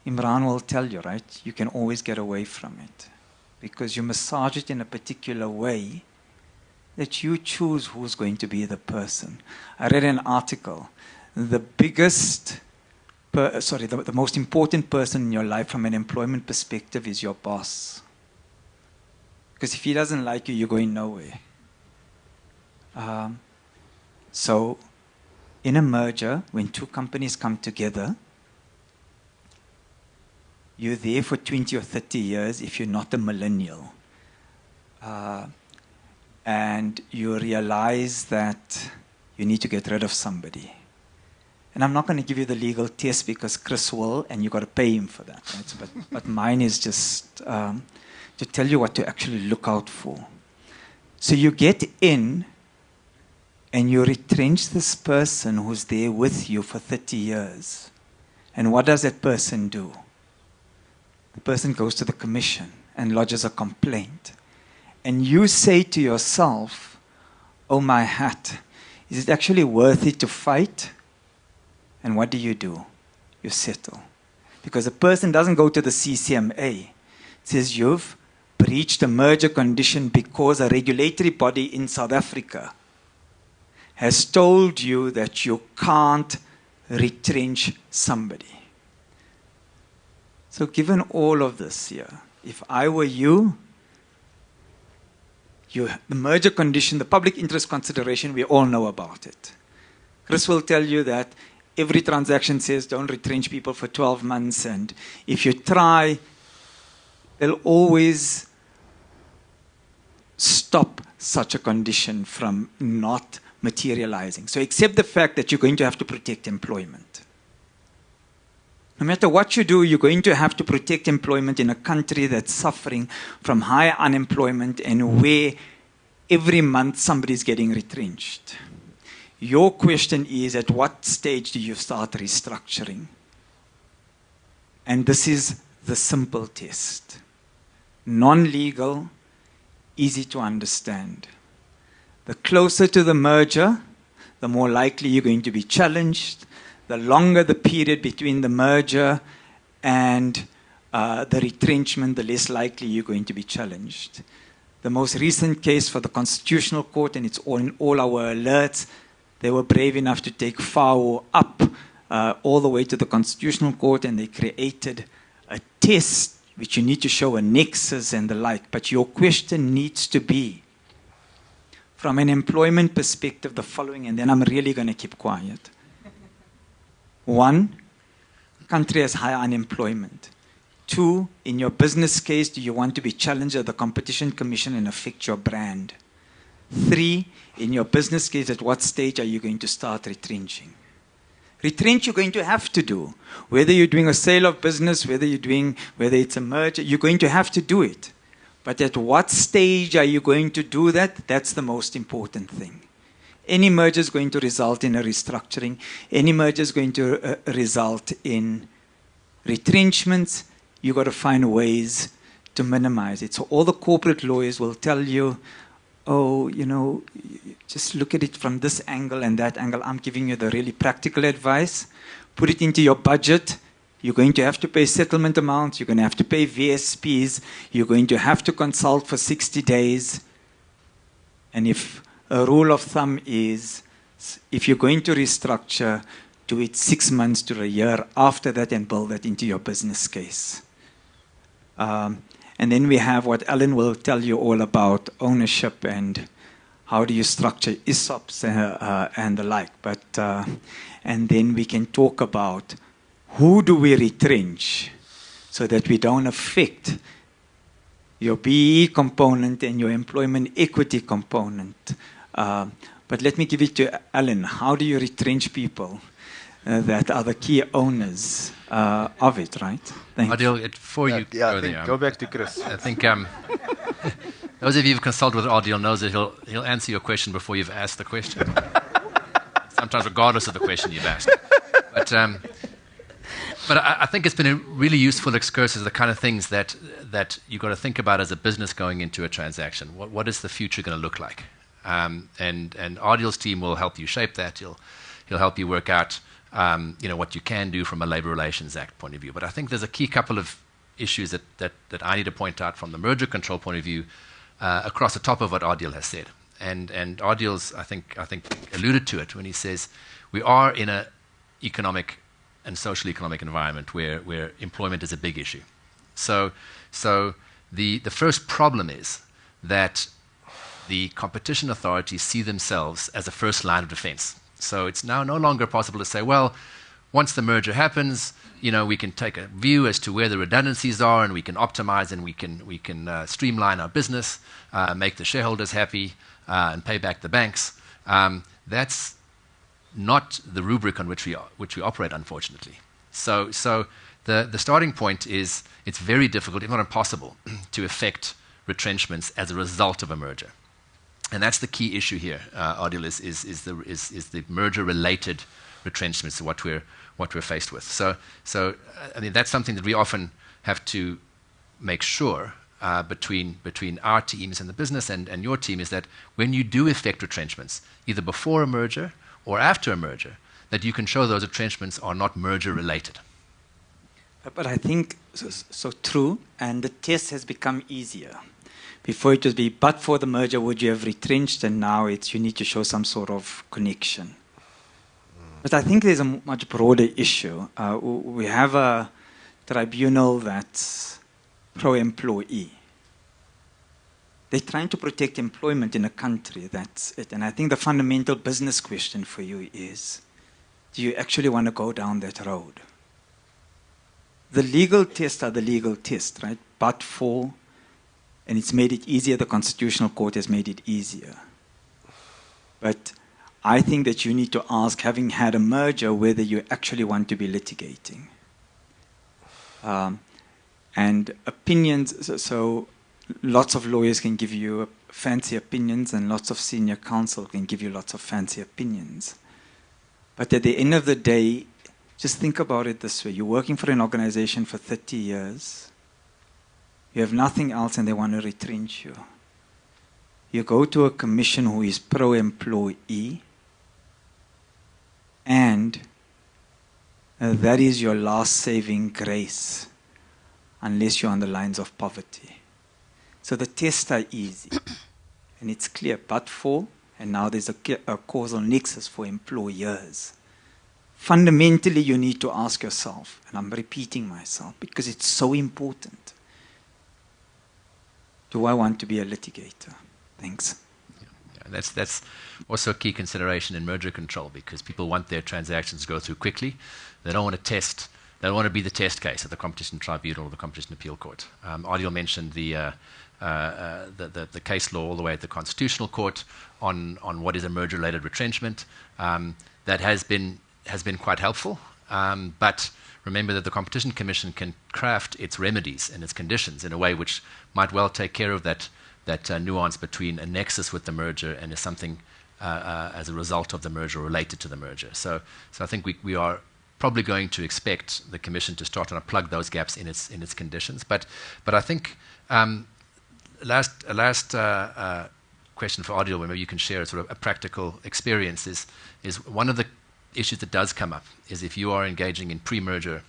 Imran will tell you, right? You can always get away from it. because you massage it in a particular way that you choose who's going to be the person. I read an article. The most important person in your life from an employment perspective is your boss. Because if he doesn't like you, you're going nowhere. So in a merger, when two companies come together, you're there for 20 or 30 years if you're not a millennial. And you realize that you need to get rid of somebody. And I'm not going to give you the legal test because Chris will, and you've got to pay him for that. Right? But mine is just to tell you what to actually look out for. So you get in and you retrench this person who's there with you for 30 years. And what does that person do? The person goes to the commission and lodges a complaint. And you say to yourself, oh my hat, is it actually worth it to fight? And what do? You settle. Because the person doesn't go to the CCMA. It says you've breached a merger condition because a regulatory body in South Africa has told you that you can't retrench somebody. So given all of this here, if I were you, the merger condition, the public interest consideration, we all know about it. Chris will tell you that every transaction says don't retrench people for 12 months, and if you try, they'll always stop such a condition from not materializing. So accept the fact that you're going to have to protect employment. No matter what you do, you're going to have to protect employment in a country that's suffering from high unemployment and where every month somebody's getting retrenched. Your question is, at what stage do you start restructuring? And this is the simple test. Non-legal, easy to understand. The closer to the merger, the more likely you're going to be challenged. The longer the period between the merger and the retrenchment, the less likely you're going to be challenged. The most recent case for the Constitutional Court, and it's in all our alerts, they were brave enough to take FAO up all the way to the Constitutional Court, and they created a test which you need to show a nexus and the like. But your question needs to be, from an employment perspective, the following, and then I'm really going to keep quiet. 1, country has high unemployment. 2, in your business case, do you want to be challenged at the Competition Commission and affect your brand? 3, in your business case, at what stage are you going to start retrenching? Retrench you're going to have to do. Whether you're doing a sale of business, whether it's a merger, you're going to have to do it. But at what stage are you going to do that? That's the most important thing. Any merger is going to result in a restructuring. Any merger is going to result in retrenchments. You've got to find ways to minimize it. So all the corporate lawyers will tell you, oh, just look at it from this angle and that angle. I'm giving you the really practical advice. Put it into your budget. You're going to have to pay settlement amounts. You're going to have to pay VSPs. You're going to have to consult for 60 days. And if a rule of thumb is, if you're going to restructure, do it 6 months to a year after that and build that into your business case. And then we have what Alan will tell you all about ownership and how do you structure ESOPs and the like. And then we can talk about who do we retrench so that we don't affect your BE component and your employment equity component. But let me give it to Alan. How do you retrench people that are the key owners of it, right? Thank you. Adil, go back to Chris. I think those of you who've consulted with Adil knows that he'll answer your question before you've asked the question. Sometimes regardless of the question you've asked. But I think it's been a really useful excursus of the kind of things that you've got to think about as a business going into a transaction. What is the future going to look like? And Adil's team will help you shape that. He'll help you work out what you can do from a Labour Relations Act point of view. But I think there's a key couple of issues that I need to point out from the merger control point of view across the top of what Adil has said. And Adil's, I think, alluded to it when he says we are in an economic and social economic environment where employment is a big issue. So the first problem is that the competition authorities see themselves as a first line of defense. So it's now no longer possible to say, well, once the merger happens, we can take a view as to where the redundancies are, and we can optimize, and we can streamline our business, make the shareholders happy, and pay back the banks. That's not the rubric on which we operate, unfortunately. So the starting point is it's very difficult, if not impossible, to effect retrenchments as a result of a merger. And that's the key issue here, Adil, is the merger-related retrenchments, what we're faced with. So I mean, that's something that we often have to make sure between our teams and the business and your team, is that when you do effect retrenchments, either before a merger or after a merger, that you can show those retrenchments are not merger-related. But I think so true, and the test has become easier. Before it would be, but for the merger, would you have retrenched? And now it's, you need to show some sort of connection. But I think there's a much broader issue. We have a tribunal that's pro-employee. They're trying to protect employment in a country, that's it. And I think the fundamental business question for you is, do you actually want to go down that road? The legal tests are the legal test, right? But for, and it's made it easier, the Constitutional Court has made it easier. But I think that you need to ask, having had a merger, whether you actually want to be litigating. And opinions, so lots of lawyers can give you fancy opinions, and lots of senior counsel can give you lots of fancy opinions. But at the end of the day, just think about it this way. You're working for an organization for 30 years. You have nothing else and they want to retrench you. You go to a commission who is pro-employee, and that is your last saving grace, unless you're on the lines of poverty. So the tests are easy, and it's clear, but for, and now there's a causal nexus for employers. Fundamentally, you need to ask yourself, and I'm repeating myself because it's so important, do I want to be a litigator? Thanks. Yeah, that's also a key consideration in merger control, because people want their transactions to go through quickly. They don't want to test. They don't want to be the test case at the Competition Tribunal or the Competition Appeal Court. Adil mentioned the case law all the way at the Constitutional Court on what is a merger-related retrenchment. That has been quite helpful, but remember that the Competition Commission can craft its remedies and its conditions in a way which might well take care of that nuance between a nexus with the merger and is something as a result of the merger or related to the merger. So I think we are probably going to expect the Commission to start to plug those gaps in its conditions. But I think last question for Adil, where maybe you can share sort of a practical experience, is one of the issues that does come up is if you are engaging in pre-merger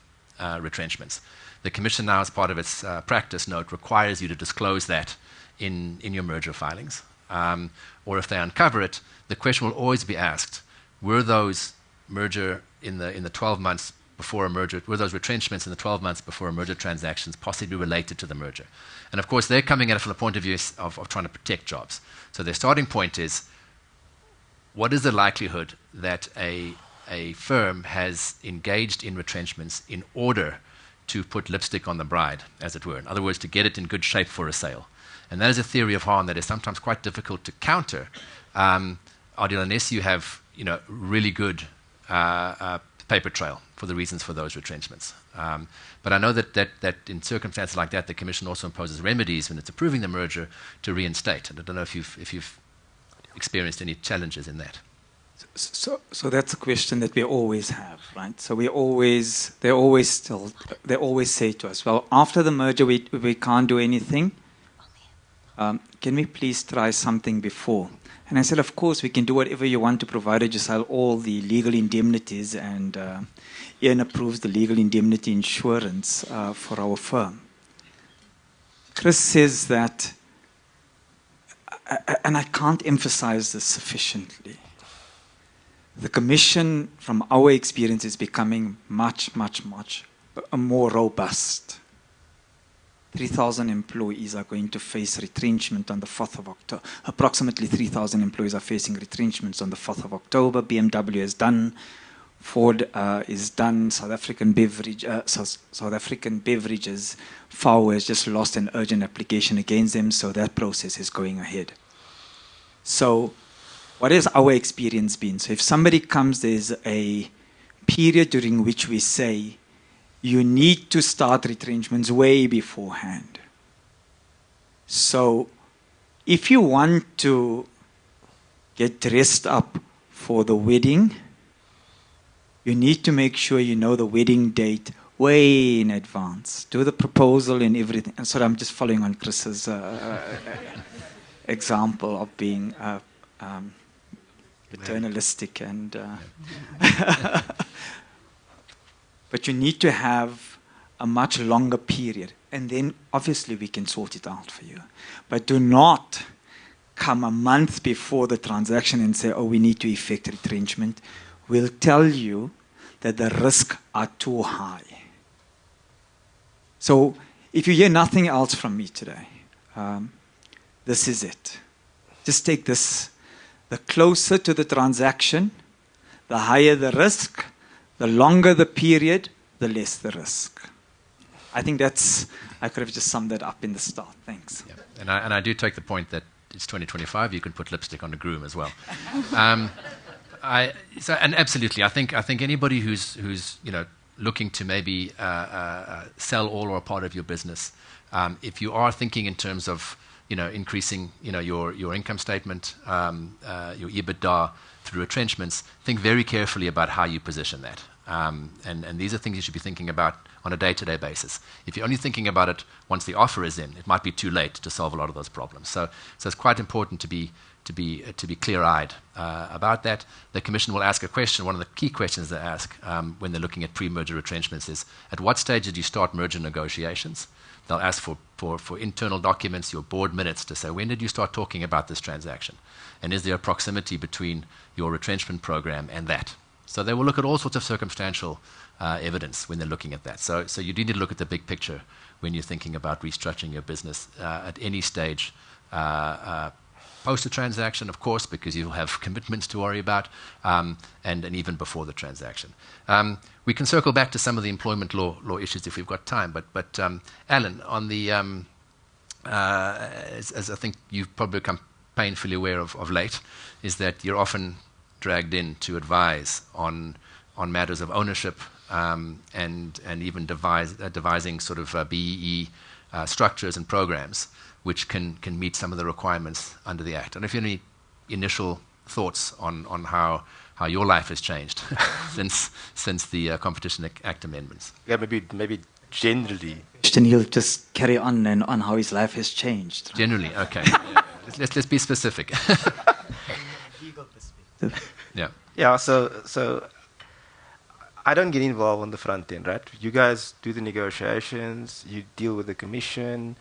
retrenchments. The Commission now, as part of its practice note, requires you to disclose that in your merger filings. Or if they uncover it, the question will always be asked, were those merger in the 12 months before a merger, were those retrenchments in the 12 months before a merger transactions possibly related to the merger? And of course, they're coming at it from the point of view of trying to protect jobs. So their starting point is, what is the likelihood that a firm has engaged in retrenchments in order to put lipstick on the bride, as it were? In other words, to get it in good shape for a sale. And that is a theory of harm that is sometimes quite difficult to counter, Adil, unless you have really good paper trail for the reasons for those retrenchments. But I know that in circumstances like that, the Commission also imposes remedies when it's approving the merger to reinstate. And I don't know if you've experienced any challenges in that. So that's a question that we always have, right? So they always say to us, well, after the merger we can't do anything. Can we please try something before? And I said, of course, we can do whatever you want, to provided you sell all the legal indemnities, and Ian approves the legal indemnity insurance for our firm. Chris says that, and I can't emphasize this sufficiently, the Commission, from our experience, is becoming much, much, much more robust. 3,000 employees are going to face retrenchment on the 4th of October. Approximately 3,000 employees are facing retrenchments on the 4th of October. BMW is done. Ford is done. South African Beverages, FAO has just lost an urgent application against them, so that process is going ahead. So what has our experience been? So if somebody comes, there's a period during which we say, you need to start retrenchments way beforehand. So if you want to get dressed up for the wedding, you need to make sure you know the wedding date way in advance. Do the proposal and everything. And sorry, I'm just following on Chris's example of being paternalistic and... But you need to have a much longer period. And then, obviously, we can sort it out for you. But do not come a month before the transaction and say, oh, we need to effect retrenchment. We'll tell you that the risks are too high. So, if you hear nothing else from me today, this is it. Just take this. The closer to the transaction, the higher the risk. The longer the period, the less the risk. I think I could have just summed that up in the start. Thanks. Yeah. And I do take the point that it's 2025, you can put lipstick on a groom as well. And absolutely, I think anybody who's looking to maybe sell all or a part of your business, if you are thinking in terms of increasing your income statement, your EBITDA through retrenchments, think very carefully about how you position that. And these are things you should be thinking about on a day-to-day basis. If you're only thinking about it once the offer is in, it might be too late to solve a lot of those problems. So it's quite important to be clear-eyed about that. The Commission will ask a question. One of the key questions they ask when they're looking at pre-merger retrenchments is, at what stage did you start merger negotiations? They'll ask for internal documents, your board minutes, to say, when did you start talking about this transaction? And is there a proximity between your retrenchment program and that? So they will look at all sorts of circumstantial evidence when they're looking at that. So you need to look at the big picture when you're thinking about restructuring your business at any stage. Post the transaction, of course, because you'll have commitments to worry about, and even before the transaction. We can circle back to some of the employment law issues if we've got time. But Alan, on the as I think you've probably become painfully aware of late, is that you're often dragged in to advise on matters of ownership and even devising sort of BEE structures and programs which can meet some of the requirements under the Act. And if you have any initial thoughts on how your life has changed since the Competition Act amendments. Yeah, maybe generally. He'll just carry on and on how his life has changed. Right? Generally, okay. Yeah. Let's be specific. Legal perspective. Yeah. Yeah. So I don't get involved on the front end, right? You guys do the negotiations. You deal with the Commission,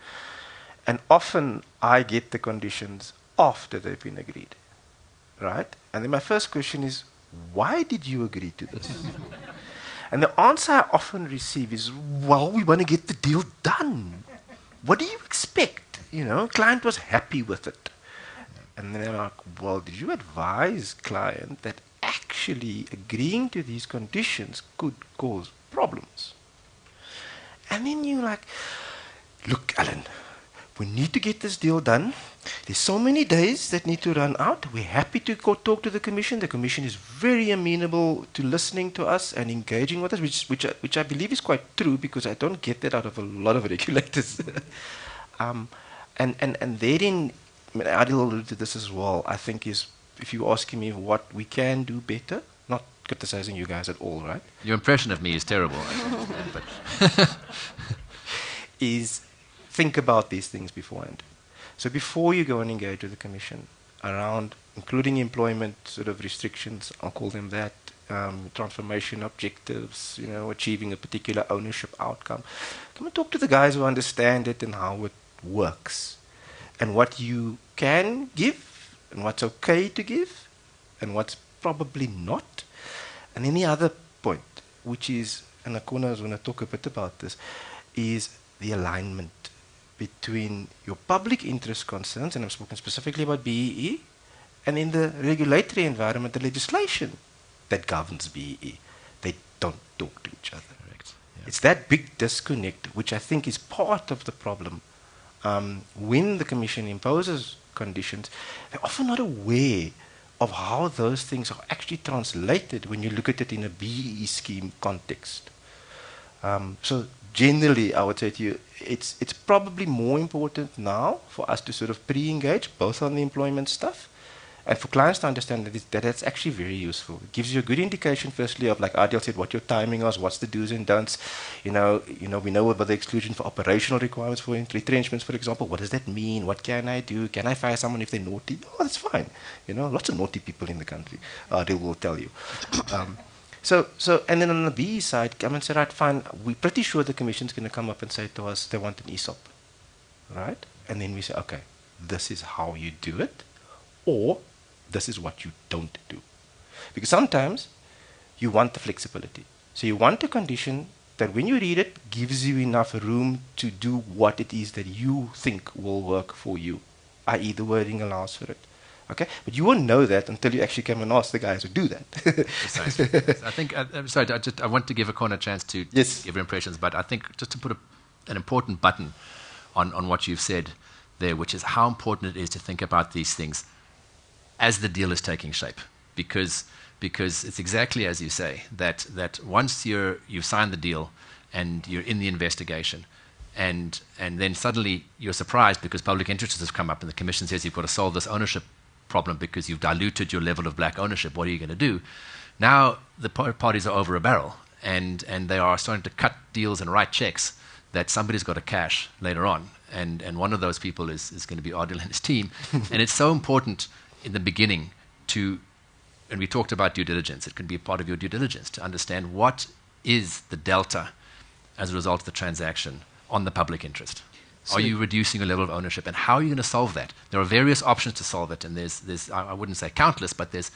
and often I get the conditions after they've been agreed, right? And then my first question is, why did you agree to this? And the answer I often receive is, well, we want to get the deal done. What do you expect? Client was happy with it. And then I'm like, well, did you advise client that actually agreeing to these conditions could cause problems? And then you're like, look, Alan, we need to get this deal done. There's so many days that need to run out. We're happy to go talk to the Commission. The Commission is very amenable to listening to us and engaging with us, which I believe is quite true, because I don't get that out of a lot of regulators. And therein, Adil alluded to this as well, I think is, if you're asking me what we can do better, not criticizing you guys at all, right? Your impression of me is terrible. But is think about these things beforehand. So before you go and engage with the Commission around, including employment sort of restrictions, I'll call them that, transformation objectives, achieving a particular ownership outcome, come and talk to the guys who understand it and how it works and what you can give and what's okay to give and what's probably not. And then the other point, which is, and Akona is going to talk a bit about this, is the alignment between your public interest concerns, and I'm speaking specifically about BEE, and in the regulatory environment, the legislation that governs BEE. They don't talk to each other. Correct. Yeah. It's that big disconnect, which I think is part of the problem. When the Commission imposes conditions, they're often not aware of how those things are actually translated when you look at it in a BEE scheme context. So generally, I would say to you, it's probably more important now for us to sort of pre-engage, both on the employment stuff, and for clients to understand that that's actually very useful. It gives you a good indication, firstly, of, like Adil said, what your timing is, what's the do's and don'ts. We know about the exclusion for operational requirements for retrenchments, for example. What does that mean? What can I do? Can I fire someone if they're naughty? Oh, that's fine. Lots of naughty people in the country. Adil will tell you. And then on the BE side, come and say, right, fine, we're pretty sure the Commission's going to come up and say to us they want an ESOP, right? And then we say, okay, this is how you do it, or this is what you don't do. Because sometimes you want the flexibility. So you want a condition that when you read it, gives you enough room to do what it is that you think will work for you, i.e. the wording allows for it. Okay, but you won't know that until you actually come and ask the guys who do that. Precisely. I think, I'm sorry, I want to give Akona a chance to give your impressions, but I think just to put an important button on what you've said there, which is how important it is to think about these things as the deal is taking shape. Because it's exactly as you say, that once you've signed the deal and you're in the investigation, and then suddenly you're surprised because public interest has come up and the Commission says you've got to solve this ownership problem because you've diluted your level of black ownership. What are you going to do? Now the parties are over a barrel and they are starting to cut deals and write checks that somebody's got to cash later on. And one of those people is going to be Adil and his team. And it's so important in the beginning and we talked about due diligence, it can be a part of your due diligence to understand what is the delta as a result of the transaction on the public interest. Are you reducing your level of ownership? And how are you going to solve that? There are various options to solve it, and there's I wouldn't say countless, but there's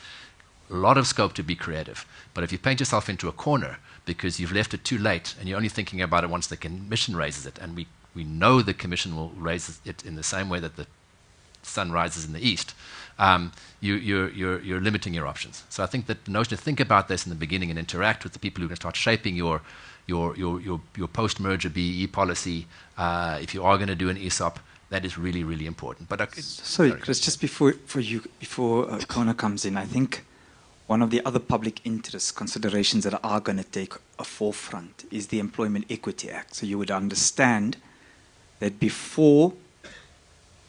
a lot of scope to be creative. But if you paint yourself into a corner because you've left it too late and you're only thinking about it once the Commission raises it, and we know the Commission will raise it in the same way that the sun rises in the east, you're limiting your options. So I think that the notion to think about this in the beginning and interact with the people who are going to start shaping your post-merger BEE policy, if you are going to do an ESOP, that is really, really important. But sorry, Chris, just before Kona comes in, I think one of the other public interest considerations that are going to take a forefront is the Employment Equity Act. So you would understand that before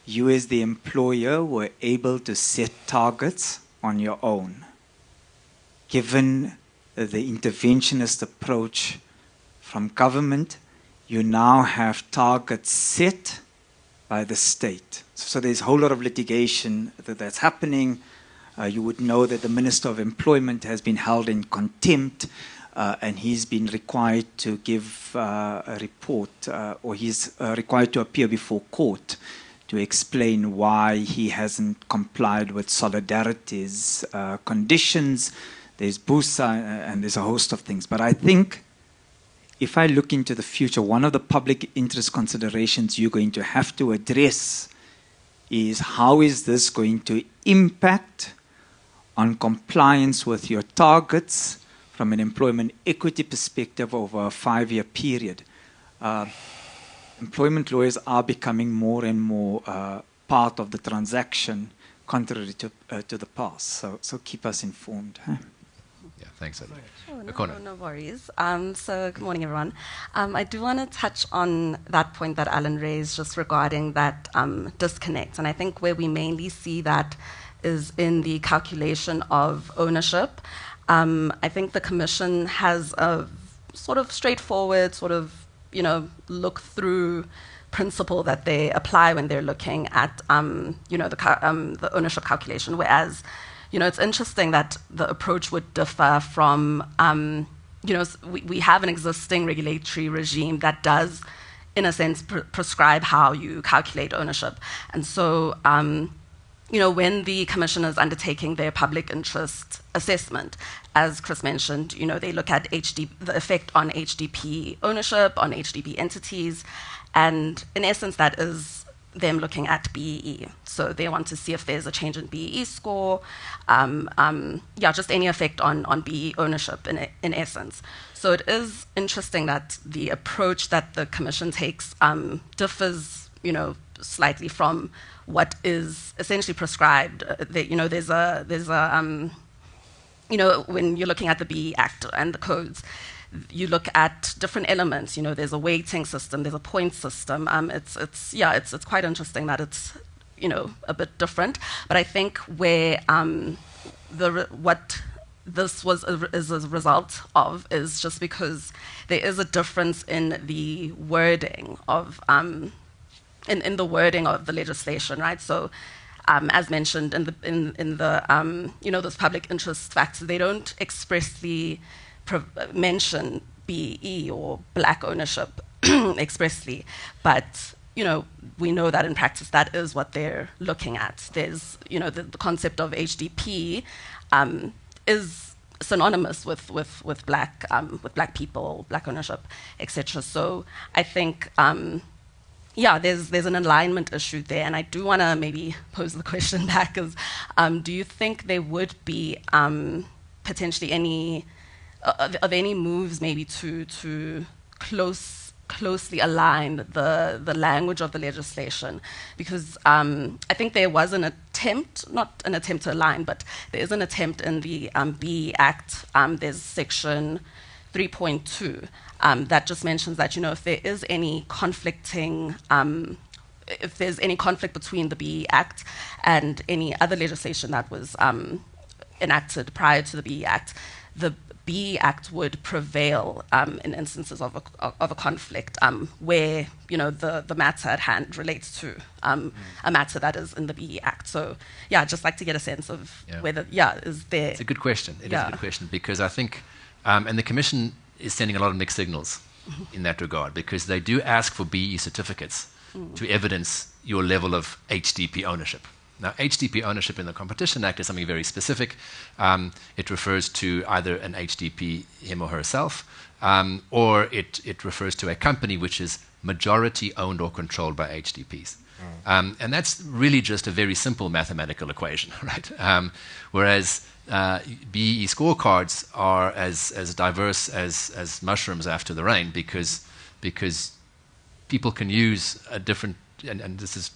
you as the employer were able to set targets on your own, given the interventionist approach from government, you now have targets set by the state. So there's a whole lot of litigation that's happening. You would know that the Minister of Employment has been held in contempt and he's been required to give a report or he's required to appear before court to explain why he hasn't complied with Solidarity's conditions. There's BUSA and there's a host of things. But I think if I look into the future, one of the public interest considerations you're going to have to address is how is this going to impact on compliance with your targets from an employment equity perspective over a 5-year period. Employment lawyers are becoming more and more part of the transaction, contrary to the past. So keep us informed. Huh? Yeah, thanks, Adi. Sure, no worries. So good morning, everyone. I do want to touch on that point that Alan raised just regarding that disconnect. And I think where we mainly see that is in the calculation of ownership. I think the Commission has a sort of straightforward, look-through principle that they apply when they're looking at, the ownership calculation. Whereas, it's interesting that the approach would differ from, we have an existing regulatory regime that does in a sense, prescribe how you calculate ownership. And so, when the commission is undertaking their public interest assessment, as Chris mentioned, they look at the effect on HDP ownership, on HDP entities, and in essence, that is them looking at BEE. So they want to see if there's a change in BEE score, just any effect on BEE ownership in essence. So it is interesting that the approach that the commission takes differs, slightly from what is essentially prescribed. There's a when you're looking at the BEE Act and the codes, you look at different elements. There's a weighting system, there's a point system. It's quite interesting that it's a bit different. But I think where what this is a result of is just because there is a difference in the wording of in the wording of the legislation, right? So, as mentioned in the those public interest factors, they don't expressly mention BE or black ownership expressly, but we know that in practice that is what they're looking at. There's the concept of HDP is synonymous with black people, black ownership, etc. So I think there's an alignment issue there, and I do want to maybe pose the question back: do you think there would be potentially any moves maybe to closely align the language of the legislation? Because I think there was an attempt, not an attempt to align, but there is an attempt in the BE Act. There's section 3.2 that just mentions that if there is any conflicting, if there's any conflict between the BE Act and any other legislation that was enacted prior to the BE Act, the BE Act would prevail in instances of a conflict where the matter at hand relates to a matter that is in the BE Act. So I'd just like to get a sense of whether is there. It's a good question. It is a good question, because I think and the Commission is sending a lot of mixed signals in that regard, because they do ask for BE certificates to evidence your level of HDP ownership. Now, HDP ownership in the Competition Act is something very specific. It refers to either an HDP, him or herself, or it refers to a company which is majority owned or controlled by HDPs. And that's really just a very simple mathematical equation, right? Whereas BEE scorecards are as diverse as mushrooms after the rain, because people can use a different, and this is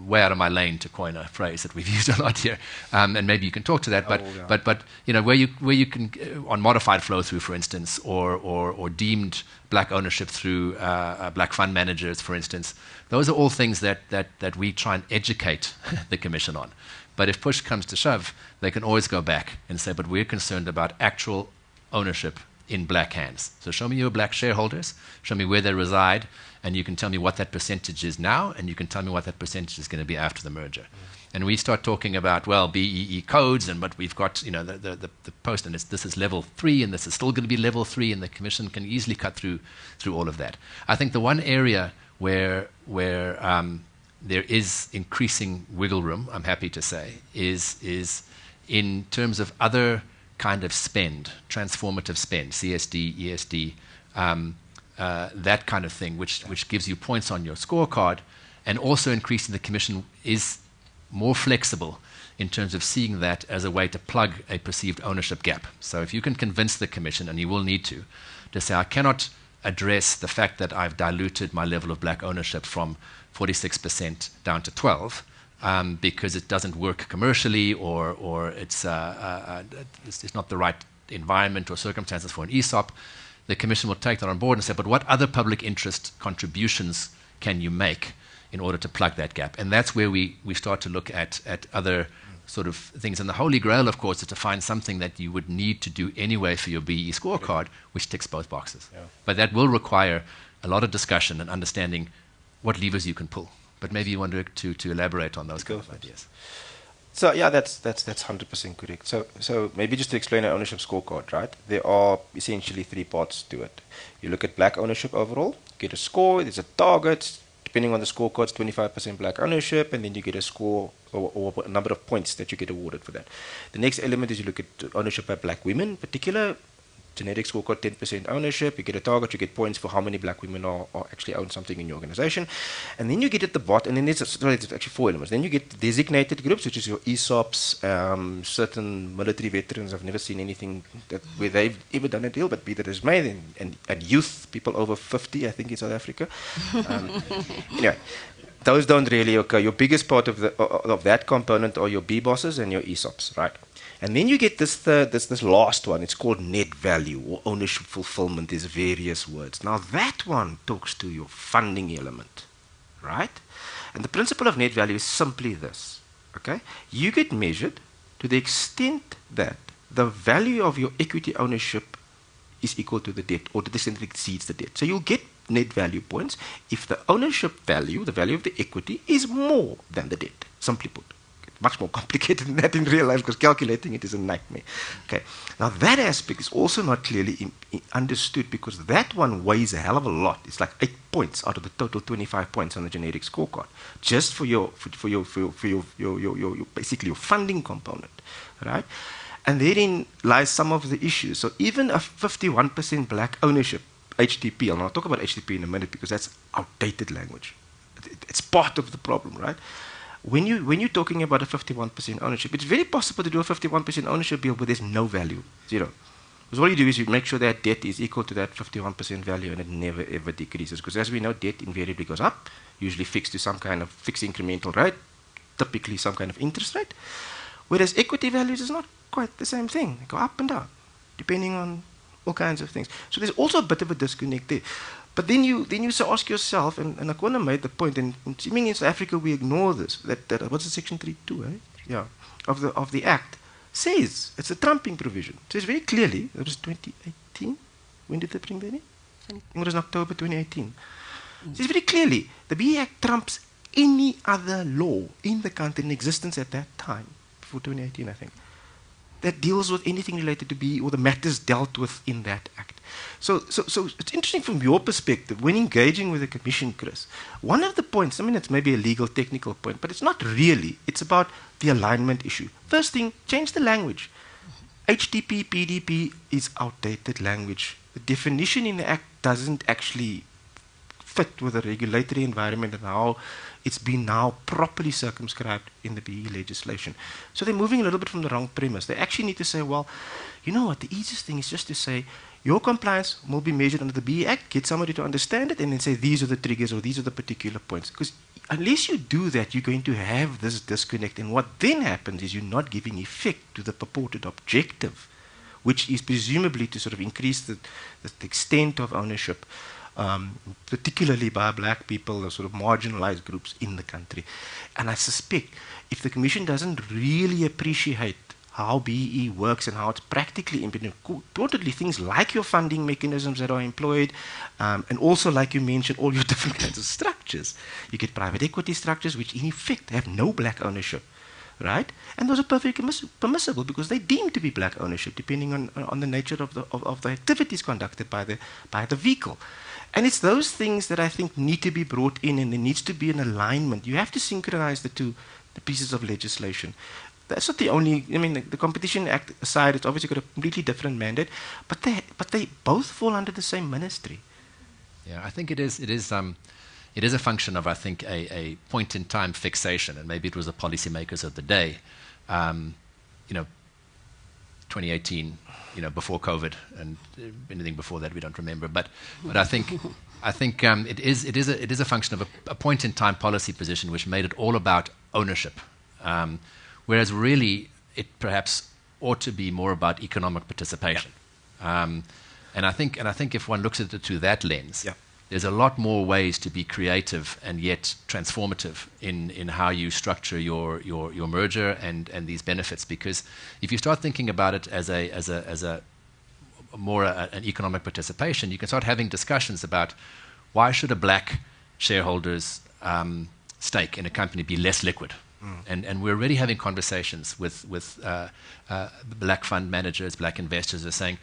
way out of my lane to coin a phrase that we've used a lot here, and maybe you can talk to that. But where you can on modified flow through, for instance, or deemed black ownership through black fund managers, for instance, those are all things that we try and educate the Commission on. But if push comes to shove, they can always go back and say, but we're concerned about actual ownership in black hands. So show me your black shareholders, show me where they reside, and you can tell me what that percentage is now, and you can tell me what that percentage is going to be after the merger. And we start talking about, well, BEE codes, but we've got the post, and this is level 3, and this is still going to be level 3, and the Commission can easily cut through all of that. I think the one area where there is increasing wiggle room, I'm happy to say, is in terms of other kind of spend, transformative spend, CSD, ESD, that kind of thing, which gives you points on your scorecard, and also increasing the Commission is more flexible in terms of seeing that as a way to plug a perceived ownership gap. So if you can convince the Commission, and you will need to say, I cannot address the fact that I've diluted my level of black ownership from 46% down to 12%, because it doesn't work commercially, or it's not the right environment or circumstances for an ESOP, the Commission will take that on board and say, but what other public interest contributions can you make in order to plug that gap? And that's where we start to look at other sort of things. And the holy grail, of course, is to find something that you would need to do anyway for your BE scorecard, which ticks both boxes. Yeah. But that will require a lot of discussion and understanding what levers you can pull. But maybe you want to elaborate on those kind of ideas. So yeah, that's 100% correct. So maybe just to explain an ownership scorecard, right? There are essentially three parts to it. You look at black ownership overall, get a score. There's a target. Depending on the scorecard, 25% black ownership, and then you get a score or a number of points that you get awarded for that. The next element is you look at ownership by black women, in particular. Generic scorecard, 10% ownership. You get a target, you get points for how many black women are actually own something in your organization. And then you get at the bottom, and then there's actually four elements. Then you get designated groups, which is your ESOPs, certain military veterans. I've never seen anything where they've ever done a deal, but be that as may, and youth, people over 50, I think, in South Africa. Anyway, those don't really occur. Your biggest part of that component are your B bosses and your ESOPs, right? And then you get this last one. It's called net value or ownership fulfillment. There's various words. Now that one talks to your funding element, right? And the principle of net value is simply this, okay? You get measured to the extent that the value of your equity ownership is equal to the debt, or to the extent it exceeds the debt. So you'll get net value points if the ownership value, the value of the equity, is more than the debt, simply put. Much more complicated than that in real life, because calculating it is a nightmare. Okay. Now that aspect is also not clearly understood, because that one weighs a hell of a lot. It's like 8 points out of the total 25 points on the generic scorecard, just for your basically your funding component, right? And therein lies some of the issues. So even a 51% black ownership, HTP, and I'll talk about HTP in a minute because that's outdated language. It's part of the problem, right? When you're talking about a 51% ownership, it's very possible to do a 51% ownership deal where there's no value, zero. Because all you do is you make sure that debt is equal to that 51% value, and it never ever decreases. Because as we know, debt invariably goes up, usually fixed to some kind of fixed incremental rate, typically some kind of interest rate. Whereas equity values is not quite the same thing. They go up and down, depending on all kinds of things. So there's also a bit of a disconnect there. But then you ask yourself, and Akwana made the point, and seemingly in South Africa we ignore this, that what's the Section 3.2, eh? Yeah, of the Act, says, it's a trumping provision. It says very clearly, it was 2018, when did they bring that in? I think it was in October 2018. It says very clearly, the BE Act trumps any other law in the country in existence at that time, before 2018 I think, that deals with anything related to BE or the matters dealt with in that Act. So it's interesting from your perspective, when engaging with the Commission, Chris, one of the points, I mean, it's maybe a legal technical point, but it's not really. It's about the alignment issue. First thing, change the language. HTP, PDP is outdated language. The definition in the Act doesn't actually fit with the regulatory environment and how it's been now properly circumscribed in the BE legislation. So they're moving a little bit from the wrong premise. They actually need to say, well, you know what, the easiest thing is just to say, your compliance will be measured under the BE Act, get somebody to understand it, and then say these are the triggers or these are the particular points. Because unless you do that, you're going to have this disconnect. And what then happens is you're not giving effect to the purported objective, which is presumably to sort of increase the extent of ownership, particularly by black people or sort of marginalized groups in the country. And I suspect if the Commission doesn't really appreciate how BE works and how it's practically implemented, importantly things like your funding mechanisms that are employed, and also, like you mentioned, all your different kinds of structures. You get private equity structures which in effect have no black ownership, right? And those are perfectly permissible because they deem to be black ownership depending on the nature of the activities conducted by the vehicle. And it's those things that I think need to be brought in, and there needs to be an alignment. You have to synchronize the pieces of legislation. That's not the only, I mean, the Competition Act aside, it's obviously got a completely different mandate, but they both fall under the same ministry. Yeah, I think it is a function of, I think, a point-in-time fixation, and maybe it was the policymakers of the day, 2018, before COVID, and anything before that we don't remember. But I think it is a function of a point-in-time policy position which made it all about ownership. Whereas really, it perhaps ought to be more about economic participation. And I think if one looks at it through that lens, there's a lot more ways to be creative and yet transformative in how you structure your merger and these benefits. Because if you start thinking about it as a more an economic participation, you can start having discussions about why should a black shareholder's stake in a company be less liquid And we're already having conversations with black fund managers, black investors who are saying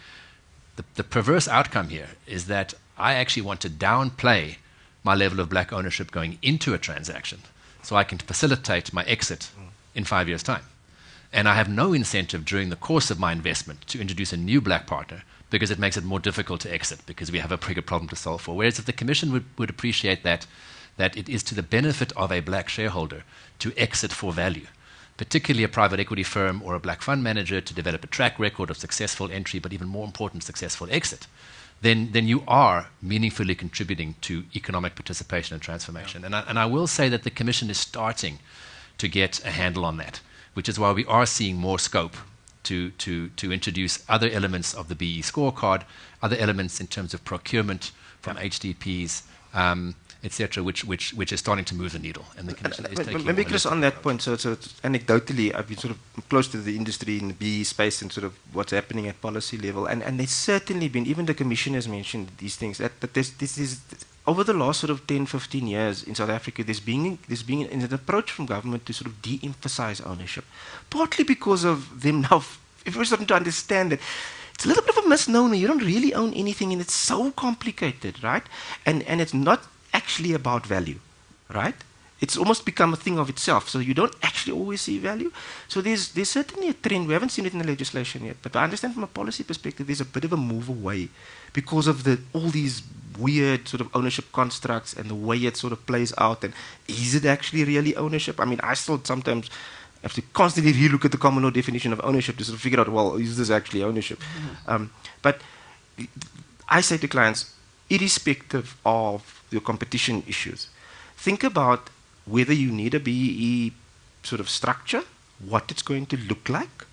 the perverse outcome here is that I actually want to downplay my level of black ownership going into a transaction so I can facilitate my exit in 5 years' time. And I have no incentive during the course of my investment to introduce a new black partner because it makes it more difficult to exit because we have a bigger problem to solve for. Whereas if the Commission would appreciate that it is to the benefit of a black shareholder to exit for value, particularly a private equity firm or a black fund manager to develop a track record of successful entry, but even more important, successful exit, then you are meaningfully contributing to economic participation and transformation. And I will say that the Commission is starting to get a handle on that, which is why we are seeing more scope to introduce other elements of the BE scorecard, other elements in terms of procurement from HDPs, etc., which is starting to move the needle. And the Commission is taking maybe just on that point, so anecdotally, I've been sort of close to the industry in the BE space and sort of what's happening at policy level, and there's certainly been, even the Commission has mentioned these things, that this is, over the last sort of 10, 15 years in South Africa, there's been an approach from government to sort of de-emphasize ownership, partly because of them now, if we're starting to understand that it's a little bit of a misnomer, you don't really own anything and it's so complicated, right? And it's not actually about value, right? It's almost become a thing of itself, so you don't actually always see value. So there's certainly a trend, we haven't seen it in the legislation yet, but I understand from a policy perspective there's a bit of a move away because of all these weird sort of ownership constructs and the way it sort of plays out, and is it actually really ownership? I mean, I still sometimes have to constantly relook at the common law definition of ownership to sort of figure out, well, is this actually ownership? But I say to clients, irrespective of your competition issues, think about whether you need a BEE sort of structure, what it's going to look like,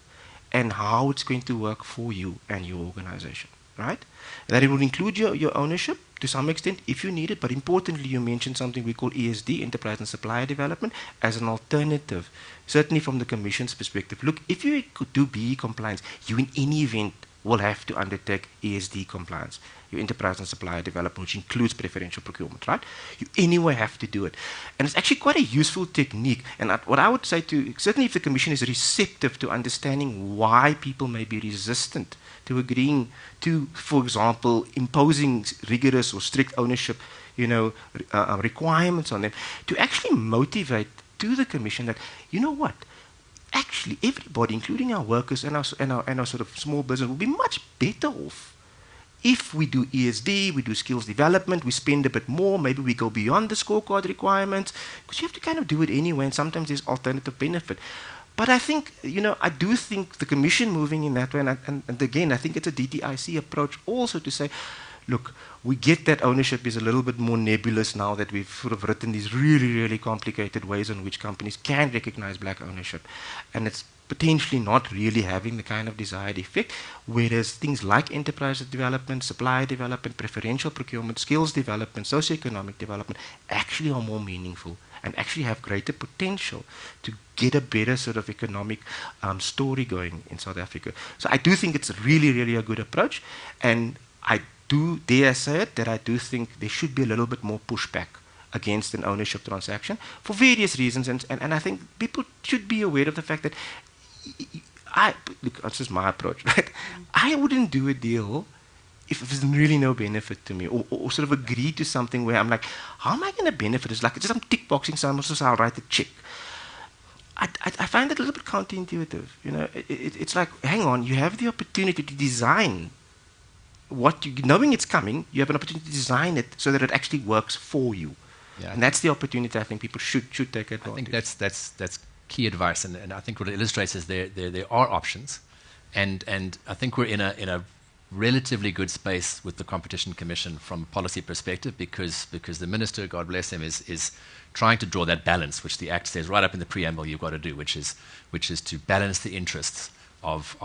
and how it's going to work for you and your organization, right? That it will include your ownership to some extent if you need it, but importantly you mentioned something we call ESD, Enterprise and Supplier Development, as an alternative, certainly from the Commission's perspective. Look, if you could do BE compliance, you in any event will have to undertake ESD compliance, your enterprise and supplier development, which includes preferential procurement, right? You anyway have to do it. And it's actually quite a useful technique. And what I would say certainly if the Commission is receptive to understanding why people may be resistant to agreeing to, for example, imposing rigorous or strict ownership, requirements on them, to actually motivate to the Commission that, you know what, actually everybody, including our workers and our sort of small business, will be much better off if we do ESD, we do skills development, we spend a bit more, maybe we go beyond the scorecard requirements, because you have to kind of do it anyway, and sometimes there's alternative benefit. But I think, I do think the Commission moving in that way, and again, I think it's a DTIC approach also to say, look, we get that ownership is a little bit more nebulous now that we've sort of written these really, really complicated ways in which companies can recognize black ownership. And it's potentially not really having the kind of desired effect, whereas things like enterprise development, supplier development, preferential procurement, skills development, socioeconomic development actually are more meaningful and actually have greater potential to get a better sort of economic story going in South Africa. So I do think it's really, really a good approach, and I do dare say it, that I do think there should be a little bit more pushback against an ownership transaction for various reasons, and I think people should be aware of the fact that look, that's just my approach, right? I wouldn't do a deal if there's really no benefit to me, or sort of agree to something where I'm like, how am I going to benefit? It's like it's just I'm tick boxing someone, so I'll write a check. I find that a little bit counterintuitive. It's like, hang on, you have the opportunity to design knowing it's coming, you have an opportunity to design it so that it actually works for you. Yeah. And that's the opportunity I think people should take advantage. I think that's key advice, and I think what it illustrates is there are options, and I think we're in a relatively good space with the Competition Commission from a policy perspective because the Minister, God bless him, is trying to draw that balance, which the Act says right up in the preamble you've got to do, which is to balance the interests of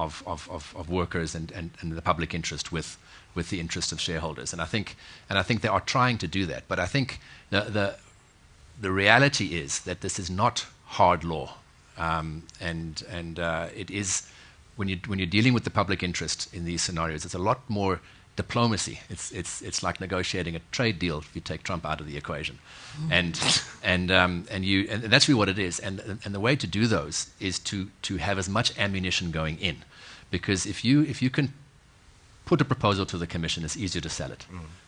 workers and the public interest with the interest of shareholders, and I think they are trying to do that. But I think the reality is that this is not hard law, and it is when you're dealing with the public interest in these scenarios, it's a lot more diplomacy. It's like negotiating a trade deal if you take Trump out of the equation, and that's really what it is. And the way to do those is to have as much ammunition going in, because if you can put a proposal to the commission, it's easier to sell it.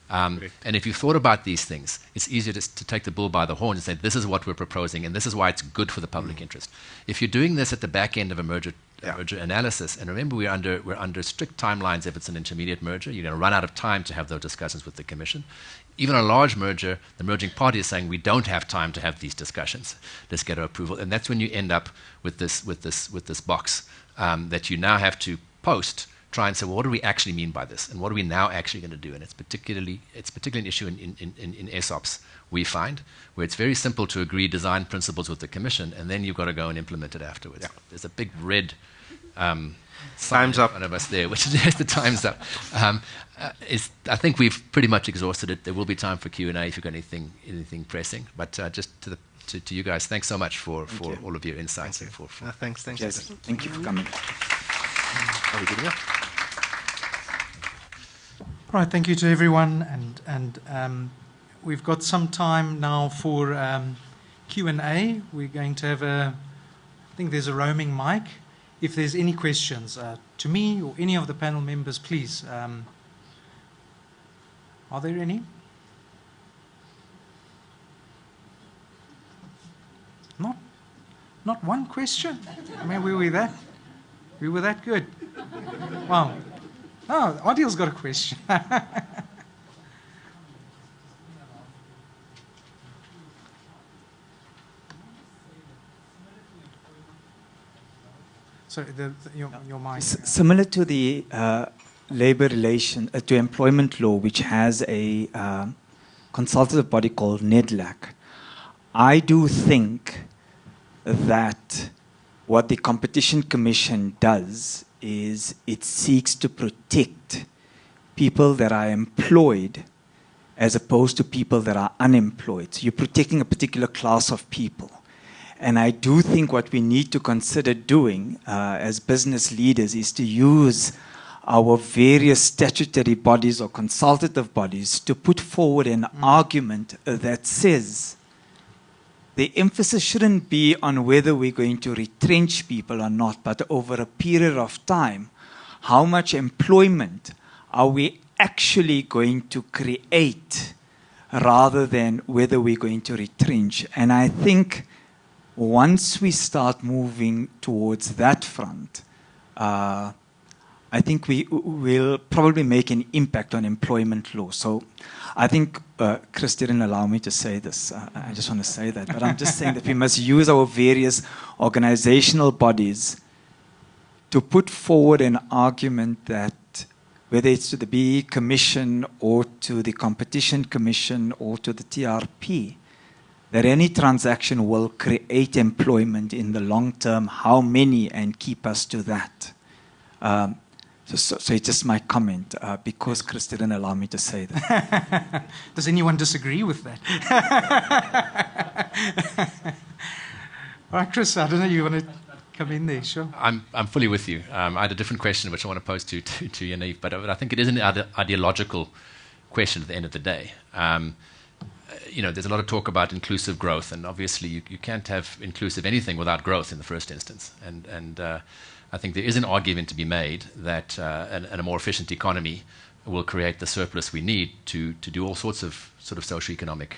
And if you've thought about these things, it's easier to take the bull by the horn and say, this is what we're proposing, and this is why it's good for the public interest. If you're doing this at the back end of a merger analysis, and remember we're under strict timelines if it's an intermediate merger, you're going to run out of time to have those discussions with the commission. Even a large merger, the merging party is saying we don't have time to have these discussions. Let's get our approval, and that's when you end up with this box that you now have to post. Try and say, well, what do we actually mean by this, and what are we now actually going to do? And it's particularly an issue in ESOPs, we find, where it's very simple to agree design principles with the commission, and then you've got to go and implement it afterwards. Yeah. There's a big red sign in front of us there, which is the time's up. I think we've pretty much exhausted it. There will be time for Q&A if you've got anything pressing. But just to you guys, thanks so much for all of your insights. Thanks. Yes, thank you for coming. Are we good enough? Right, thank you to everyone, and we've got some time now for Q&A. We're going to have I think there's a roaming mic. If there's any questions to me or any of the panel members, please. Are there any? Not one question. I mean, we were that good. Wow. Oh, Adil's got a question. Sorry, your mic. Similar to the labor relation to employment law, which has a consultative body called NEDLAC, I do think that what the Competition Commission does is it seeks to protect people that are employed as opposed to people that are unemployed. So you're protecting a particular class of people. And I do think what we need to consider doing as business leaders is to use our various statutory bodies or consultative bodies to put forward an argument that says the emphasis shouldn't be on whether we're going to retrench people or not, but over a period of time, how much employment are we actually going to create rather than whether we're going to retrench. And I think once we start moving towards that front, I think we will probably make an impact on employment law. So I think Chris didn't allow me to say this. I just want to say that. But I'm just saying that we must use our various organizational bodies to put forward an argument that whether it's to the BE Commission or to the Competition Commission or to the TRP, that any transaction will create employment in the long term, how many, and keep us to that. So it's just my comment, because Chris didn't allow me to say that. Does anyone disagree with that? All right, Chris, I don't know, you want to come in there, sure. I'm fully with you. I had a different question which I want to pose to Yaniv, but I think it is an ideological question at the end of the day. There's a lot of talk about inclusive growth, and obviously you can't have inclusive anything without growth in the first instance. And I think there is an argument to be made that a more efficient economy will create the surplus we need to do all sorts of sort of socioeconomic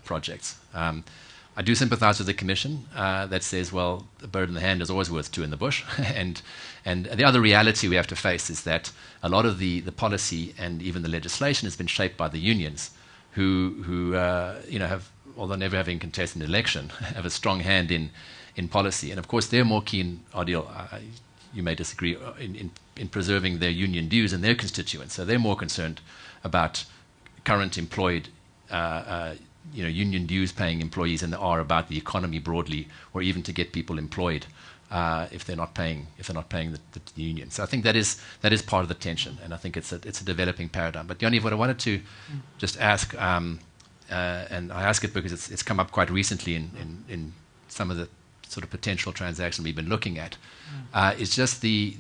projects. I do sympathize with the Commission that says, well, a bird in the hand is always worth two in the bush. and the other reality we have to face is that a lot of the policy and even the legislation has been shaped by the unions who have, although never having contested an election, have a strong hand in policy. And of course, they're more keen, Adil, you may disagree, in preserving their union dues and their constituents. So they're more concerned about current employed union dues paying employees than they are about the economy broadly, or even to get people employed if they're not paying the union. So I think that is part of the tension, and I think it's a developing paradigm. But Yaniv, what I wanted to just ask, and I ask it because it's come up quite recently in some of the sort of potential transactions we've been looking at, is just the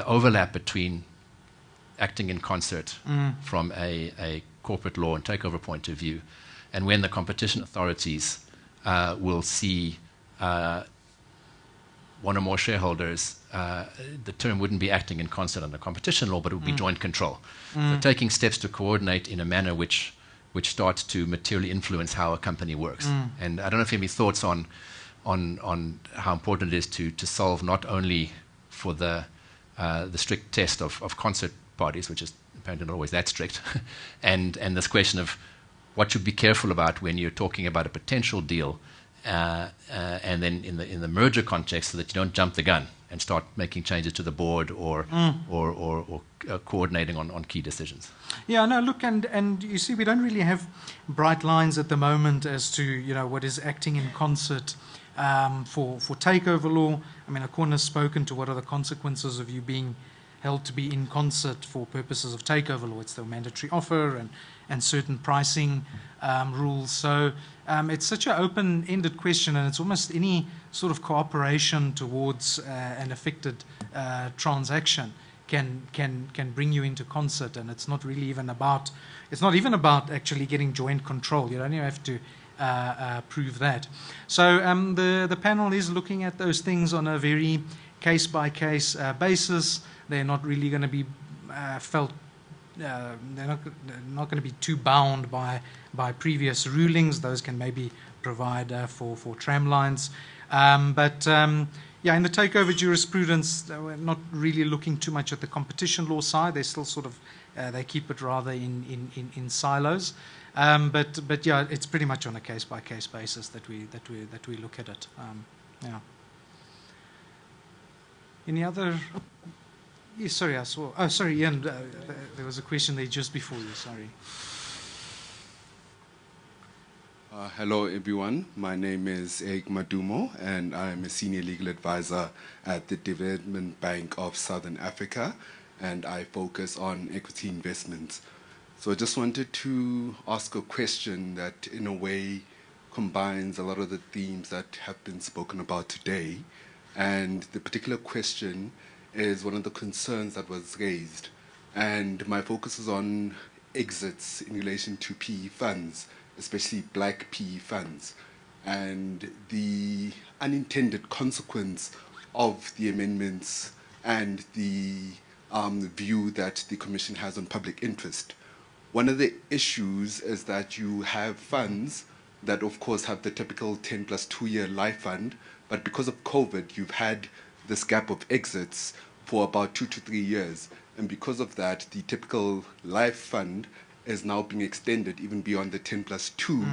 overlap between acting in concert from a corporate law and takeover point of view, and when the competition authorities will see one or more shareholders, the term wouldn't be acting in concert under competition law, but it would be joint control. So taking steps to coordinate in a manner which starts to materially influence how a company works. And I don't know if you have any thoughts on how important it is to solve not only for the strict test of concert parties, which is apparently not always that strict, and this question of what you be careful about when you're talking about a potential deal, and then in the merger context, so that you don't jump the gun and start making changes to the board or coordinating on key decisions. Yeah, no, look, and you see, we don't really have bright lines at the moment as to what is acting in concert for takeover law. I mean, Akorna's spoken to what are the consequences of you being held to be in concert for purposes of takeover law. It's the mandatory offer and certain pricing rules. So it's such an open-ended question, and it's almost any sort of cooperation towards an affected transaction can bring you into concert, and it's not really even about. It's not even about actually getting joint control. You don't even have to prove that. So the panel is looking at those things on a very case-by-case basis. They're not really going to be felt. They're not going to be too bound by previous rulings. Those can maybe provide for tramlines. Yeah, in the takeover jurisprudence, we're not really looking too much at the competition law side. They still sort of they keep it rather in silos. But yeah, it's pretty much on a case-by-case basis that we look at it. Yeah. Any other? Yeah, sorry, I saw. Oh, sorry, Ian. There was a question there just before you. Sorry. Hello, everyone. My name is Eg Madumo, and I'm a senior legal advisor at the Development Bank of Southern Africa, and I focus on equity investments. So I just wanted to ask a question that, in a way, combines a lot of the themes that have been spoken about today. And the particular question is one of the concerns that was raised. And my focus is on exits in relation to PE funds, especially black PE funds, and the unintended consequence of the amendments and the view that the Commission has on public interest. One of the issues is that you have funds that, of course, have the typical 10 plus 2 year life fund, but because of COVID, you've had this gap of exits for about 2 to 3 years. And because of that, the typical life fund is now being extended even beyond the 10 plus 2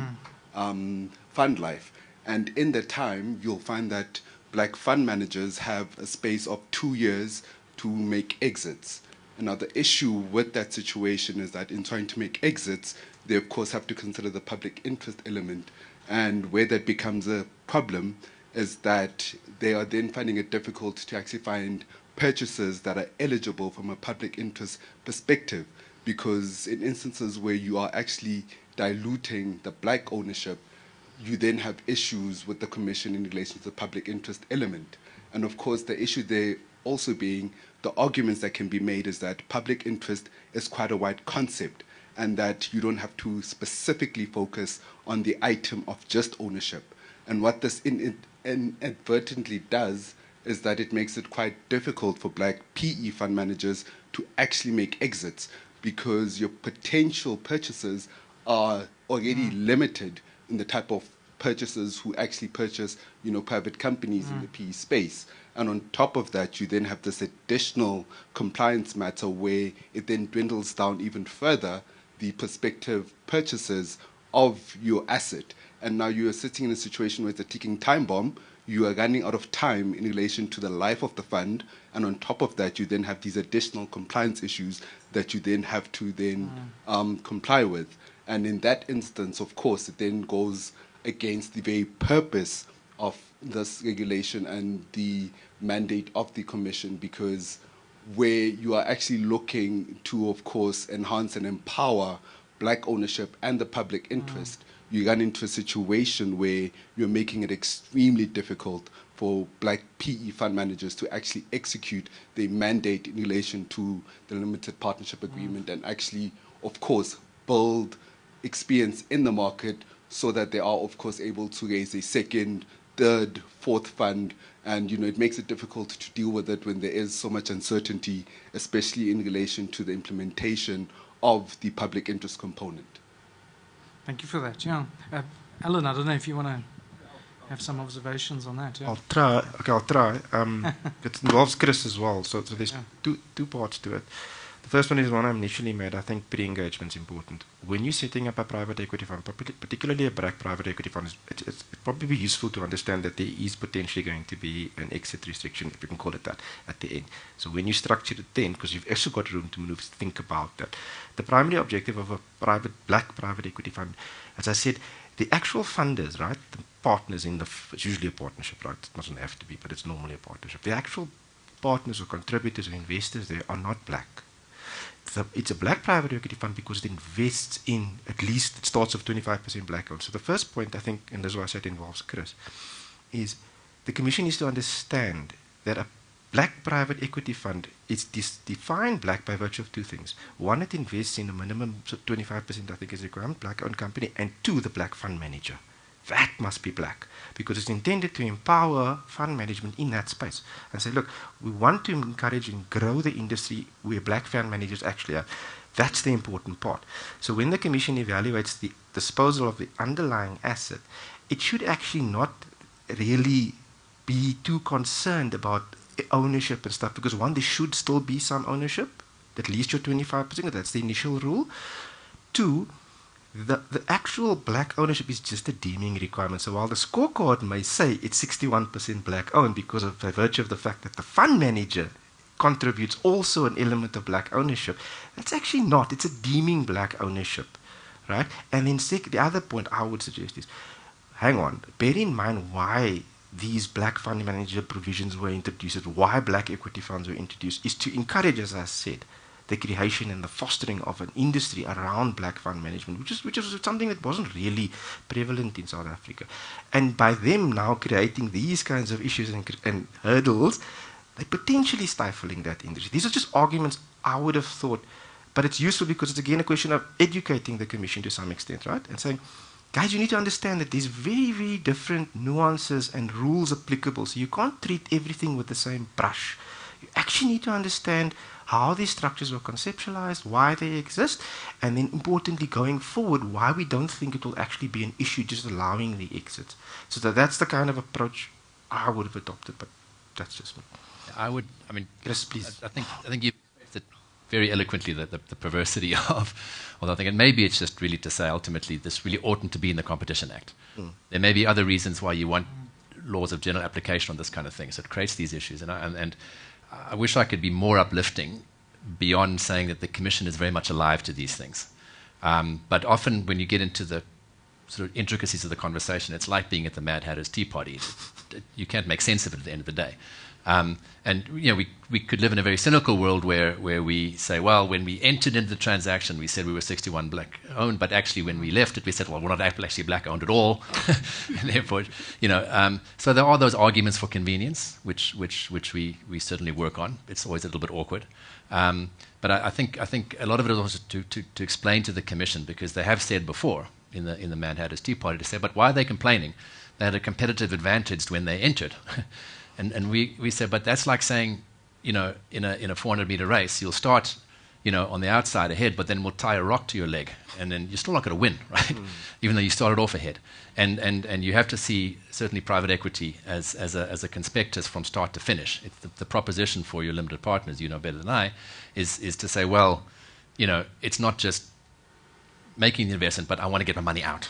fund life. And in that time, you'll find that black fund managers have a space of 2 years to make exits. And now the issue with that situation is that in trying to make exits, they of course have to consider the public interest element. And where that becomes a problem is that they are then finding it difficult to actually find purchasers that are eligible from a public interest perspective, because in instances where you are actually diluting the black ownership, you then have issues with the Commission in relation to the public interest element. And of course, the issue there also being the arguments that can be made is that public interest is quite a wide concept, and that you don't have to specifically focus on the item of just ownership. And what this inadvertently does is that it makes it quite difficult for black PE fund managers to actually make exits, because your potential purchasers are already limited in the type of purchasers who actually purchase, private companies in the PE space. And on top of that, you then have this additional compliance matter where it then dwindles down even further the prospective purchasers of your asset. And now you are sitting in a situation where it's a ticking time bomb. You are running out of time in relation to the life of the fund, and on top of that, you then have these additional compliance issues that you then have to comply with. And in that instance, of course, it then goes against the very purpose of this regulation and the mandate of the Commission, because where you are actually looking to, of course, enhance and empower black ownership and the public interest, you run into a situation where you're making it extremely difficult for black PE fund managers to actually execute their mandate in relation to the limited partnership agreement and actually, of course, build experience in the market so that they are, of course, able to raise a second, third, fourth fund. And, it makes it difficult to deal with it when there is so much uncertainty, especially in relation to the implementation of the public interest component. Thank you for that. Yeah. Alan, I don't know if you want to have some observations on that. Yeah. I'll try. Okay, I'll try. It involves Chris as well, so there's two parts to it. The first one is one I initially made. I think pre-engagement is important. When you're setting up a private equity fund, particularly a black private equity fund, it's probably useful to understand that there is potentially going to be an exit restriction, if you can call it that, at the end. So when you structure it then, because you've also got room to move, think about that. The primary objective of a black private equity fund, as I said, the actual funders, right, the partners it's usually a partnership, right? It doesn't have to be, but it's normally a partnership. The actual partners or contributors or investors there are not black. It's a black private equity fund because it invests in, at least it starts with 25% black owned. So the first point, I think, and this is why I said involves Chris, is the Commission needs to understand that a black private equity fund is defined black by virtue of two things. One, it invests in a minimum 25%, I think is requirement, black owned company, and two, the black fund manager. That must be black because it's intended to empower fund management in that space and say, look, we want to encourage and grow the industry where black fund managers actually are. That's the important part. So when the Commission evaluates the disposal of the underlying asset, it should actually not really be too concerned about ownership and stuff because one, there should still be some ownership, at least your 25%, that's the initial rule. Two, the actual black ownership is just a deeming requirement. So while the scorecard may say it's 61% black owned because of by virtue of the fact that the fund manager contributes also an element of black ownership, that's actually not. It's a deeming black ownership, right? And then the other point I would suggest is, hang on, bear in mind why these black fund manager provisions were introduced, why black equity funds were introduced, is to encourage, as I said, the creation and the fostering of an industry around black fund management, which is something that wasn't really prevalent in South Africa. And by them now creating these kinds of issues and hurdles, they're potentially stifling that industry. These are just arguments I would have thought, but it's useful because it's again a question of educating the Commission to some extent, right? And saying, guys, you need to understand that there's very, very different nuances and rules applicable. So you can't treat everything with the same brush. You actually need to understand how these structures were conceptualized, why they exist, and then importantly going forward, why we don't think it will actually be an issue just allowing the exit. So that's the kind of approach I would have adopted, but that's just me. Yes, please. I think you said very eloquently the perversity of the thing, and maybe it's just really to say ultimately this really oughtn't to be in the Competition Act. There may be other reasons why you want laws of general application on this kind of thing, so it creates these issues, and I wish I could be more uplifting beyond saying that the Commission is very much alive to these things. But often when you get into the sort of intricacies of the conversation, it's like being at the Mad Hatter's Tea Party. You can't make sense of it at the end of the day. And we could live in a very cynical world where we say, well, when we entered into the transaction, we said we were 61 black owned, but actually when we left it, we said, well, we're not actually black owned at all. And therefore, so there are those arguments for convenience, which we certainly work on. It's always a little bit awkward. But I think a lot of it is also to explain to the Commission, because they have said before in the Mad Hatter's Tea Party to say, but why are they complaining? They had a competitive advantage when they entered. And we said, but that's like saying, in a 400-meter race, you'll start, on the outside ahead, but then we'll tie a rock to your leg, and then you're still not going to win, right? Even though you started off ahead. And you have to see certainly private equity as a conspectus from start to finish. It's the proposition for your limited partners, you know better than I, is to say, well, it's not just making the investment, but I want to get my money out.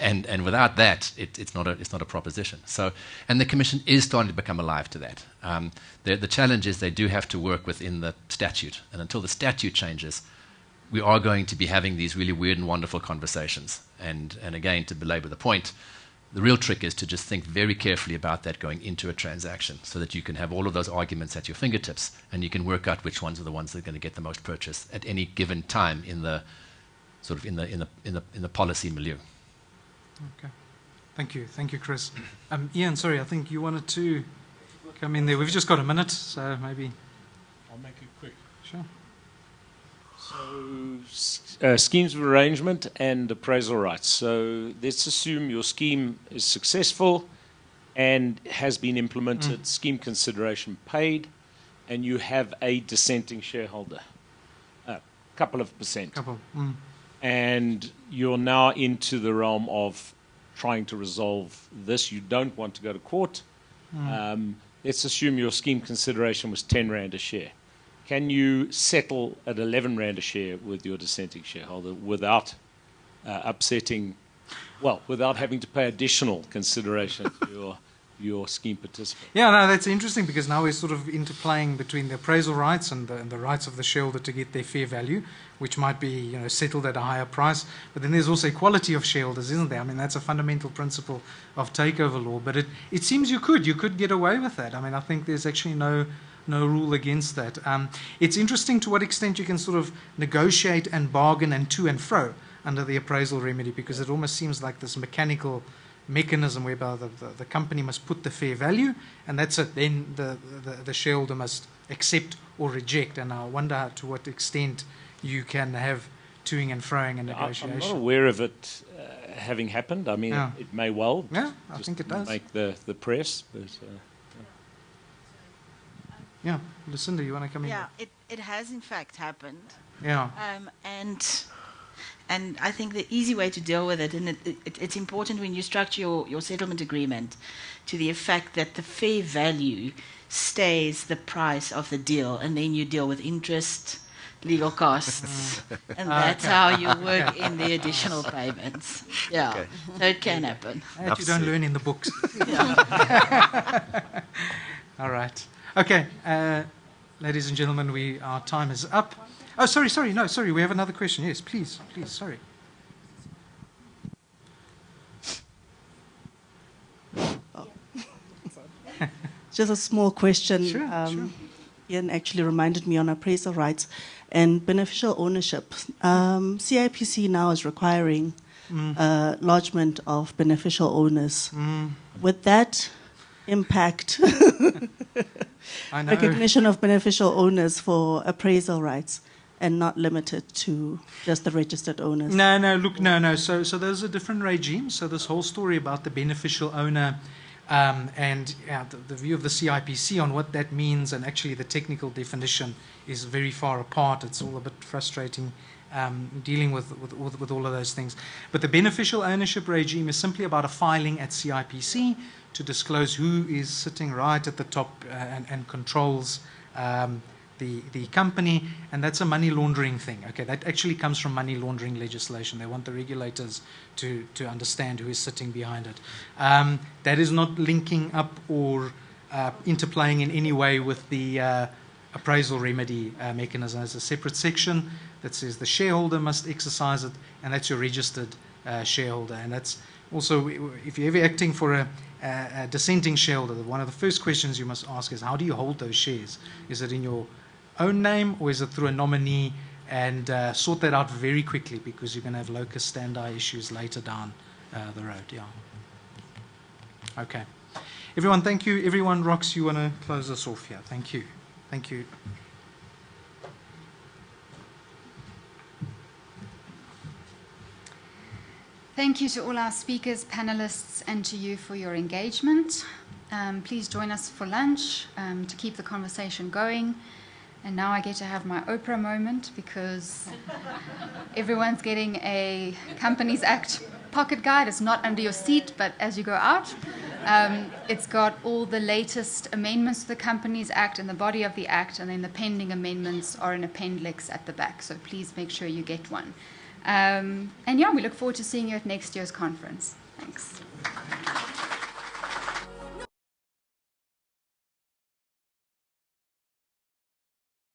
And without that, it's not a proposition. So, and the Commission is starting to become alive to that. The challenge is they do have to work within the statute, and until the statute changes, we are going to be having these really weird and wonderful conversations. And again, to belabor the point, the real trick is to just think very carefully about that going into a transaction, so that you can have all of those arguments at your fingertips, and you can work out which ones are the ones that are going to get the most purchase at any given time in the sort of in the policy milieu. Okay. Thank you, Chris. Ian, sorry, I think you wanted to come in there. We've just got a minute, so maybe. I'll make it quick. Sure. So, schemes of arrangement and appraisal rights. So let's assume your scheme is successful and has been implemented, scheme consideration paid, and you have a dissenting shareholder, a couple of percent. And you're now into the realm of trying to resolve this. You don't want to go to court. Let's assume your scheme consideration was 10 Rand a share. Can you settle at 11 Rand a share with your dissenting shareholder without without having to pay additional consideration to your scheme participant? Yeah, no, that's interesting because now we're sort of interplaying between the appraisal rights and the rights of the shareholder to get their fair value, which might be settled at a higher price. But then there's also equality of shareholders, isn't there? I mean, that's a fundamental principle of takeover law. But it seems you could get away with that. I mean, I think there's actually no rule against that. It's interesting to what extent you can sort of negotiate and bargain and to and fro under the appraisal remedy, because it almost seems like this mechanical mechanism whereby the company must put the fair value, and that's it. Then the shareholder must accept or reject. And I wonder to what extent you can have toing and froing and negotiation. I'm not aware of it having happened. I mean, it may well. Yeah, I think it does. Make the press, but. Yeah, Lucinda, you want to come in? Yeah, it has in fact happened. Yeah. And I think the easy way to deal with it, and it's important when you structure your settlement agreement to the effect that the fair value stays the price of the deal, and then you deal with interest, legal costs, and that's how you work in the additional payments. Yeah, okay. So it can happen. That you don't learn in the books. All right. Okay, ladies and gentlemen, our time is up. Oh, sorry, we have another question. Yes, please, sorry. Just a small question. Sure. Ian actually reminded me on appraisal rights and beneficial ownership. CIPC now is requiring lodgement of beneficial owners. Would that impact recognition of beneficial owners for appraisal rights and not limited to just the registered owners? No. So there's a different regime. So this whole story about the beneficial owner and the view of the CIPC on what that means, and actually the technical definition is very far apart. It's all a bit frustrating dealing with all of those things. But the beneficial ownership regime is simply about a filing at CIPC to disclose who is sitting right at the top and controls the company, and that's a money laundering thing. Okay, that actually comes from money laundering legislation. They want the regulators to understand who is sitting behind it. That is not linking up or interplaying in any way with the appraisal remedy mechanism. There's a separate section that says the shareholder must exercise it, and that's your registered shareholder. And that's also, if you're ever acting for a dissenting shareholder, one of the first questions you must ask is, how do you hold those shares? Is it in your own name, or is it through a nominee? And sort that out very quickly, because you're going to have locus standi issues later down the road. Yeah. Okay. Everyone, thank you. Everyone, Rox, you want to close us off here? Thank you. Thank you. Thank you to all our speakers, panelists, and to you for your engagement. Please join us for lunch to keep the conversation going. And now I get to have my Oprah moment, because everyone's getting a Companies Act pocket guide. It's not under your seat, but as you go out, it's got all the latest amendments to the Companies Act and the body of the Act, and then the pending amendments are in appendix at the back. So please make sure you get one. And yeah, we look forward to seeing you at next year's conference. Thanks.